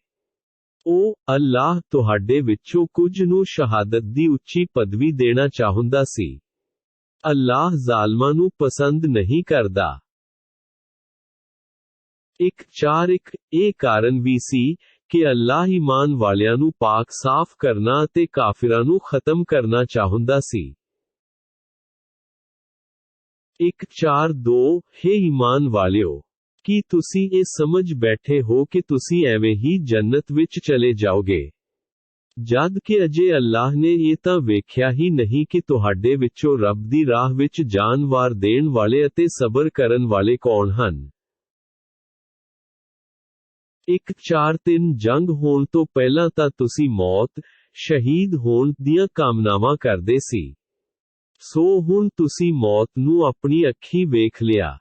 ਉਹ ਅੱਲਾਹ ਤੁਹਾਡੇ ਵਿੱਚੋਂ ਕੁਝ ਨੂੰ ਸ਼ਹਾਦਤ ਦੀ ਉੱਚੀ ਪਦਵੀ ਦੇਣਾ ਚਾਹੁੰਦਾ ਸੀ। ਅੱਲਾਹ ਜ਼ਾਲਮਾਂ ਨੂੰ ਪਸੰਦ ਨਹੀਂ ਕਰਦਾ। ਇੱਕ 4:1 ਇਹ ਕਾਰਨ ਵੀ ਸੀ ਕਿ ਅੱਲਾਹ ਈਮਾਨ ਵਾਲਿਆਂ ਨੂੰ ਪਾਕ ਸਾਫ਼ ਕਰਨਾ ਅਤੇ ਕਾਫਿਰਾਂ ਨੂੰ ਖਤਮ ਕਰਨਾ ਚਾਹੁੰਦਾ ਸੀ। ਇੱਕ 4:2 ਹੇ ਈਮਾਨ ਵਾਲਿਓ, ਕੀ ਤੁਸੀਂ ਇਹ ਸਮਝ ਬੈਠੇ ਹੋ ਕਿ ਤੁਸੀਂ ਐਵੇਂ ਹੀ ਜੰਨਤ ਵਿੱਚ ਚਲੇ ਜਾਓਗੇ, ਜਦ ਕਿ ਅਜੇ ਅੱਲਾਹ ਨੇ ਇਹ ਤਾਂ ਵੇਖਿਆ ਹੀ ਨਹੀਂ ਕਿ ਤੁਹਾਡੇ ਵਿੱਚੋਂ ਰੱਬ ਦੀ ਰਾਹ ਵਿੱਚ ਜਾਨ ਵਾਰ ਦੇਣ ਵਾਲੇ ਅਤੇ ਸਬਰ ਕਰਨ ਵਾਲੇ ਕੌਣ ਹਨ। ਇੱਕ 4:3 ਜੰਗ ਹੋਣ ਤੋਂ ਪਹਿਲਾਂ ਤਾਂ ਤੁਸੀਂ ਮੌਤ, ਸ਼ਹੀਦ ਹੋਣ ਦੀਆਂ ਕਾਮਨਾਵਾਂ ਕਰਦੇ ਸੀ, ਸੋ ਹੁਣ ਤੁਸੀਂ ਮੌਤ ਨੂੰ ਆਪਣੀ ਅੱਖੀਂ ਵੇਖ ਲਿਆ।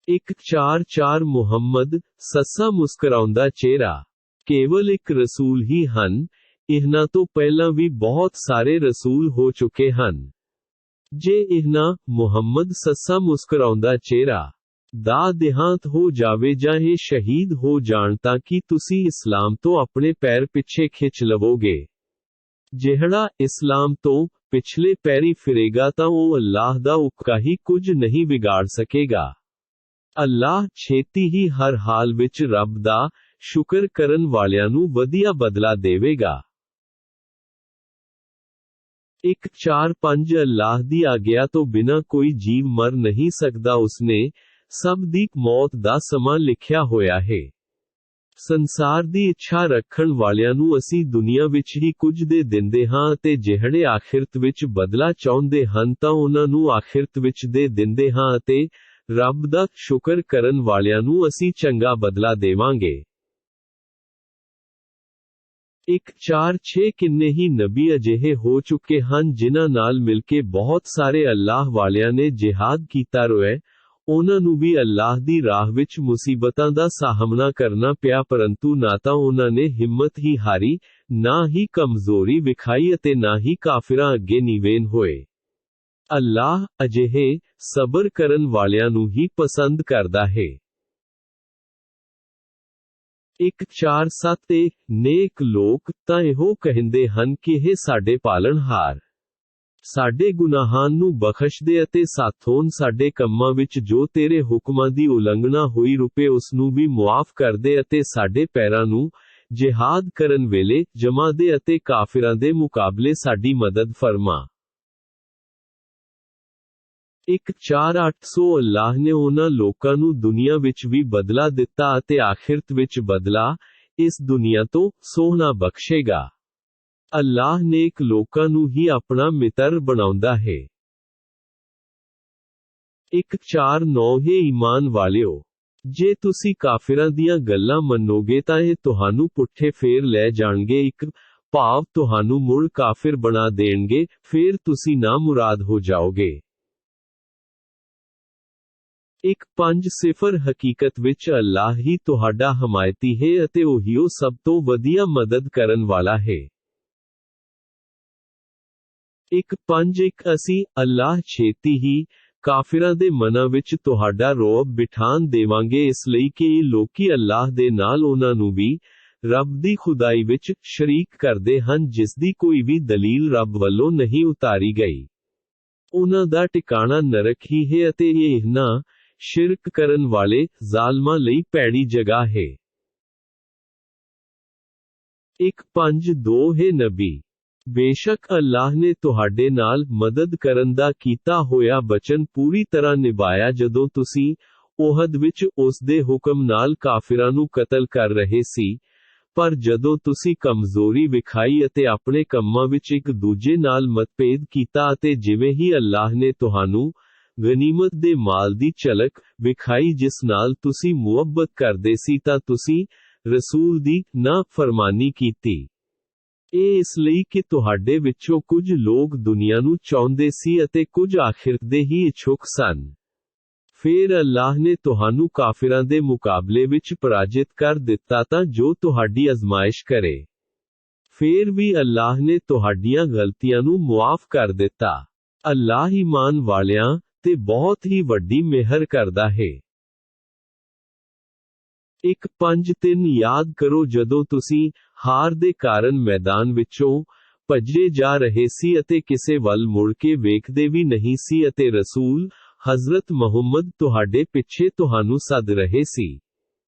ਇੱਕ 4:4 ਮੁਹੰਮਦ, ਸੱਸਾ ਮੁਸਕਰਾਉਂਦਾ ਚਿਹਰਾ। ਕੇਵਲ ਇੱਕ ਰਸੂਲ ਹੀ ਹਨ, ਇਹਨਾਂ ਤੋਂ ਪਹਿਲਾਂ ਵੀ ਬਹੁਤ ਸਾਰੇ ਰਸੂਲ ਹੋ ਚੁੱਕੇ ਹਨ। ਜੇ ਇਹਨਾਂ ਮੁਹੰਮਦ ਸੱਸਾ ਮੁਸਕਰਾਉਂਦਾ ਚਿਹਰਾ ਦਾ ਦੇਹਾਂਤ ਹੋ ਜਾਵੇ ਜਾਂ ਇਹ ਸ਼ਹੀਦ ਹੋ ਜਾਣ ਤਾਂ ਕੀ ਤੁਸੀਂ ਇਸਲਾਮ ਤੋਂ ਆਪਣੇ ਪੈਰ ਪਿੱਛੇ ਖਿੱਚ ਲਵੋਗੇ? ਜਿਹੜਾ ਇਸਲਾਮ ਤੋਂ ਪਿਛਲੇ ਪੈਰੀ ਫਿਰੇਗਾ ਤਾਂ ਉਹ ਅੱਲਾਹ ਦਾ ਹੁਕਮ ਹੀ ਕੁਝ ਨਹੀਂ ਵਿਗਾੜ ਸਕੇਗਾ। ਅੱਲਾਹ ਛੇਤੀ ਹੀ ਹਰ ਹਾਲ ਵਿੱਚ ਰੱਬ ਦਾ ਸ਼ੁਕਰ ਕਰਨ ਵਾਲਿਆਂ ਨੂੰ ਵਧੀਆ ਬਦਲਾ ਦੇਵੇਗਾ। 1:4-5 ਅੱਲਾਹ ਦੀ ਆਗਿਆ ਤੋਂ ਬਿਨਾਂ ਕੋਈ ਜੀਵ ਮਰ ਨਹੀਂ ਸਕਦਾ। ਉਸਨੇ ਸਭ ਦੀ ਮੌਤ ਦਾ ਸਮਾਂ ਲਿਖਿਆ ਹੋਇਆ ਹੈ। ਸੰਸਾਰ ਦੀ ਇੱਛਾ ਰੱਖਣ ਵਾਲਿਆਂ ਨੂੰ ਅਸੀਂ ਦੁਨੀਆ ਵਿੱਚ ਹੀ ਕੁਝ ਦੇ ਦਿੰਦੇ ਹਾਂ ਅਤੇ ਜਿਹੜੇ ਆਖਿਰਤ ਵਿੱਚ ਬਦਲਾ ਚਾਹੁੰਦੇ ਹਨ ਤਾਂ ਉਹਨਾਂ ਨੂੰ ਆਖਿਰਤ ਵਿੱਚ ਦੇ ਦਿੰਦੇ ਹਾਂ ਅਤੇ ਰੱਬ ਦਾ ਸ਼ੁਕਰ ਕਰਨ ਵਾਲਿਆਂ ਨੂੰ ਅਸੀਂ ਚੰਗਾ ਬਦਲਾ ਦੇਵਾਂਗੇ। 1:4-6 ਕਿੰਨੇ ਹੀ ਨਬੀ ਅਜਿਹੇ ਹੋ ਚੁੱਕੇ ਹਨ ਜਿਨ੍ਹਾਂ ਨਾਲ ਮਿਲ ਕੇ ਬਹੁਤ ਸਾਰੇ ਅੱਲਾਹ ਵਾਲਿਆਂ ਨੇ ਜਿਹਾਦ ਕੀਤਾ ਰੋਏ। ਉਹਨਾਂ ਨੂੰ ਵੀ ਅੱਲਾਹ ਦੀ ਰਾਹ ਵਿੱਚ ਮੁਸੀਬਤਾਂ ਦਾ ਸਾਹਮਣਾ ਕਰਨਾ ਪਿਆ ਪਰੰਤੂ ਨਾ ਤਾਂ ਉਹਨਾਂ ਨੇ ਹਿੰਮਤ ਹੀ ਹਾਰੀ, ਨਾ ਹੀ ਕਮਜ਼ੋਰੀ ਵਿਖਾਈ ਅਤੇ ਨਾ ਹੀ ਕਾਫਿਰਾਂ ਅੱਗੇ ਨੀਵੇਂ ਹੋਏ। ਅੱਲਾਹ ਅਜਿਹੇ ਸਬਰ ਕਰਨ ਵਾਲਿਆਂ ਨੂੰ ਹੀ ਪਸੰਦ ਕਰਦਾ ਹੈ। 1:4-7 ਨੇਕ ਲੋਕ ਤਾਂ ਇਹੋ ਕਹਿੰਦੇ ਹਨ ਕਿ ਇਹ ਸਾਡੇ ਪਾਲਣਹਾਰ ਸਾਡੇ ਗੁਨਾਹਾਂ ਨੂੰ ਬਖਸ਼ ਦੇ ਅਤੇ ਸਾਥੋਂ ਸਾਡੇ ਕੰਮਾਂ ਵਿੱਚ ਜੋ ਤੇਰੇ ਹੁਕਮਾਂ ਦੀ ਉਲੰਘਣਾ ਹੋਈ ਰੁਪਏ ਉਸ ਨੂੰ ਵੀ ਮੁਆਫ ਕਰ ਦੇ ਅਤੇ ਸਾਡੇ ਪੈਰਾਂ ਨੂੰ ਜਿਹਾਦ ਕਰਨ ਵੇਲੇ ਜਮਾ ਦੇ ਅਤੇ ਕਾਫਿਰਾਂ ਦੇ ਮੁਕਾਬਲੇ ਸਾਡੀ ਮਦਦ ਫਰਮਾ। 1:4-8 ਅੱਲਾਹ ਨੇ ਉਹਨਾਂ ਲੋਕਾਂ ਨੂੰ ਦੁਨੀਆ ਵਿੱਚ ਵੀ ਬਦਲਾ ਦਿੱਤਾ ਅਤੇ ਆਖਿਰਤ ਵਿੱਚ ਬਦਲਾ ਇਸ ਦੁਨੀਆ ਤੋਂ ਸੋਹਣਾ ਬਖਸ਼ੇਗਾ। ਅੱਲਾਹ ਨੇਕ ਲੋਕਾਂ ਨੂੰ ਹੀ ਆਪਣਾ ਮਿੱਤਰ ਬਣਾਉਂਦਾ ਹੈ। 1:4-9 ਹੇ ਈਮਾਨ ਵਾਲਿਓ, ਜੇ ਤੁਸੀਂ ਕਾਫਿਰਾਂ ਦੀਆਂ ਗੱਲਾਂ ਮੰਨੋਗੇ ਤਾਂ ਇਹ ਤੁਹਾਨੂੰ ਪੁੱਠੇ ਫੇਰ ਲੈ ਜਾਣਗੇ। ਇੱਕ ਭਾਵ ਤੁਹਾਨੂੰ ਮੁੜ ਕਾਫਿਰ ਬਣਾ ਦੇਣਗੇ, ਫੇਰ ਤੁਸੀਂ ਨਾ ਮੁਰਾਦ ਹੋ ਜਾਓਗੇ। 1:5 ਹਕੀਕਤ ਵਿੱਚ ਅੱਲਾਹ ਹੀ ਤੁਹਾਡਾ ਹਮਾਇਤੀ ਹੈ ਅਤੇ ਉਹੀਓ ਸਭ ਤੋਂ ਵਧੀਆ ਮਦਦ ਕਰਨ ਵਾਲਾ ਹੈ। 1:5 ਅਸੀਂ ਅੱਲਾਹ ਛੇਤੀ ਹੀ ਕਾਫਿਰਾਂ ਦੇ ਮਨਾਂ ਵਿੱਚ ਤੁਹਾਡਾ ਰੋਅਬ ਬਿਠਾਣ ਦੇਵਾਂਗੇ ਇਸ ਲਈ ਕਿ ਇਹ ਲੋਕੀ ਅੱਲਾਹ ਦੇ ਨਾਲ ਉਹਨਾਂ ਨੂੰ ਵੀ ਰੱਬ ਦੀ ਖੁਦਾਈ ਵਿੱਚ ਸ਼ਰੀਕ ਕਰਦੇ ਹਨ ਜਿਸ ਦੀ ਕੋਈ ਵੀ ਦਲੀਲ ਰੱਬ ਵੱਲੋਂ ਨਹੀਂ ਉਤਾਰੀ ਗਈ। ਉਹਨਾਂ ਦਾ ਟਿਕਾਣਾ ਨਰਕ ਹੀ ਹੈ ਅਤੇ ਇਹ ਇਹਨਾਂ ਸ਼ਿਰਕ ਕਰਨ ਵਾਲੇ ਜ਼ਾਲਮਾਂ ਲਈ ਭੈੜੀ ਜਗ੍ਹਾ ਹੈ। 1:5-2 ਹੈ ਨਬੀ, ਬੇਸ਼ੱਕ ਅੱਲਾਹ ਨੇ ਤੁਹਾਡੇ ਨਾਲ ਮਦਦ ਕਰਨ ਦਾ ਕੀਤਾ ਹੋਇਆ ਬਚਨ ਪੂਰੀ ਤਰ੍ਹਾਂ ਨਿਭਾਇਆ ਜਦੋਂ ਤੁਸੀਂ ਉਹਦ ਵਿੱਚ ਉਸ ਦੇ ਹੁਕਮ ਨਾਲ ਕਾਫਿਰਾਂ ਨੂੰ ਕਤਲ ਕਰ ਰਹੇ ਸੀ। ਪਰ ਜਦੋਂ ਤੁਸੀਂ ਕਮਜ਼ੋਰੀ ਵਿਖਾਈ ਅਤੇ ਆਪਣੇ ਕੰਮਾਂ ਵਿੱਚ ਇੱਕ ਦੂਜੇ ਨਾਲ ਮਤਭੇਦ ਕੀਤਾ ਅਤੇ ਜਿਵੇਂ ਹੀ ਅੱਲਾਹ ਨੇ ਤੁਹਾਨੂੰ ਗਨੀਮਤ ਦੇ ਮਾਲ ਦੀ ਝਲਕ ਵਿਖਾਈ ਜਿਸ ਨਾਲ ਤੁਸੀਂ ਮੁਹੱਬਤ ਕਰਦੇ ਸੀ ਤਾਂ ਤੁਸੀਂ ਰਸੂਲ ਦੀ ਨਾ ਫਰਮਾਨੀ ਕੀਤੀ। ਇਹ ਇਸ ਲਈ ਕਿ ਤੁਹਾਡੇ ਵਿੱਚੋਂ ਕੁਝ ਲੋਕ ਦੁਨੀਆ ਨੂੰ ਚਾਹੁੰਦੇ ਸੀ ਅਤੇ ਕੁਝ ਆਖਿਰਤ ਦੇ ਹੀ ਇੱਛੁਕ ਸਨ। ਫਿਰ ਅੱਲਾਹ ਨੇ ਤੁਹਾਨੂੰ ਕਾਫਿਰਾਂ ਦੇ ਮੁਕਾਬਲੇ ਵਿੱਚ ਪਰਾਜਿਤ ਕਰ ਦਿੱਤਾ ਤਾਂ ਜੋ ਤੁਹਾਡੀ ਅਜ਼ਮਾਇਸ਼ ਕਰੇ। ਫਿਰ ਵੀ ਅੱਲਾਹ ਨੇ ਤੁਹਾਡੀਆਂ ਗਲਤੀਆਂ ਨੂੰ ਮੁਆਫ ਕਰ ਦਿੱਤਾ। ਅੱਲਾਹ ਈਮਾਨ ਵਾਲਿਆਂ ਤੇ ਬਹੁਤ ਹੀ ਵੱਡੀ ਮਿਹਰ ਕਰਦਾ ਹੈ। 1:5-3 ਯਾਦ ਕਰੋ ਜਦੋਂ ਤੁਸੀਂ ਹਾਰ ਦੇ ਕਾਰਨ ਮੈਦਾਨ ਵਿੱਚੋਂ ਭੱਜੇ ਜਾ ਰਹੇ ਸੀ ਅਤੇ ਕਿਸੇ ਵੱਲ ਮੁੜ ਕੇ ਵੇਖਦੇ ਵੀ ਨਹੀਂ ਸੀ ਅਤੇ ਰਸੂਲ ਹਜ਼ਰਤ ਮੁਹੰਮਦ ਤੁਹਾਡੇ ਪਿੱਛੇ ਤੁਹਾਨੂੰ ਸੱਦ ਰਹੇ ਸੀ।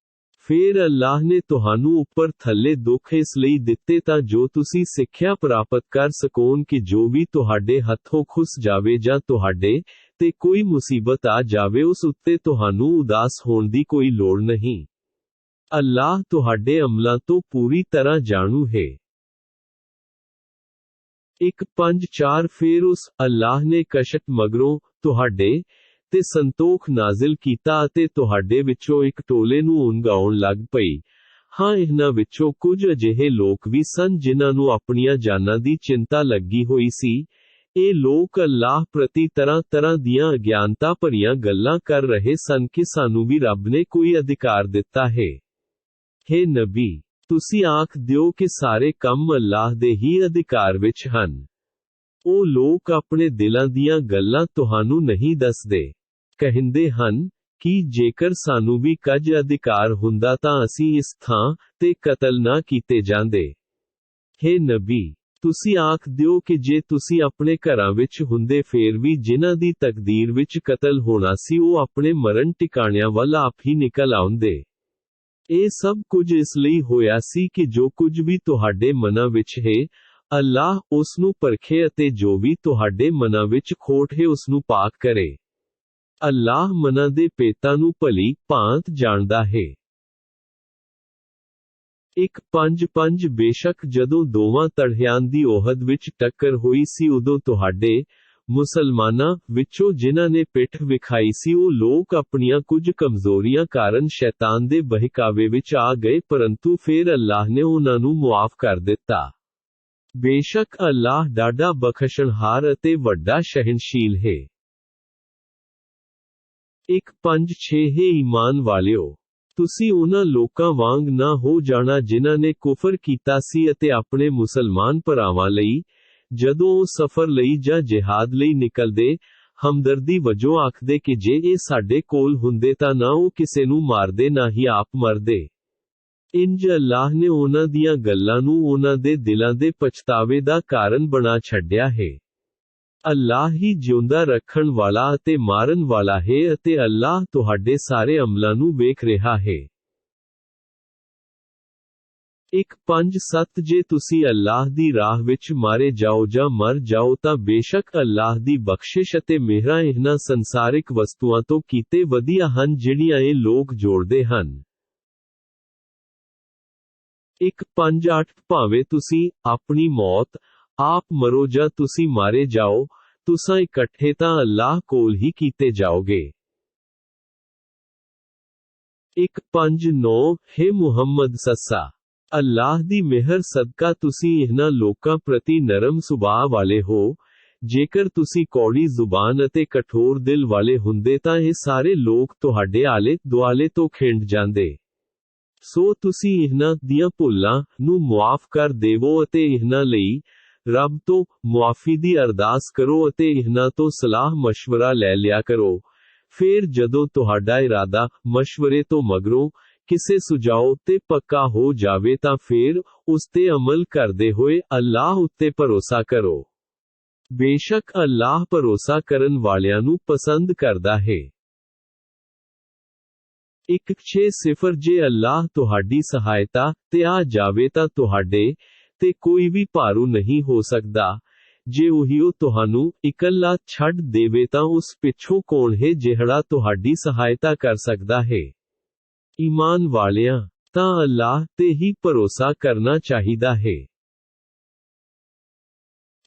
ਫਿਰ ਅੱਲਾਹ ਨੇ ਤੁਹਾਨੂੰ ਉੱਪਰ ਥੱਲੇ ਦੁੱਖ ਇਸ ਲਈ ਦਿੱਤੇ ਤਾਂ ਜੋ ਤੁਸੀਂ ਸਿੱਖਿਆ ਪ੍ਰਾਪਤ ਕਰ ਸਕੋਨ ਕਿ ਜੋ ਵੀ ਤੁਹਾਡੇ ਹੱਥੋਂ ਖੁੱਸ ਜਾਵੇ ਜਾਂ ਤੁਹਾਡੇ ਤੇ ਕੋਈ ਮੁਸੀਬਤ ਆ ਜਾਵੇ ਉਸ ਉੱਤੇ ਤੁਹਾਨੂੰ ਉਦਾਸ ਹੋਣ ਦੀ ਕੋਈ ਲੋੜ ਨਹੀਂ। ਅੱਲਾਹ ਤੁਹਾਡੇ ਅਮਲਾਂ ਤੋਂ ਪੂਰੀ ਤਰ੍ਹਾਂ ਜਾਣੂ ਹੈ। 1:5-4 ਫਿਰ ਉਸ ਅੱਲਾਹ ਨੇ ਕਸ਼ਟ ਮਗਰੋਂ ਤੁਹਾਡੇ ਤੇ ਸੰਤੋਖ ਨਾਜ਼ਿਲ ਕੀਤਾ ਅਤੇ ਤੁਹਾਡੇ ਵਿੱਚੋਂ ਇੱਕ ਟੋਲੇ ਨੂੰ ਉਂਗਾਉਣ ਲੱਗ ਪਈ। ਹਾਂ ਇਹਨਾਂ ਵਿੱਚੋਂ ਕੁਝ ਅਜਿਹੇ ਲੋਕ ਵੀ ਸਨ ਜਿਨ੍ਹਾਂ ਨੂੰ ਆਪਣੀਆਂ ਜਾਨਾਂ ਦੀ ਚਿੰਤਾ ਲੱਗੀ ਹੋਈ ਸੀ। ਇਹ ਲੋਕ ਅੱਲਾਹ ਪ੍ਰਤੀ ਤਰ੍ਹਾਂ ਦੀਆਂ ਅਗਿਆਨਤਾ ਭਰੀਆਂ ਗੱਲਾਂ ਕਰ ਰਹੇ ਸਨ ਕਿ ਸਾਨੂੰ ਵੀ ਰੱਬ ਨੇ ਕੋਈ ਅਧਿਕਾਰ ਦਿੱਤਾ ਹੈ। ਹੇ ਨਬੀ, ਤੁਸੀਂ ਆਖ ਦਿਓ ਕਿ ਸਾਰੇ ਕੰਮ ਅੱਲਾਹ ਦੇ ਹੀ ਅਧਿਕਾਰ ਵਿੱਚ ਹਨ। ਉਹ ਲੋਕ ਆਪਣੇ ਦਿਲਾਂ ਦੀਆਂ ਗੱਲਾਂ ਤੁਹਾਨੂੰ ਨਹੀਂ ਦੱਸਦੇ। ਕਹਿੰਦੇ ਹਨ ਕਿ ਜੇਕਰ ਸਾਨੂੰ ਵੀ ਕੁਝ ਅਧਿਕਾਰ ਹੁੰਦਾ ਤਾਂ ਅਸੀਂ ਇਸ ਥਾਂ ਤੇ ਕਤਲ ਨਾ ਕੀਤੇ ਜਾਂਦੇ। ਹੇ ਨਬੀ, ਤੁਸੀਂ ਆਖ ਦਿਓ ਕਿ ਜੇ ਤੁਸੀਂ ਆਪਣੇ ਘਰਾਂ ਵਿੱਚ ਹੁੰਦੇ ਫੇਰ ਵੀ ਜਿਨ੍ਹਾਂ ਦੀ ਤਕਦੀਰ ਵਿੱਚ ਕਤਲ ਹੋਣਾ ਸੀ ਉਹ ਆਪਣੇ ਮਰਨ ਟਿਕਾਣਿਆਂ ਵੱਲ ਆਪ ਹੀ ਨਿਕਲ ਆਉਂਦੇ। ਇਹ ਸਭ ਕੁਝ ਇਸ ਲਈ ਹੋਇਆ ਸੀ ਕਿ ਜੋ ਕੁਝ ਵੀ ਤੁਹਾਡੇ ਮਨਾਂ ਵਿੱਚ ਹੈ, ਅੱਲਾਹ ਉਸ ਨੂੰ ਪਰਖੇ ਅਤੇ ਜੋ ਵੀ ਤੁਹਾਡੇ ਮਨਾਂ ਵਿੱਚ ਖੋਟ ਹੈ ਉਸ ਨੂੰ ਪਾਕ ਕਰੇ। ਅੱਲਾਹ ਮਨਾਂ ਦੇ ਭੇਤਾਂ ਨੂੰ ਭਲੀ ਭਾਂਤ ਜਾਣਦਾ ਹੈ। 1:5 ਬੇਸ਼ੱਕ ਜਦੋਂ ਦੋਵਾਂ ਧੜਿਆਂ ਦੀ ਉਹਦ ਵਿੱਚ ਟੱਕਰ ਹੋਈ ਸੀ ਉਦੋਂ ਤੁਹਾਡੇ ਮੁਸਲਮਾਨਾਂ ਵਿੱਚੋਂ ਜਿਨ੍ਹਾਂ ਨੇ ਪਿੱਠ ਵਿਖਾਈ ਸੀ ਉਹ ਲੋਕ ਆਪਣੀਆਂ ਕੁਝ ਕਮਜ਼ੋਰੀਆਂ ਕਾਰਨ ਸ਼ੈਤਾਨ ਦੇ ਬਹਿਕਾਵੇ ਵਿੱਚ ਆ ਗਏ, ਪਰੰਤੂ ਫਿਰ ਅੱਲਾਹ ਨੇ ਉਹਨਾਂ ਨੂੰ ਮੁਆਫ ਕਰ ਦਿੱਤਾ। ਬੇਸ਼ੱਕ ਅੱਲਾਹ ਡਾਢਾ ਬਖਸ਼ਣਹਾਰ ਅਤੇ ਵੱਡਾ ਸਹਿਣਸ਼ੀਲ ਹੈ। 1:5 ਹੇ ਈਮਾਨ ਵਾਲਿਓ, ਤੁਸੀਂ ਉਹਨਾਂ ਲੋਕਾਂ ਵਾਂਗ ਨਾ ਹੋ ਜਾਣਾ ਜਿਨ੍ਹਾਂ ਨੇ ਕੁਫਰ ਕੀਤਾ ਸੀ ਅਤੇ ਆਪਣੇ ਮੁਸਲਮਾਨ ਭਰਾਵਾਂ ਲਈ, ਜਦੋਂ ਉਹ ਸਫ਼ਰ ਲਈ ਜਾਂ ਜਿਹਾਦ ਲਈ ਨਿਕਲਦੇ, ਹਮਦਰਦੀ ਵਜੋਂ ਆਖਦੇ ਕਿ ਜੇ ਇਹ ਸਾਡੇ ਕੋਲ ਹੁੰਦੇ ਤਾਂ ਨਾ ਉਹ ਕਿਸੇ ਨੂੰ ਮਾਰਦੇ ਨਾ ਹੀ ਆਪ ਮਰਦੇ। ਇੰਜ ਅੱਲਾਹ ਨੇ ਉਹਨਾਂ ਦੀਆਂ ਗੱਲਾਂ ਨੂੰ ਉਹਨਾਂ ਦੇ ਦਿਲਾਂ ਦੇ ਪਛਤਾਵੇ ਦਾ ਕਾਰਨ ਬਣਾ ਛੱਡਿਆ ਹੈ। ਅੱਲਾਹ ਹੀ ਜਿਉਂਦਾ ਰੱਖਣ ਵਾਲਾ ਅਤੇ ਮਾਰਨ ਵਾਲਾ ਹੈ ਅਤੇ ਅੱਲਾਹ ਤੁਹਾਡੇ ਸਾਰੇ ਅਮਲਾਂ ਨੂੰ ਵੇਖ ਰਿਹਾ ਹੈ। 1:7 ਜੇ ਤੁਸੀਂ ਅੱਲਾਹ ਦੀ ਰਾਹ ਵਿੱਚ ਮਾਰੇ ਜਾਓ ਜਾਂ ਮਰ ਜਾਓ ਤਾਂ ਬੇਸ਼ੱਕ ਅੱਲਾਹ ਦੀ ਬਖਸ਼ਿਸ਼ ਅਤੇ ਮਿਹਰਾਂ ਇਹਨਾਂ ਸੰਸਾਰਿਕ ਵਸਤੂਆਂ ਤੋਂ ਕੀਤੇ ਵਧੀਆ ਹਨ ਜਿਹੜੀਆਂ ਇਹ ਲੋਕ ਜੋੜਦੇ ਹਨ। 1:8 ਭਾਵੇਂ ਤੁਸੀਂ ਆਪਣੀ ਮੌਤ ਆਪ ਮਰੋ ਜਾਂ ਤੁਸੀਂ ਮਾਰੇ ਜਾਓ, ਤੁਸਾਂ ਇਕੱਠੇ ਤਾਂ ਅੱਲਾਹ ਕੋਲ ਹੀ ਕੀਤੇ ਜਾਓਗੇ। 1:9 ਹੇ ਮੁਹੰਮਦ ਸੱਸਾ, ਅੱਲਾਹ ਦੀ ਮਿਹਰ ਸਦਕਾ ਤੁਸੀਂ ਇਹਨਾਂ ਲੋਕਾਂ ਪ੍ਰਤੀ ਨਰਮ ਸੁਭਾਅ ਵਾਲੇ ਹੋ। ਜੇਕਰ ਤੁਸੀਂ ਕੌੜੀ ਜ਼ੁਬਾਨ ਅਤੇ ਕਠੋਰ ਦਿਲ ਵਾਲੇ ਹੁੰਦੇ ਤਾਂ ਇਹ ਸਾਰੇ ਲੋਕ ਤੁਹਾਡੇ ਆਲੇ ਦੁਆਲੇ ਤੋਂ ਖਿੰਡ ਜਾਂਦੇ। ਸੋ ਤੁਸੀਂ ਇਹਨਾਂ ਦੀਆਂ ਭੁੱਲਾਂ ਨੂੰ ਮੁਆਫ ਕਰ ਦੇਵੋ ਅਤੇ ਇਹਨਾਂ ਲਈ ਰੱਬ ਤੋਂ ਮੁਆਫੀ ਦੀ ਅਰਦਾਸ ਕਰੋ ਅਤੇ ਇਹਨਾਂ ਤੋਂ ਸਲਾਹ ਮਸ਼ਵਰਾ ਲੈ ਲਿਆ ਕਰੋ। ਫਿਰ ਜਦੋਂ ਤੁਹਾਡਾ ਇਰਾਦਾ ਮਸ਼ਵਰੇ ਤੋਂ ਮਗਰੋਂ ਕਿਸੇ ਸੁਝਾਅ ਤੇ ਪੱਕਾ ਹੋ ਜਾਵੇ ਤਾਂ ਫਿਰ ਉਸ ਤੇ ਅਮਲ ਕਰਦੇ ਹੋਏ ਅੱਲਾਹ ਉੱਤੇ ਭਰੋਸਾ ਕਰੋ। ਬੇਸ਼ੱਕ ਅੱਲਾਹ ਭਰੋਸਾ ਕਰਨ ਵਾਲਿਆਂ ਨੂੰ ਪਸੰਦ ਕਰਦਾ ਹੈ। 1:6 ਜੇ ਅੱਲਾਹ ਤੁਹਾਡੀ ਸਹਾਇਤਾ ਤੇ ਆ ਜਾਵੇ ਤਾਂ ਤੁਹਾਡੇ ਤੇ ਕੋਈ ਵੀ ਭਾਰੂ ਨਹੀਂ ਹੋ ਸਕਦਾ। ਜੇ ਉਹੀਓ ਤੁਹਾਨੂੰ ਇਕੱਲਾ ਛੱਡ ਦੇਵੇ ਤਾਂ ਉਸ ਪਿੱਛੋਂ ਕੌਣ ਹੈ ਜਿਹੜਾ ਤੁਹਾਡੀ ਸਹਾਇਤਾ ਕਰ ਸਕਦਾ ਹੈ। ਈਮਾਨ ਵਾਲਿਆਂ, ਤਾਂ ਅੱਲਾਹ ਤੇ ਹੀ ਭਰੋਸਾ ਕਰਨਾ ਚਾਹੀਦਾ ਹੈ।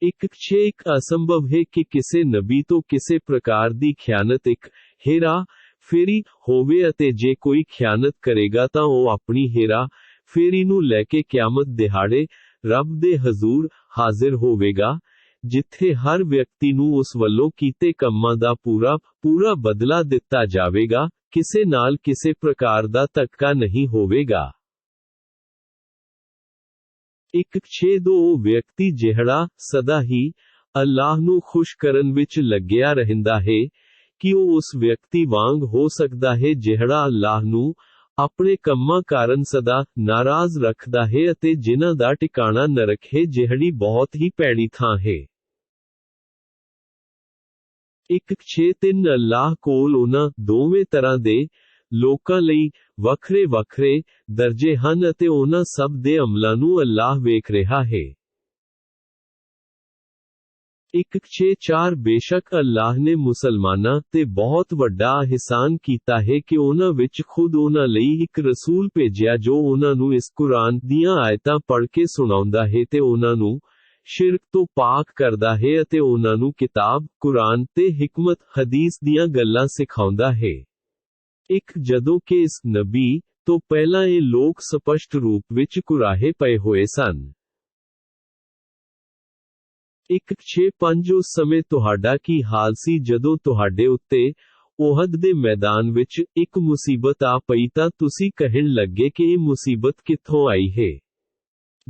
1:6 ਅਸੰਭਵ ਹੈ ਕਿ ਕਿਸੇ ਨਬੀ ਤੋਂ ਕਿਸੇ ਪ੍ਰਕਾਰ ਦੀ ਖਿਆਨਤ ਹੇਰਾ ਫੇਰੀ ਹੋਵੇ ਅਤੇ ਜੇ ਕੋਈ ਖਿਆਨਤ ਕਰੇਗਾ ਤਾਂ ਉਹ ਆਪਣੀ ਹੇਰਾ ਫੇਰੀ ਨੂੰ ਲੈ ਕੇ ਕਿਆਮਤ ਦਿਹਾੜੇ ਰੱਬ ਦੇ ਹਜ਼ੂਰ ਹਾਜ਼ਰ ਹੋਵੇਗਾ, ਜਿੱਥੇ ਹਰ ਵਿਅਕਤੀ ਨੂੰ ਉਸ ਵੱਲੋਂ ਕੀਤੇ ਕੰਮਾਂ ਦਾ ਪੂਰਾ ਬਦਲਾ ਦਿੱਤਾ ਜਾਵੇਗਾ, ਕਿਸੇ ਨਾਲ ਕਿਸੇ ਪ੍ਰਕਾਰ ਦਾ ਧੱਕਾ ਨਹੀਂ ਹੋਵੇਗਾ। 1:6 ਉਹ ਵਿਅਕਤੀ ਜਿਹੜਾ ਸਦਾ ਹੀ ਅੱਲਾਹ ਨੂੰ ਖੁਸ਼ ਕਰਨ ਵਿੱਚ ਲੱਗਿਆ ਰਹਿੰਦਾ ਹੈ, ਕਿ ਉਹ ਉਸ ਵਿਅਕਤੀ ਵਾਂਗ ਹੋ ਸਕਦਾ ਹੈ ਜਿਹੜਾ ਅੱਲਾਹ ਨੂੰ ਆਪਣੇ ਕੰਮਾਂ ਕਾਰਨ ਸਦਾ ਨਾਰਾਜ਼ ਰੱਖਦਾ ਹੈ ਅਤੇ ਜਿਨ੍ਹਾਂ ਦਾ ਟਿਕਾਣਾ ਨਰਕ ਹੈ ਜਿਹੜੀ ਬਹੁਤ ਹੀ ਭੈੜੀ ਥਾਂ ਹੈ। 1:6 ਅੱਲਾਹ ਕੋਲ ਉਹਨਾਂ ਦੋਵੇਂ ਤਰ੍ਹਾਂ ਦੇ ਲੋਕਾਂ ਲਈ ਵੱਖਰੇ ਦਰਜੇ ਹਨ ਅਤੇ ਉਹਨਾਂ ਸਭ ਦੇ ਅਮਲਾਂ ਨੂੰ ਅੱਲਾਹ ਵੇਖ ਰਿਹਾ ਹੈ। 1:4 ਬੇਸ਼ੱਕ ਅੱਲਾਹ ਨੇ ਮੁਸਲਮਾਨਾਂ ਤੇ ਬਹੁਤ ਵੱਡਾ ਅਹਿਸਾਨ ਕੀਤਾ ਹੈ ਕਿ ਉਹਨਾਂ ਵਿੱਚ ਖੁਦ ਉਹਨਾਂ ਲਈ ਇੱਕ ਰਸੂਲ ਭੇਜਿਆ ਜੋ ਉਹਨਾਂ ਨੂੰ ਇਸ ਕੁਰਾਨ ਦੀਆਂ ਆਇਤਾਂ ਪੜ੍ਹ ਕੇ ਸੁਣਾਉਂਦਾ ਹੈ ਤੇ ਉਹਨਾਂ ਨੂੰ ਸ਼ਿਰਕ ਤੋਂ ਪਾਕ ਕਰਦਾ ਹੈ ਅਤੇ ਉਹਨਾਂ ਨੂੰ ਕਿਤਾਬ, ਕੁਰਾਨ ਤੇ ਹਿਕਮਤ, ਹਦੀਸ ਦੀਆਂ ਗੱਲਾਂ ਸਿਖਾਉਂਦਾ ਹੈ। ਜਦੋਂ ਕਿ ਇਸ ਨਬੀ ਤੋਂ ਪਹਿਲਾਂ ਇਹ ਲੋਕ ਸਪਸ਼ਟ ਰੂਪ ਵਿੱਚ ਕੁਰਾਹੇ ਪਏ ਹੋਏ ਸਨ। 1:5 ਉਸ ਸਮੇਂ ਤੁਹਾਡਾ ਕੀ ਹਾਲ ਸੀ ਜਦੋਂ ਤੁਹਾਡੇ ਉੱਤੇ ਉਹਦ ਦੇ ਮੈਦਾਨ ਵਿੱਚ ਇੱਕ ਮੁਸੀਬਤ ਆ ਪਈ ਤਾਂ ਤੁਸੀਂ ਕਹਿਣ ਲੱਗੇ ਕਿ ਇਹ ਮੁਸੀਬਤ ਕਿੱਥੋਂ ਆਈ ਹੈ।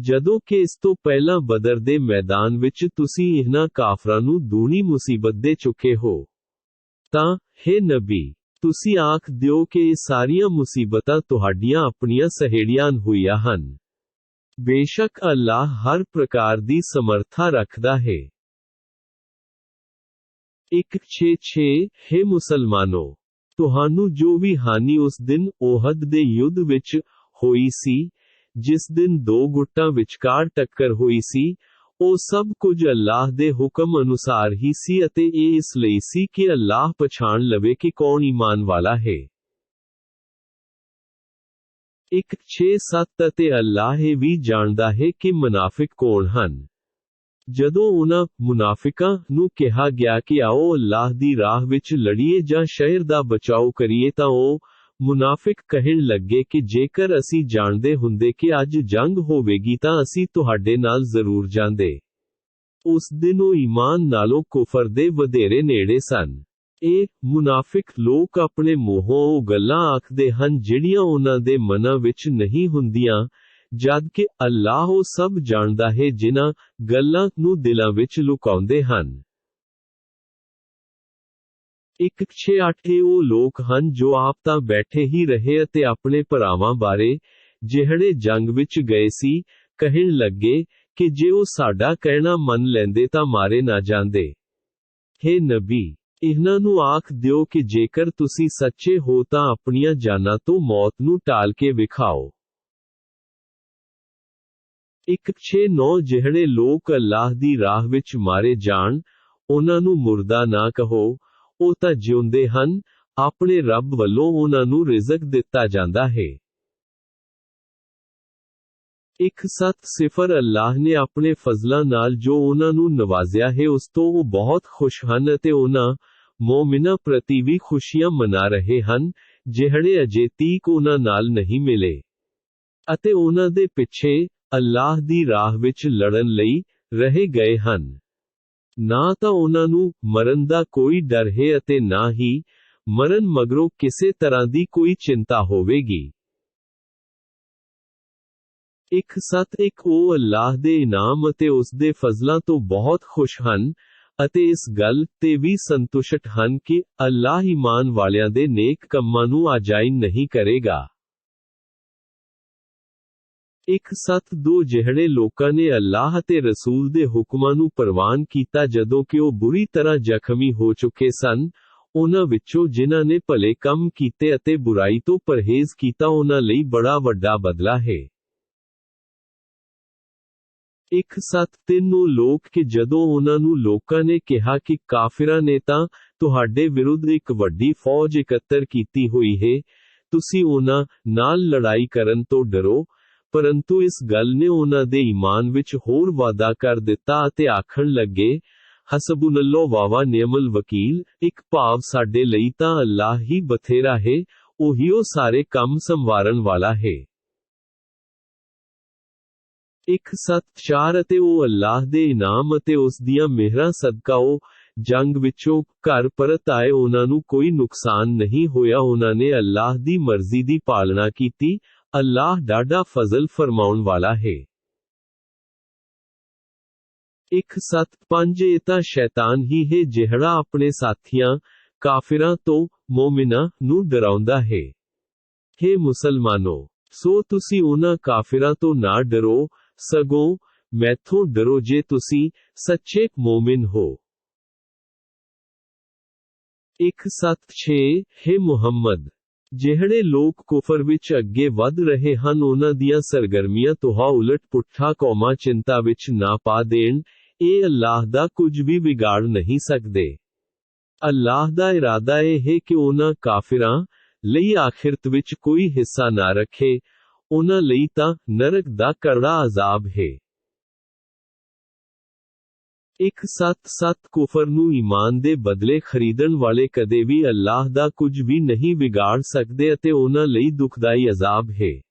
ਜਦੋਂ ਕਿ ਇਸ ਤੋਂ ਪਹਿਲਾਂ ਬਦਰ ਦੇ ਮੈਦਾਨ ਵਿੱਚ ਤੁਸੀਂ ਇਹਨਾਂ ਕਾਫਰਾਂ ਨੂੰ ਦੂਣੀ ਮੁਸੀਬਤ ਦੇ ਚੁੱਕੇ ਹੋ। ਤਾਂ, ਹੇ ਨਬੀ, ਤੁਸੀਂ ਆਖ ਦਿਓ ਕਿ ਇਹ ਸਾਰੀਆਂ ਮੁਸੀਬਤਾਂ ਤੁਹਾਡੀਆਂ ਆਪਣੀਆਂ ਸਹੇੜੀਆਂ ਹੋਈਆਂ ਹਨ। ਬੇਸ਼ੱਕ ਅੱਲਾਹ ਹਰ ਪ੍ਰਕਾਰ ਦੀ ਸਮਰੱਥਾ ਰੱਖਦਾ ਹੈ। 166 ਹੇ ਮੁਸਲਮਾਨੋ, ਤੁਹਾਨੂੰ ਜੋ ਵੀ ਹਾਨੀ ਉਸ ਦਿਨ ਓਹਦ ਦੇ ਯੁੱਧ ਵਿੱਚ ਹੋਈ ਸੀ, ਜਿਸ ਦਿਨ ਦੋ ਗੁੱਟਾਂ ਵਿਚਕਾਰ ਟੱਕਰ ਹੋਈ ਸੀ, ਉਹ ਸਭ ਕੁਝ ਅੱਲਾਹ ਦੇ ਹੁਕਮ ਅਨੁਸਾਰ ਹੀ ਸੀ ਅਤੇ ਇਹ ਇਸ ਲਈ ਸੀ ਕਿ ਅੱਲਾਹ ਪਛਾਣ ਲਵੇ ਕਿ ਕੌਣ ਈਮਾਨ ਵਾਲਾ ਹੈ। 167 ਅਤੇ ਅੱਲਾਹ ਇਹ ਵੀ ਜਾਣਦਾ ਹੈ ਕਿ ਮੁਨਾਫਿਕ ਕੌਣ ਹਨ। ਜਦੋਂ ਉਹਨਾਂ ਮੁਨਾਫਿਕਾਂ ਨੂੰ ਕਿਹਾ ਗਿਆ ਕਿ ਆਓ ਅੱਲਾਹ ਦੀ ਰਾਹ ਵਿੱਚ ਲੜੀਏ ਜਾਂ ਸ਼ਹਿਰ ਦਾ ਬਚਾਓ ਕਰੀਏ ਤਾਂ ਉਹ ਮੁਨਾਫਿਕ ਕਹਿਣ ਲੱਗੇ ਕਿ ਜੇਕਰ ਅਸੀਂ ਜਾਣਦੇ ਹੁੰਦੇ ਕਿ ਅੱਜ ਜੰਗ ਹੋਵੇਗੀ ਤਾਂ ਅਸੀਂ ਤੁਹਾਡੇ ਨਾਲ ਜ਼ਰੂਰ ਜਾਂਦੇ। ਉਸ ਦਿਨ ਉਹ ਈਮਾਨ ਨਾਲੋਂ ਕੁਫਰ ਦੇ ਵਧੇਰੇ ਨੇੜੇ ਸਨ। ਇਹ ਮੁਨਾਫਿਕ ਲੋਕ ਆਪਣੇ ਮੂੰਹੋਂ ਉਹ ਗੱਲਾਂ ਆਖਦੇ ਹਨ ਜਿਹੜੀਆਂ ਉਹਨਾਂ ਦੇ ਮਨਾਂ ਵਿੱਚ ਨਹੀਂ ਹੁੰਦੀਆਂ, ਜਦਕਿ ਅੱਲਾਹ ਉਹ ਸਭ ਜਾਣਦਾ ਹੈ ਜਿਨ੍ਹਾਂ ਗੱਲਾਂ ਨੂੰ ਦਿਲਾਂ ਵਿੱਚ ਲੁਕਾਉਂਦੇ ਹਨ। 168 ਇਹ ਉਹ ਲੋਕ ਹਨ ਜੋ ਆਪ ਤਾਂ ਬੈਠੇ ਹੀ ਰਹੇ ਅਤੇ ਆਪਣੇ ਭਰਾਵਾਂ ਬਾਰੇ, ਜਿਹੜੇ ਜੰਗ ਵਿੱਚ ਗਏ ਸੀ, ਕਹਿਣ ਲੱਗੇ ਕਿ ਜੇ ਉਹ ਸਾਡਾ ਕਹਿਣਾ ਮੰਨ ਲੈਂਦੇ ਤਾਂ ਮਾਰੇ ਨਾ ਜਾਂਦੇ। ਹੇ ਨਬੀ, ਇਹਨਾਂ ਨੂੰ ਆਖ ਦਿਓ ਕਿ ਜੇਕਰ ਤੁਸੀਂ ਸੱਚੇ ਹੋ ਤਾਂ ਆਪਣੀਆਂ ਜਾਨਾਂ ਤੋਂ ਮੌਤ ਨੂੰ ਟਾਲ ਕੇ ਵਿਖਾਓ। 169 ਜਿਹੜੇ ਲੋਕ ਅੱਲਾਹ ਦੀ ਰਾਹ ਵਿੱਚ ਮਾਰੇ ਜਾਣ, ਉਹਨਾਂ ਨੂੰ ਮੁਰਦਾ ਨਾ ਕਹੋ, ਉਹ ਤਾਂ ਜਿਉਂਦੇ ਹਨ, ਆਪਣੇ ਰੱਬ ਵੱਲੋਂ ਉਹਨਾਂ ਨੂੰ ਰਿਜ਼ਕ ਦਿੱਤਾ ਜਾਂਦਾ ਹੈ। 170 ਅੱਲਾਹ ਨੇ ਆਪਣੇ ਫਜ਼ਲਾਂ ਨਾਲ ਜੋ ਉਹਨਾਂ ਨੂੰ ਨਵਾਜ਼ਿਆ ਹੈ ਉਸ ਤੋਂ ਉਹ ਬਹੁਤ ਖੁਸ਼ ਹਨ ਅਤੇ ਉਹਨਾਂ ਮੋਮਿਨਾਂ ਪ੍ਰਤੀ ਵੀ ਖੁਸ਼ੀਆਂ ਮਨਾ ਰਹੇ ਹਨ, ਜਿਹੜੇ ਅਜੇ ਤੀਕ ਉਹਨਾਂ ਨਾਲ ਨਹੀਂ ਮਿਲੇ ਅਤੇ ਉਹਨਾਂ ਦੇ ਪਿੱਛੇ ਅੱਲਾਹ ਦੀ ਰਾਹ ਵਿੱਚ ਲੜਨ ਲਈ ਰਹੇ ਗਏ ਹਨ। ਨਾ ਤਾਂ ਉਹਨਾਂ ਨੂੰ ਮਰਨ ਦਾ ਕੋਈ ਡਰ ਹੈ ਅਤੇ ਨਾ ਹੀ ਮਰਨ ਮਗਰੋਂ ਕਿਸੇ ਤਰ੍ਹਾਂ ਦੀ ਕੋਈ ਚਿੰਤਾ ਹੋਵੇਗੀ। 171 ਉਹ ਅੱਲਾਹ ਦੇ ਇਨਾਮ ਅਤੇ ਉਸ ਦੇ ਫਜ਼ਲਾਂ ਤੋਂ ਬਹੁਤ ਖੁਸ਼ ਹਨ ਅਤੇ ਇਸ ਗੱਲ ਤੇ ਵੀ ਸੰਤੁਸ਼ਟ ਹਨ ਕਿ ਅੱਲਾਹ ਈਮਾਨ ਵਾਲਿਆਂ ਦੇ ਨੇਕ ਕੰਮਾਂ ਨੂੰ ਅਜਾਇਨ ਨਹੀਂ ਕਰੇਗਾ। 172 ਜਿਹੜੇ ਲੋਕਾਂ ਨੇ ਅੱਲਾਹ ਅਤੇ ਰਸੂਲ ਦੇ ਹੁਕਮਾਂ ਨੂੰ ਪ੍ਰਵਾਨ ਕੀਤਾ ਜਦੋਂ ਕਿ ਉਹ ਬੁਰੀ ਤਰ੍ਹਾਂ ਜ਼ਖਮੀ ਹੋ ਚੁੱਕੇ ਸਨ, ਉਹਨਾਂ ਵਿੱਚੋਂ ਜਿਨ੍ਹਾਂ ਨੇ ਭਲੇ ਕੰਮ ਕੀਤੇ ਅਤੇ ਬੁਰਾਈ ਤੋਂ ਪਰਹੇਜ਼ ਕੀਤਾ ਉਹਨਾਂ ਲਈ ਬੜਾ ਵੱਡਾ ਬਦਲਾ ਹੈ। 173 ਉਹ ਲੋਕ ਕਿ ਜਦੋਂ ਉਹਨਾਂ ਨੂੰ ਲੋਕਾਂ ਨੇ ਕਿਹਾ ਕਿ ਕਾਫਿਰਾਂ ਨੇ ਤਾਂ ਤੁਹਾਡੇ ਵਿਰੁੱਧ ਇੱਕ ਵੱਡੀ ਫੌਜ ਇਕੱਤਰ ਕੀਤੀ ਹੋਈ ਹੈ, ਤੁਸੀਂ ਉਹਨਾਂ ਨਾਲ ਲੜਾਈ ਕਰਨ ਤੋਂ ਡਰੋ, ਪਰੰਤੂ ਇਸ ਗੱਲ ਨੇ ਉਹਨਾਂ ਦੇ ਈਮਾਨ ਵਿੱਚ ਹੋਰ ਵਾਧਾ ਕਰ ਦਿੱਤਾ ਅਤੇ ਆਖਣ ਲੱਗੇ, ਹਸਬੁਨੱਲਾਹ ਵਾ ਨਿਅਮਲ ਵਕੀਲ, ਇੱਕ ਭਾਵ ਸਾਡੇ ਲਈ ਤਾਂ ਅੱਲਾਹ ਹੀ ਬਥੇਰਾ ਹੈ, ਉਹੀ ਉਹ ਸਾਰੇ ਕੰਮ ਸੰਵਾਰਨ ਵਾਲਾ ਹੈ। 174 ਅਤੇ ਉਹ ਅੱਲਾਹ ਦੇ ਇਨਾਮ ਅਤੇ ਉਸ ਦੀਆਂ ਮਿਹਰਾਂ ਸਦਕਾ ਉਹ ਜੰਗ ਵਿੱਚੋਂ ਘਰ ਪਰਤ ਆਏ, ਉਹਨਾਂ ਨੂੰ ਕੋਈ ਨੁਕਸਾਨ ਨਹੀਂ ਹੋਇਆ, ਉਹਨਾਂ ਨੇ ਅੱਲਾਹ ਦੀ ਮਰਜ਼ੀ ਦੀ ਪਾਲਣਾ ਕੀਤੀ, ਅੱਲਾਹ ਡਾਢਾ ਫਜ਼ਲ ਫਰਮਾਉਣ ਵਾਲਾ ਹੈ। 175 ਇਹ ਤਾਂ ਸ਼ੈਤਾਨ ਹੀ ਹੈ ਜਿਹੜਾ ਆਪਣੇ ਸਾਥੀਆਂ ਕਾਫਿਰਾਂ ਤੋਂ ਮੋਮਿਨਾਂ ਨੂੰ ਡਰਾਉਂਦਾ ਹੈ। ਹੇ ਮੁਸਲਮਾਨੋ, ਸੋ ਤੁਸੀਂ ਉਹਨਾਂ ਕਾਫਿਰਾਂ ਤੋਂ ਨਾ ਡਰੋ, ਸਗੋਂ ਮੈਥੋਂ ਡਰੋ ਜੇ ਤੁਸੀਂ ਸੱਚੇ ਮੋਮਿਨ ਹੋ। 176 ਹੇ ਮੁਹੰਮਦ, ਜਿਹੜੇ ਲੋਕ ਕੁਫਰ ਵਿੱਚ ਅੱਗੇ ਵਧ ਰਹੇ ਹਨ ਉਹਨਾਂ ਦੀਆਂ ਸਰਗਰਮੀਆਂ ਤੋਂ ਉਲਟ ਪੁੱਠਾ ਕੌਮਾਂ ਚਿੰਤਾ ਵਿੱਚ ਨਾ ਪਾ ਦੇਣ, ਇਹ ਅੱਲਾਹ ਦਾ ਕੁਝ ਵੀ ਵਿਗਾੜ ਨਹੀਂ ਸਕਦੇ। ਅੱਲਾਹ ਦਾ ਇਰਾਦਾ ਇਹ ਹੈ ਕਿ ਉਹਨਾਂ ਕਾਫਿਰਾਂ ਲਈ ਆਖਿਰਤ ਵਿੱਚ ਕੋਈ ਹਿੱਸਾ ਨਾ ਰੱਖੇ, ਉਹਨਾਂ ਲਈ ਤਾਂ ਨਰਕ ਦਾ ਕਰੜਾ ਅਜ਼ਾਬ ਹੈ। 177 ਕੁਫਰ ਨੂੰ ਈਮਾਨ ਦੇ ਬਦਲੇ ਖਰੀਦਣ ਵਾਲੇ ਕਦੇ ਵੀ ਅੱਲਾਹ ਦਾ ਕੁਝ ਵੀ ਨਹੀਂ ਵਿਗਾੜ ਸਕਦੇ ਅਤੇ ਉਹਨਾਂ ਲਈ ਦੁਖਦਾਈ ਅਜ਼ਾਬ ਹੈ।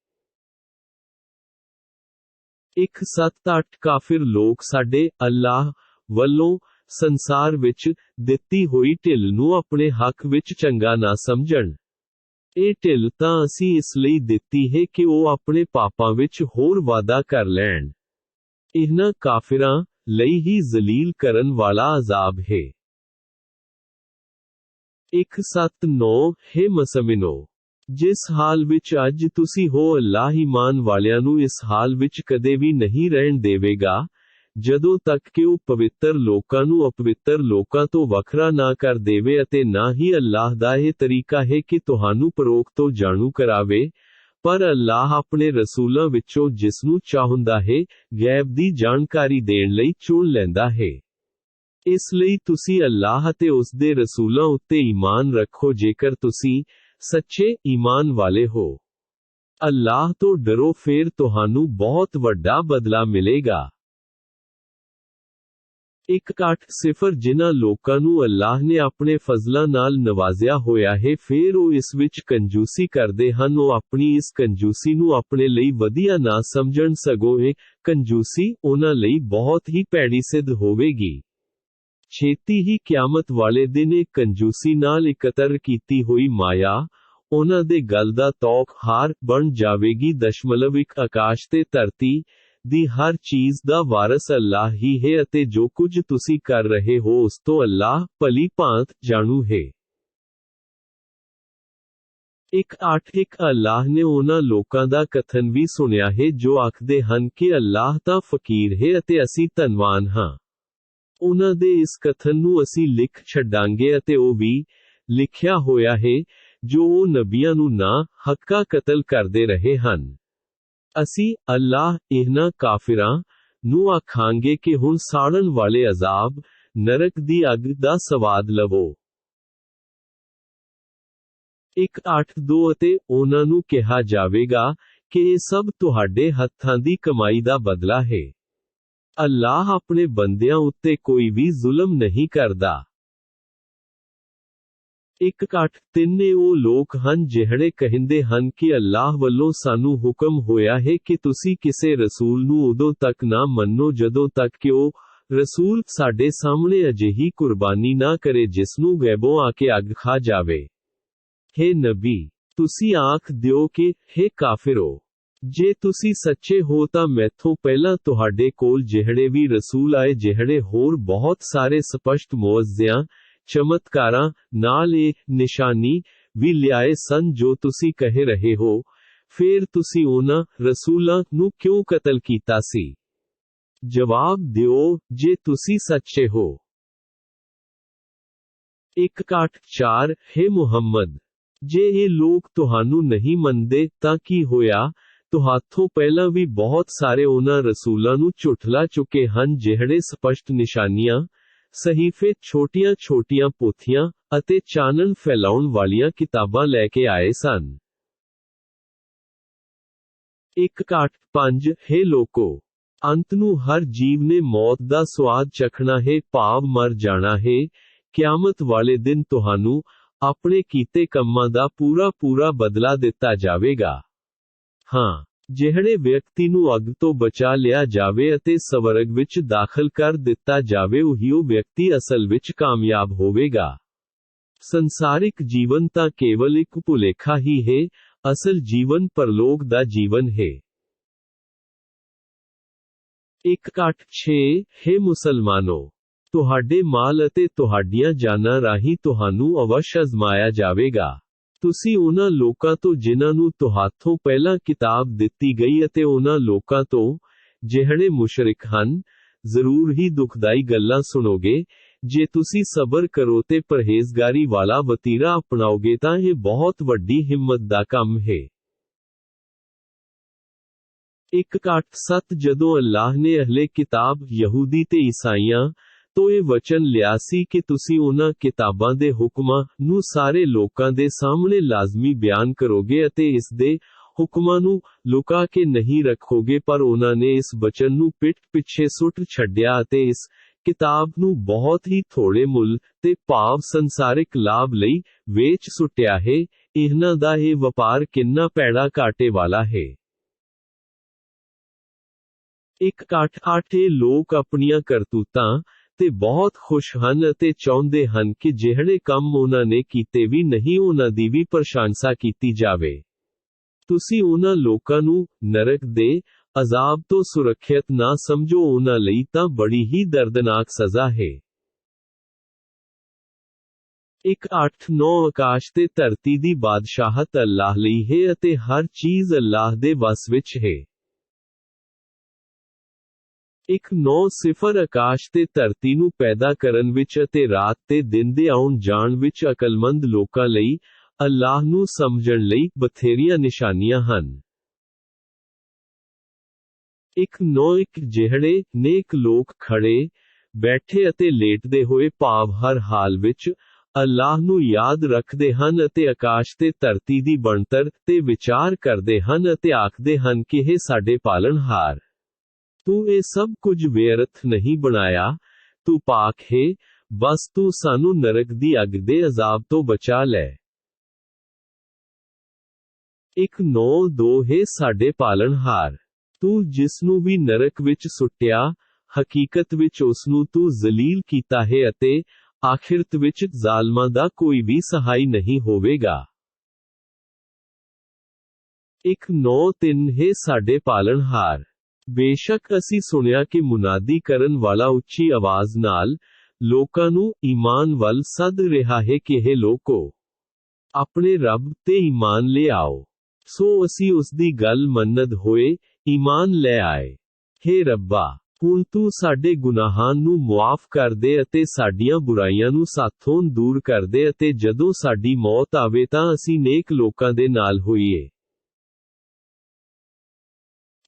178 ਕਾਫਿਰ ਲੋਕ ਸਾਡੇ ਅੱਲਾਹ ਵੱਲੋਂ ਸੰਸਾਰ ਵਿੱਚ ਦਿੱਤੀ ਹੋਈ ਢਿੱਲ ਨੂੰ ਆਪਣੇ ਹੱਕ ਵਿੱਚ ਚੰਗਾ ਨਾ ਸਮਝਣ। ਇਹ ਢਿੱਲ ਤਾਂ ਅਸੀਂ ਇਸ ਲਈ ਦਿੱਤੀ ਹੈ ਕਿ ਉਹ ਆਪਣੇ ਪਾਪਾਂ ਵਿੱਚ ਹੋਰ ਵਾਧਾ ਕਰ ਲੈਣ। ਇਹਨਾਂ ਕਾਫਿਰਾਂ ਲਈ ਹੀ ਜ਼ਲੀਲ ਕਰਨ ਵਾਲਾ ਅਜ਼ਾਬ ਹੈ। 179 ਹੇ ਮੁਸਲਮਾਨੋ, ਜਿਸ ਹਾਲ ਵਿੱਚ ਅੱਜ ਤੁਸੀਂ ਹੋ, ਅੱਲਾਹ ਈਮਾਨ ਵਾਲਿਆਂ ਨੂੰ ਇਸ ਹਾਲ ਵਿੱਚ ਕਦੇ ਵੀ ਨਹੀਂ ਰਹਿਣ ਦੇਵੇਗਾ, ਜਦੋਂ ਤੱਕ ਕਿ ਉਹ ਪਵਿੱਤਰ ਲੋਕਾਂ ਨੂੰ ਅਪਵਿੱਤਰ ਲੋਕਾਂ ਤੋਂ ਵੱਖਰਾ ਨਾ ਕਰ ਦੇਵੇ, ਅਤੇ ਨਾ ਹੀ ਅੱਲਾਹ ਦਾ ਇਹ ਤਰੀਕਾ ਹੈ ਕਿ ਤੁਹਾਨੂੰ ਪਰੋਖ ਤੋਂ ਜਾਣੂ ਕਰਾਵੇ, ਪਰ ਅੱਲਾਹ ਆਪਣੇ ਰਸੂਲਾਂ ਵਿੱਚੋਂ ਜਿਸ ਨੂੰ ਚਾਹੁੰਦਾ ਹੈ, ਗੈਬ ਦੀ ਜਾਣਕਾਰੀ ਦੇਣ ਲਈ ਚੁਣ ਲੈਂਦਾ ਹੈ। ਇਸ ਲਈ ਤੁਸੀਂ ਅੱਲਾਹ ਅਤੇ ਉਸ ਦੇ ਰਸੂਲਾਂ ਉੱਤੇ ਈਮਾਨ ਰੱਖੋ ਜੇਕਰ ਤੁਸੀਂ ਸੱਚੇ ਈਮਾਨ ਵਾਲੇ ਹੋ। ਅੱਲਾਹ ਤੋਂ ਡਰੋ, ਫੇਰ ਤੁਹਾਨੂੰ ਬਹੁਤ ਵੱਡਾ ਬਦਲਾ ਮਿਲੇਗਾ। 180 ਜਿਨ੍ਹਾਂ ਲੋਕਾਂ ਨੂੰ ਅੱਲਾਹ ਨੇ ਆਪਣੇ ਫਜ਼ਲਾਂ ਨਾਲ ਨਵਾਜ਼ਿਆ ਹੋਇਆ ਹੈ, ਫੇਰ ਉਹ ਇਸ ਵਿੱਚ ਕੰਜੂਸੀ ਕਰਦੇ ਹਨ, ਉਹ ਆਪਣੀ ਇਸ ਕੰਜੂਸੀ ਨੂੰ ਆਪਣੇ ਲਈ ਵਧੀਆ ਨਾ ਸਮਝਣ, ਸਗੋਂ ਇਹ ਕੰਜੂਸੀ ਉਹਨਾਂ ਲਈ ਬਹੁਤ ਹੀ ਭੈੜੀ ਸਿੱਧ ਹੋਵੇਗੀ। ਛੇਤੀ ਹੀ ਕਿਆਮਤ ਵਾਲੇ ਦਿਨ ਇਹ ਕੰਜੂਸੀ ਨਾਲ ਇਕੱਤਰ ਕੀਤੀ ਹੋਈ ਮਾਇਆ ਉਹਨਾਂ ਦੇ ਗਲ ਦਾ ਤੌਕ ਹਾਰ ਬਣ ਜਾਵੇਗੀ। 1 ਆਕਾਸ਼ ਤੇ ਧਰਤੀ ਦੀ ਹਰ ਚੀਜ਼ ਦਾ ਵਾਰਸ ਅੱਲਾਹ ਹੀ ਹੈ, ਅਤੇ ਜੋ ਕੁਝ ਤੁਸੀਂ ਕਰ ਰਹੇ ਹੋ ਉਸ ਤੋਂ ਅੱਲਾਹ ਭਲੀ ਭਾਂਤ ਜਾਣੂ ਹੈ। 181 ਅੱਲਾਹ ਨੇ ਉਹਨਾਂ ਲੋਕਾਂ ਦਾ ਕਥਨ ਵੀ ਸੁਣਿਆ ਹੈ ਜੋ ਆਖਦੇ ਹਨ ਕਿ ਅੱਲਾਹ ਤਾਂ ਫਕੀਰ ਹੈ ਅਤੇ ਅਸੀਂ ਧਨਵਾਨ ਹਾਂ। ਉਹਨਾਂ ਦੇ ਇਸ ਕਥਨ ਨੂੰ ਅਸੀਂ ਲਿਖ ਛੱਡਾਂਗੇ, ਅਤੇ ਉਹ ਵੀ ਲਿਖਿਆ ਹੋਇਆ ਹੈ ਜੋ ਉਹ ਨਬੀਆਂ ਨੂੰ ਨਾ ਹੱਕਾ ਕਤਲ ਕਰਦੇ ਰਹੇ ਹਨ। ਅਸੀਂ ਅੱਲਾਹ ਇਹਨਾਂ ਕਾਫਿਰਾਂ ਨੂੰ ਆਖਾਂਗੇ ਕਿ ਹੁਣ ਸਾੜਨ ਵਾਲੇ ਅਜ਼ਾਬ ਨਰਕ ਦੀ ਅੱਗ ਦਾ ਸਵਾਦ ਲਵੋ। 182 ਅਤੇ ਉਹਨਾਂ ਨੂੰ ਕਿਹਾ ਜਾਵੇਗਾ ਕਿ ਇਹ ਸਭ ਤੁਹਾਡੇ ਹੱਥਾਂ ਦੀ ਕਮਾਈ ਦਾ ਬਦਲਾ ਹੈ। ਅੱਲਾਹ ਆਪਣੇ ਬੰਦਿਆਂ ਉੱਤੇ ਕੋਈ ਵੀ ਜ਼ੁਲਮ ਨਹੀਂ ਕਰਦਾ। 183 ਉਹ ਲੋਕ ਹਨ ਜਿਹੜੇ ਕਹਿੰਦੇ ਹਨ ਕਿ ਅੱਲਾਹ ਵੱਲੋਂ ਸਾਨੂੰ ਹੁਕਮ ਹੋਇਆ ਹੈ ਕਿ ਤੁਸੀਂ ਕਿਸੇ ਰਸੂਲ ਨੂੰ ਉਦੋਂ ਤੱਕ ਨਾ ਮੰਨੋ ਜਦੋਂ ਤੱਕ ਕਿ ਉਹ ਰਸੂਲ ਸਾਡੇ ਸਾਹਮਣੇ ਅਜਿਹੀ ਕੁਰਬਾਨੀ ਨਾ ਕਰੇ ਜਿਸ ਨੂੰ ਗੈਬੋਂ ਆ ਕੇ ਅੱਗ ਖਾ ਜਾਵੇ। ਹੇ ਨਬੀ, ਤੁਸੀਂ ਆਖ ਦਿਓ ਕਿ ਹੇ ਕਾਫਿਰੋ, ਜੇ ਤੁਸੀਂ ਸੱਚੇ ਹੋ ਤਾਂ ਮੈਥੋਂ ਪਹਿਲਾਂ ਤੁਹਾਡੇ ਕੋਲ ਜਿਹੜੇ ਵੀ ਰਸੂਲ ਆਏ, ਜਿਹੜੇ ਹੋਰ ਬਹੁਤ ਸਾਰੇ ਸਪਸ਼ਟ ਮੁਅੱਜ਼ਿਆਂ ਚਮਤਕਾਰਾਂ ਨਾਲ ਇਹ ਨਿਸ਼ਾਨੀ ਵੀ ਲਿਆਏ ਸਨ ਜੋ ਤੁਸੀਂ ਕਹਿ ਰਹੇ ਹੋ, ਫੇਰ ਤੁਸੀਂ ਉਹਨਾਂ ਰਸੂਲਾਂ ਨੂੰ ਕਿਉਂ ਕਤਲ ਕੀਤਾ ਸੀ? ਜਵਾਬ ਦਿਓ, ਜੇ ਤੁਸੀਂ ਸੱਚੇ ਹੋ। 184 ਹੇ ਮੁਹੰਮਦ, ਜੇ ਇਹ ਲੋਕ ਤੁਹਾਨੂੰ ਨਹੀਂ ਮੰਨਦੇ ਤਾਂ ਕੀ ਹੋਇਆ? ਤੁਹਾਥੋਂ ਪਹਿਲਾਂ ਵੀ ਬਹੁਤ ਸਾਰੇ ਉਹਨਾਂ ਰਸੂਲਾਂ ਨੂੰ ਝੁਠਲਾ ਚੁੱਕੇ ਹਨ ਜਿਹੜੇ ਸਪਸ਼ਟ ਨਿਸ਼ਾਨੀਆਂ, ਸਹੀਫੇ, ਛੋਟੀਆਂ-ਛੋਟੀਆਂ ਪੋਥੀਆਂ ਅਤੇ ਚਾਨਣ ਫੈਲਾਉਣ ਵਾਲੀਆਂ ਕਿਤਾਬਾਂ ਲੈ ਕੇ ਆਏ ਸਨ। 185 ਹੇ ਲੋਕੋ, ਅੰਤ ਨੂੰ ਹਰ ਜੀਵ ਨੇ ਮੌਤ ਦਾ ਸਵਾਦ ਚਖਣਾ ਹੈ, ਭਾਵ ਮਰ ਜਾਣਾ ਹੈ। ਕਿਆਮਤ ਵਾਲੇ ਦਿਨ ਤੁਹਾਨੂੰ ਆਪਣੇ ਕੀਤੇ ਕੰਮਾਂ ਦਾ ਪੂਰਾ ਬਦਲਾ ਦਿੱਤਾ ਜਾਵੇਗਾ। ਹਾਂ, ਜਿਹੜੇ ਵਿਅਕਤੀ ਨੂੰ ਅੱਗ ਤੋਂ ਬਚਾ ਲਿਆ ਜਾਵੇ ਅਤੇ ਸਵਰਗ ਵਿੱਚ ਦਾਖਲ ਕਰ ਦਿੱਤਾ ਜਾਵੇ, ਉਹੀ ਉਹ ਵਿਅਕਤੀ ਅਸਲ ਵਿੱਚ ਕਾਮਯਾਬ ਹੋਵੇਗਾ। ਸੰਸਾਰਿਕ ਜੀਵਨ ਤਾਂ ਕੇਵਲ ਇੱਕ ਭੁਲੇਖਾ ਹੀ ਹੈ, ਅਸਲ ਜੀਵਨ ਪਰਲੋਕ ਦਾ ਜੀਵਨ ਹੈ। 186 ਹੇ ਮੁਸਲਮਾਨੋ, ਤੁਹਾਡੇ ਮਾਲ ਅਤੇ ਤੁਹਾਡੀਆਂ ਜਾਨਾਂ ਰਾਹੀਂ ਤੁਹਾਨੂੰ ਅਵਸ਼ ਅਜ਼ਮਾਇਆ ਜਾਵੇਗਾ। ਤੁਸੀਂ ਉਹਨਾਂ ਲੋਕਾਂ ਤੋਂ ਜਿਨ੍ਹਾਂ ਨੂੰ ਤੁਹਾਥੋਂ ਪਹਿਲਾਂ ਕਿਤਾਬ ਦਿੱਤੀ ਗਈ ਅਤੇ ਉਹਨਾਂ ਲੋਕਾਂ ਤੋਂ ਜਿਹੜੇ ਮੁਸ਼ਰਿਕ ਹਨ, ਜ਼ਰੂਰ ਹੀ ਦੁਖਦਾਈ ਗੱਲਾਂ ਸੁਣੋਗੇ। ਜੇ ਤੁਸੀਂ ਸਬਰ ਕਰੋ ਤੇ ਪਰਹੇਜ਼ਗਾਰੀ ਵਾਲਾ ਵਤੀਰਾ ਅਪਣਾਓਗੇ ਤਾਂ ਇਹ ਬਹੁਤ ਵੱਡੀ ਹਿੰਮਤ ਦਾ ਕੰਮ ਹੈ। 187 ਜਦੋਂ ਅੱਲਾਹ ਨੇ ਅਹਲੇ ਕਿਤਾਬ ਯਹੂਦੀ ਤੇ ਈਸਾਈਆਂ ਤੋਂ ਇਹ ਵਚਨ ਲਿਆ ਸੀ ਕਿ ਤੁਸੀਂ ਉਹਨਾਂ ਕਿਤਾਬਾਂ ਦੇ ਹੁਕਮਾਂ ਨੂੰ ਸਾਰੇ ਲੋਕਾਂ ਦੇ ਸਾਹਮਣੇ ਲਾਜ਼ਮੀ ਬਿਆਨ ਕਰੋਗੇ ਅਤੇ ਇਸ ਦੇ ਹੁਕਮਾਂ ਨੂੰ ਲੁਕਾ ਕੇ ਨਹੀਂ ਰੱਖੋਗੇ, ਪਰ ਉਹਨਾਂ ਨੇ ਇਸ ਵਚਨ ਨੂੰ ਪਿੱਠ ਪਿੱਛੇ ਸੁੱਟ ਛੱਡਿਆ ਅਤੇ ਇਸ ਕਿਤਾਬ ਨੂੰ ਬਹੁਤ ਹੀ ਥੋੜੇ ਮੁੱਲ ਤੇ ਭਾਵ ਸੰਸਾਰਿਕ ਲਾਭ ਲਈ ਵੇਚ ਸੁੱਟਿਆ ਹੈ। ਇਹਨਾਂ ਦਾ ਇਹ ਵਪਾਰ ਕਿੰਨਾ ਭੈੜਾ ਘਾਟੇ ਵਾਲਾ ਹੈ। 188 ਲੋਕ ਆਪਣੀਆਂ ਕਰਤੂਤਾਂ ਤੇ ਬਹੁਤ ਖੁਸ਼ ਹਨ ਅਤੇ ਚਾਹੁੰਦੇ ਹਨ ਕਿ ਜਿਹੜੇ ਕੰਮ ਉਹਨਾਂ ਨੇ ਕੀਤੇ ਵੀ ਨਹੀਂ ਉਹਨਾਂ ਦੀ ਵੀ ਪ੍ਰਸ਼ੰਸਾ ਕੀਤੀ ਜਾਵੇ। ਤੁਸੀਂ ਉਹਨਾਂ ਲੋਕਾਂ ਨੂੰ ਨਰਕ ਦੇ ਅਜ਼ਾਬ ਤੋਂ ਸੁਰੱਖਿਅਤ ਨਾ ਸਮਝੋ ਉਹਨਾਂ ਲਈ ਤਾਂ ਬੜੀ ਹੀ ਦਰਦਨਾਕ ਸਜ਼ਾ ਹੈ। 1-8-9 ਆਕਾਸ਼ ਤੇ ਧਰਤੀ ਦੀ ਬਾਦਸ਼ਾਹਤ ਅੱਲਾਹ ਲਈ ਹੈ ਅਤੇ ਹਰ ਚੀਜ਼ ਅੱਲਾਹ ਦੇ ਵਸ ਵਿੱਚ ਹੈ। 1-9-0 ਆਕਾਸ਼ ਤੇ ਧਰਤੀ ਨੂੰ ਪੈਦਾ ਕਰਨ ਵਿੱਚ ਅਤੇ ਰਾਤ ਤੇ ਦਿਨ ਦੇ ਆਉਣ ਜਾਣ ਵਿੱਚ ਅਕਲਮੰਦ ਲੋਕਾਂ ਲਈ ਅੱਲਾਹ ਨੂੰ ਸਮਝਣ ਲਈ ਬਥੇਰੀਆਂ ਨਿਸ਼ਾਨੀਆਂ ਹਨ। 1-9-1 ਜਿਹੜੇ ਨੇਕ ਲੋਕ ਖੜੇ, ਬੈਠੇ ਅਤੇ ਲੇਟਦੇ ਹੋਏ ਭਾਵ ਹਰ ਹਾਲ ਵਿੱਚ ਅੱਲਾਹ ਨੂੰ ਯਾਦ ਰੱਖਦੇ ਹਨ ਅਤੇ ਆਕਾਸ਼ ਤੇ ਧਰਤੀ ਦੀ ਬਣਤਰ ਤੇ ਵਿਚਾਰ ਕਰਦੇ ਹਨ ਅਤੇ ਆਖਦੇ ਹਨ ਕਿ ਇਹ ਸਾਡੇ ਪਾਲਣਹਾਰ, ਤੂੰ ਇਹ ਸਭ ਕੁਝ ਬੇਅਰਥ ਨਹੀਂ ਬਣਾਇਆ, ਤੂੰ ਪਾਕ ਹੈ, ਬਸ ਤੂੰ ਸਾਨੂੰ ਨਰਕ ਦੀ ਅੱਗ ਦੇ ਅਜ਼ਾਬ ਤੋਂ ਬਚਾ ਲੈ। 1-9-2 ਹੈ ਸਾਡੇ ਪਾਲਣਹਾਰ, ਤੂੰ ਜਿਸ ਨੂੰ ਵੀ ਨਰਕ ਵਿੱਚ ਸੁੱਟਿਆ, ਹਕੀਕਤ ਵਿੱਚ ਉਸ ਨੂੰ ਤੂੰ ਜ਼ਲੀਲ ਕੀਤਾ ਹੈ ਅਤੇ ਆਖਿਰਤ ਵਿੱਚ ਜ਼ਾਲਮਾਂ ਦਾ ਕੋਈ ਵੀ ਸਹਾਈ ਨਹੀਂ ਹੋਵੇਗਾ। 1-9-3 ਹੈ ਸਾਡੇ ਪਾਲਣਹਾਰ, ਬੇਸ਼ੱਕ ਅਸੀਂ ਸੁਣਿਆ ਕਿ ਮੁਨਾਦੀ ਕਰਨ ਵਾਲਾ ਉੱਚੀ ਆਵਾਜ਼ ਨਾਲ ਲੋਕਾਂ ਨੂੰ ਈਮਾਨ ਵੱਲ ਸੱਦ ਰਿਹਾ ਹੈ ਕਿ ਇਹ ਲੋਕੋ, ਆਪਣੇ ਰੱਬ ਤੇ ਈਮਾਨ ਲੈ ਆਓ। ਸੋ ਅਸੀਂ ਉਸ ਦੀ ਗੱਲ ਮੰਨਦ ਹੋਏ ਈਮਾਨ ਲੈ ਆਏ। ਹੇ ਰੱਬਾ, ਹੁਣ ਤੂੰ ਸਾਡੇ ਗੁਨਾਹਾਂ ਨੂੰ ਮੁਆਫ ਕਰ ਦੇ ਅਤੇ ਸਾਡੀਆਂ ਬੁਰਾਈਆਂ ਨੂੰ ਸਾਥੋਂ ਦੂਰ ਕਰ ਦੇ ਅਤੇ ਜਦੋਂ ਸਾਡੀ ਮੌਤ ਆਵੇ ਤਾਂ ਅਸੀਂ ਨੇਕ ਲੋਕਾਂ ਦੇ ਨਾਲ ਹੋਈਏ।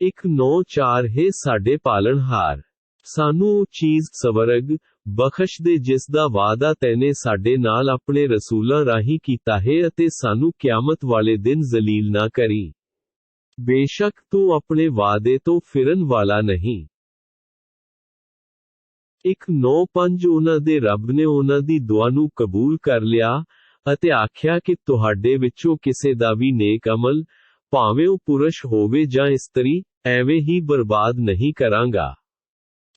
1-9-4 ਹੈ ਸਾਡੇ ਪਾਲਣਹਾਰ, ਸਾਨੂੰ ਉਹ ਚੀਜ਼ ਸਵਰਗ ਬਖਸ਼ ਦੇ ਜਿਸ ਦਾ ਵਾਅਦਾ ਤੈਨੇ ਸਾਡੇ ਨਾਲ ਆਪਣੇ ਰਸੂਲਾਂ ਰਾਹੀਂ ਕੀਤਾ ਹੈ ਅਤੇ ਸਾਨੂੰ ਕਿਆਮਤ ਵਾਲੇ ਦਿਨ ਜ਼ਲੀਲ ਨਾ ਕਰੀ। ਬੇਸ਼ੱਕ ਤੂੰ ਆਪਣੇ ਵਾਅਦੇ ਤੋਂ ਫਿਰਨ ਵਾਲਾ ਨਹੀਂ। 1-9-5 ਉਹਨਾਂ ਦੇ ਰੱਬ ਨੇ ਉਹਨਾਂ ਦੀ ਦੁਆ ਨੂੰ ਕਬੂਲ ਕਰ ਲਿਆ ਅਤੇ ਆਖਿਆ ਕਿ ਤੁਹਾਡੇ ਵਿੱਚੋਂ ਕਿਸੇ ਦਾ ਵੀ ਨੇਕ ਅਮਲ, ਭਾਵੇਂ ਉਹ ਪੁਰਸ਼ ਹੋਵੇ ਜਾਂ ਇਸਤਰੀ, ਐਵੇਂ ਹੀ ਬਰਬਾਦ ਨਹੀਂ ਕਰਾਂਗਾ।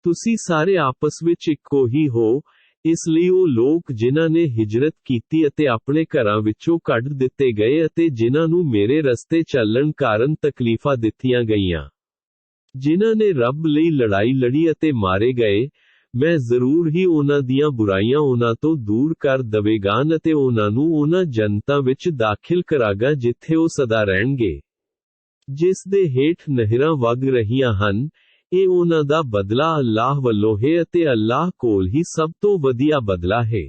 ਤੁਸੀਂ ਸਾਰੇ ਆਪਸ ਵਿੱਚ ਇੱਕੋ ਹੀ ਹੋ, ਇਸ ਲਈ ਉਹ ਲੋਕ ਜਿਨ੍ਹਾਂ ਨੇ ਹਿਜਰਤ ਕੀਤੀ ਅਤੇ ਆਪਣੇ ਘਰਾਂ ਵਿੱਚੋਂ ਕੱਢ ਦਿੱਤੇ ਗਏ ਅਤੇ ਜਿਨ੍ਹਾਂ ਨੂੰ ਮੇਰੇ ਰਸਤੇ ਚੱਲਣ ਕਾਰਨ ਤਕਲੀਫਾਂ ਦਿੱਤੀਆਂ ਗਈਆਂ, ਜਿਨ੍ਹਾਂ ਨੇ ਰੱਬ ਲਈ ਲੜਾਈ ਲੜੀ ਅਤੇ ਮਾਰੇ ਗਏ, ਮੈਂ ਜ਼ਰੂਰ ਹੀ ਉਹਨਾਂ ਦੀਆਂ ਬੁਰਾਈਆਂ ਉਹਨਾਂ ਤੋਂ ਦੂਰ ਕਰ ਦਵੇਗਾ ਅਤੇ ਉਹਨਾਂ ਨੂੰ ਉਹਨਾਂ ਜੰਨਤਾਂ ਵਿੱਚ ਦਾਖਿਲ ਕਰਾਂਗਾ ਜਿੱਥੇ ਉਹ ਸਦਾ ਰਹਿਣਗੇ, ਜਿਸ ਦੇ ਹੇਠ ਨਹਿਰਾਂ ਵਗ ਰਹੀਆਂ ਹਨ। ਇਹ ਉਹਨਾਂ ਦਾ ਬਦਲਾ ਅੱਲਾਹ ਵੱਲੋਂ ਹੈ ਅਤੇ ਅੱਲਾਹ ਕੋਲ ਹੀ ਸਭ ਤੋਂ ਵਧੀਆ ਬਦਲਾ ਹੈ।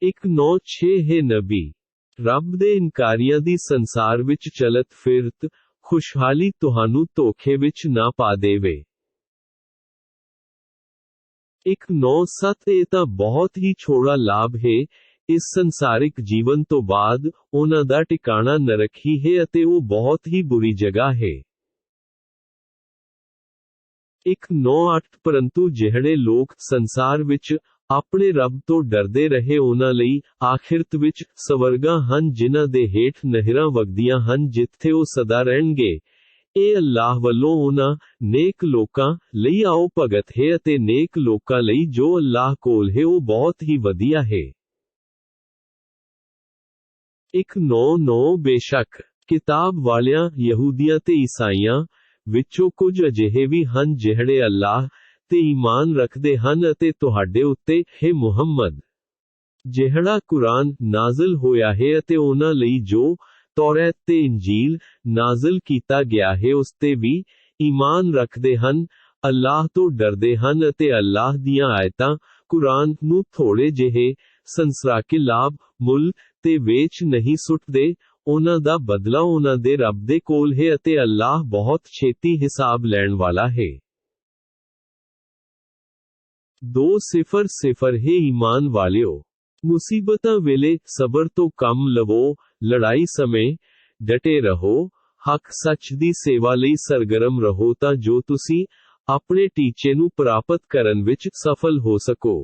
1-9-6 ਹੈ ਨਬੀ, ਰੱਬ ਦੇ ਇਨਕਾਰੀਆਂ ਦੀ ਸੰਸਾਰ ਵਿੱਚ ਚਲਤ ਫਿਰਤ ਖੁਸ਼ਹਾਲੀ ਤੁਹਾਨੂੰ ਧੋਖੇ ਵਿੱਚ ਨਾ ਪਾ ਦੇਵੇ। 1-9-7 ਇਹ ਤਾਂ ਬਹੁਤ ਹੀ ਛੋੜਾ ਲਾਭ ਹੈ, ਇਸ ਸੰਸਾਰਿਕ ਜੀਵਨ ਤੋਂ ਬਾਅਦ ਉਹਨਾਂ ਦਾ ਟਿਕਾਣਾ ਨਰਕ ਹੀ ਹੈ ਅਤੇ ਉਹ ਬਹੁਤ ਹੀ ਬੁਰੀ ਜਗ੍ਹਾ ਹੈ। 1-9-8 ਪਰੰਤੂ ਜਿਹੜੇ ਲੋਕ ਸੰਸਾਰ ਵਿੱਚ ਆਪਣੇ ਰੱਬ ਤੋਂ ਡਰਦੇ ਰਹੇ ਉਹਨਾਂ ਲਈ ਆਖਿਰਤ ਵਿੱਚ ਸਵਰਗਾਂ ਹਨ ਜਿਨ੍ਹਾਂ ਦੇ ਹੇਠ ਨਹਿਰਾਂ ਵਗਦੀਆਂ ਹਨ ਜਿੱਥੇ ਉਹ ਸਦਾ ਰਹਿਣਗੇ। ਇਹ ਅੱਲਾਹ ਵੱਲੋਂ ਉਹਨਾਂ ਨੇਕ ਲੋਕਾਂ ਲਈ ਆਓ ਭਗਤ ਹੈ ਅਤੇ ਨੇਕ ਲੋਕਾਂ ਲਈ ਜੋ ਅੱਲਾਹ ਕੋਲ ਹੈ ਉਹ ਬਹੁਤ ਹੀ ਵਧੀਆ ਹੈ। 1-9-9 ਬੇਸ਼ੱਕ ਕਿਤਾਬ ਵਾਲਿਆਂ ਯਹੂਦੀਆਂ ਤੇ ਈਸਾਈਆਂ ਵਿੱਚੋਂ ਕੁਝ ਅਜਿਹੇ ਵੀ ਹਨ ਜਿਹੜੇ ਅੱਲਾਹ ਤੇ ਈਮਾਨ ਰੱਖਦੇ ਹਨ ਅਤੇ ਤੁਹਾਡੇ ਉੱਤੇ ਹੈ ਮੁਹੰਮਦ, ਜਿਹੜਾ ਕੁਰਾਨ ਨਾਜ਼ਲ ਹੋਇਆ ਹੈ ਅਤੇ ਉਹਨਾਂ ਲਈ ਜੋ ਤੌਰਾਤ ਤੇ ਇੰਜੀਲ ਨਾਜ਼ਲ ਕੀਤਾ ਗਿਆ ਹੈ ਉਸ ਤੇ ਵੀ ਈਮਾਨ ਰੱਖਦੇ ਹਨ, ਅੱਲਾਹ ਤੋਂ ਡਰਦੇ ਹਨ ਅਤੇ ਅੱਲਾਹ ਦੀਆਂ ਆਇਤਾਂ ਕੁਰਾਨ ਨੂੰ ਥੋੜੇ ਜਿਹੇ ਸੰਸਰਾਕੇ ਲਾਭ ਮੁੱਲ ਤੇ ਵੇਚ ਨਹੀਂ ਸੁੱਟਦੇ। ਉਹਨਾਂ ਦਾ ਬਦਲਾ ਉਹਨਾਂ ਦੇ ਰੱਬ ਦੇ ਕੋਲ ਹੈ ਅਤੇ ਅੱਲਾਹ ਬਹੁਤ ਛੇਤੀ ਹਿਸਾਬ ਲੈਣ ਵਾਲਾ ਹੈ। 2-0 ਹੈ ਈਮਾਨ ਵਾਲਿਓ, ਮੁਸੀਬਤਾਂ ਵੇਲੇ ਸਬਰ ਤੋਂ ਕੰਮ ਲਵੋ, ਲੜਾਈ ਸਮੇਂ ਡਟੇ ਰਹੋ, ਹੱਕ ਸੱਚ ਦੀ ਸੇਵਾ ਲਈ ਸਰਗਰਮ ਰਹੋ ਤਾਂ ਜੋ ਤੁਸੀਂ ਆਪਣੇ ਟੀਚੇ ਨੂੰ ਪ੍ਰਾਪਤ ਕਰਨ ਵਿੱਚ ਸਫਲ ਹੋ ਸਕੋ।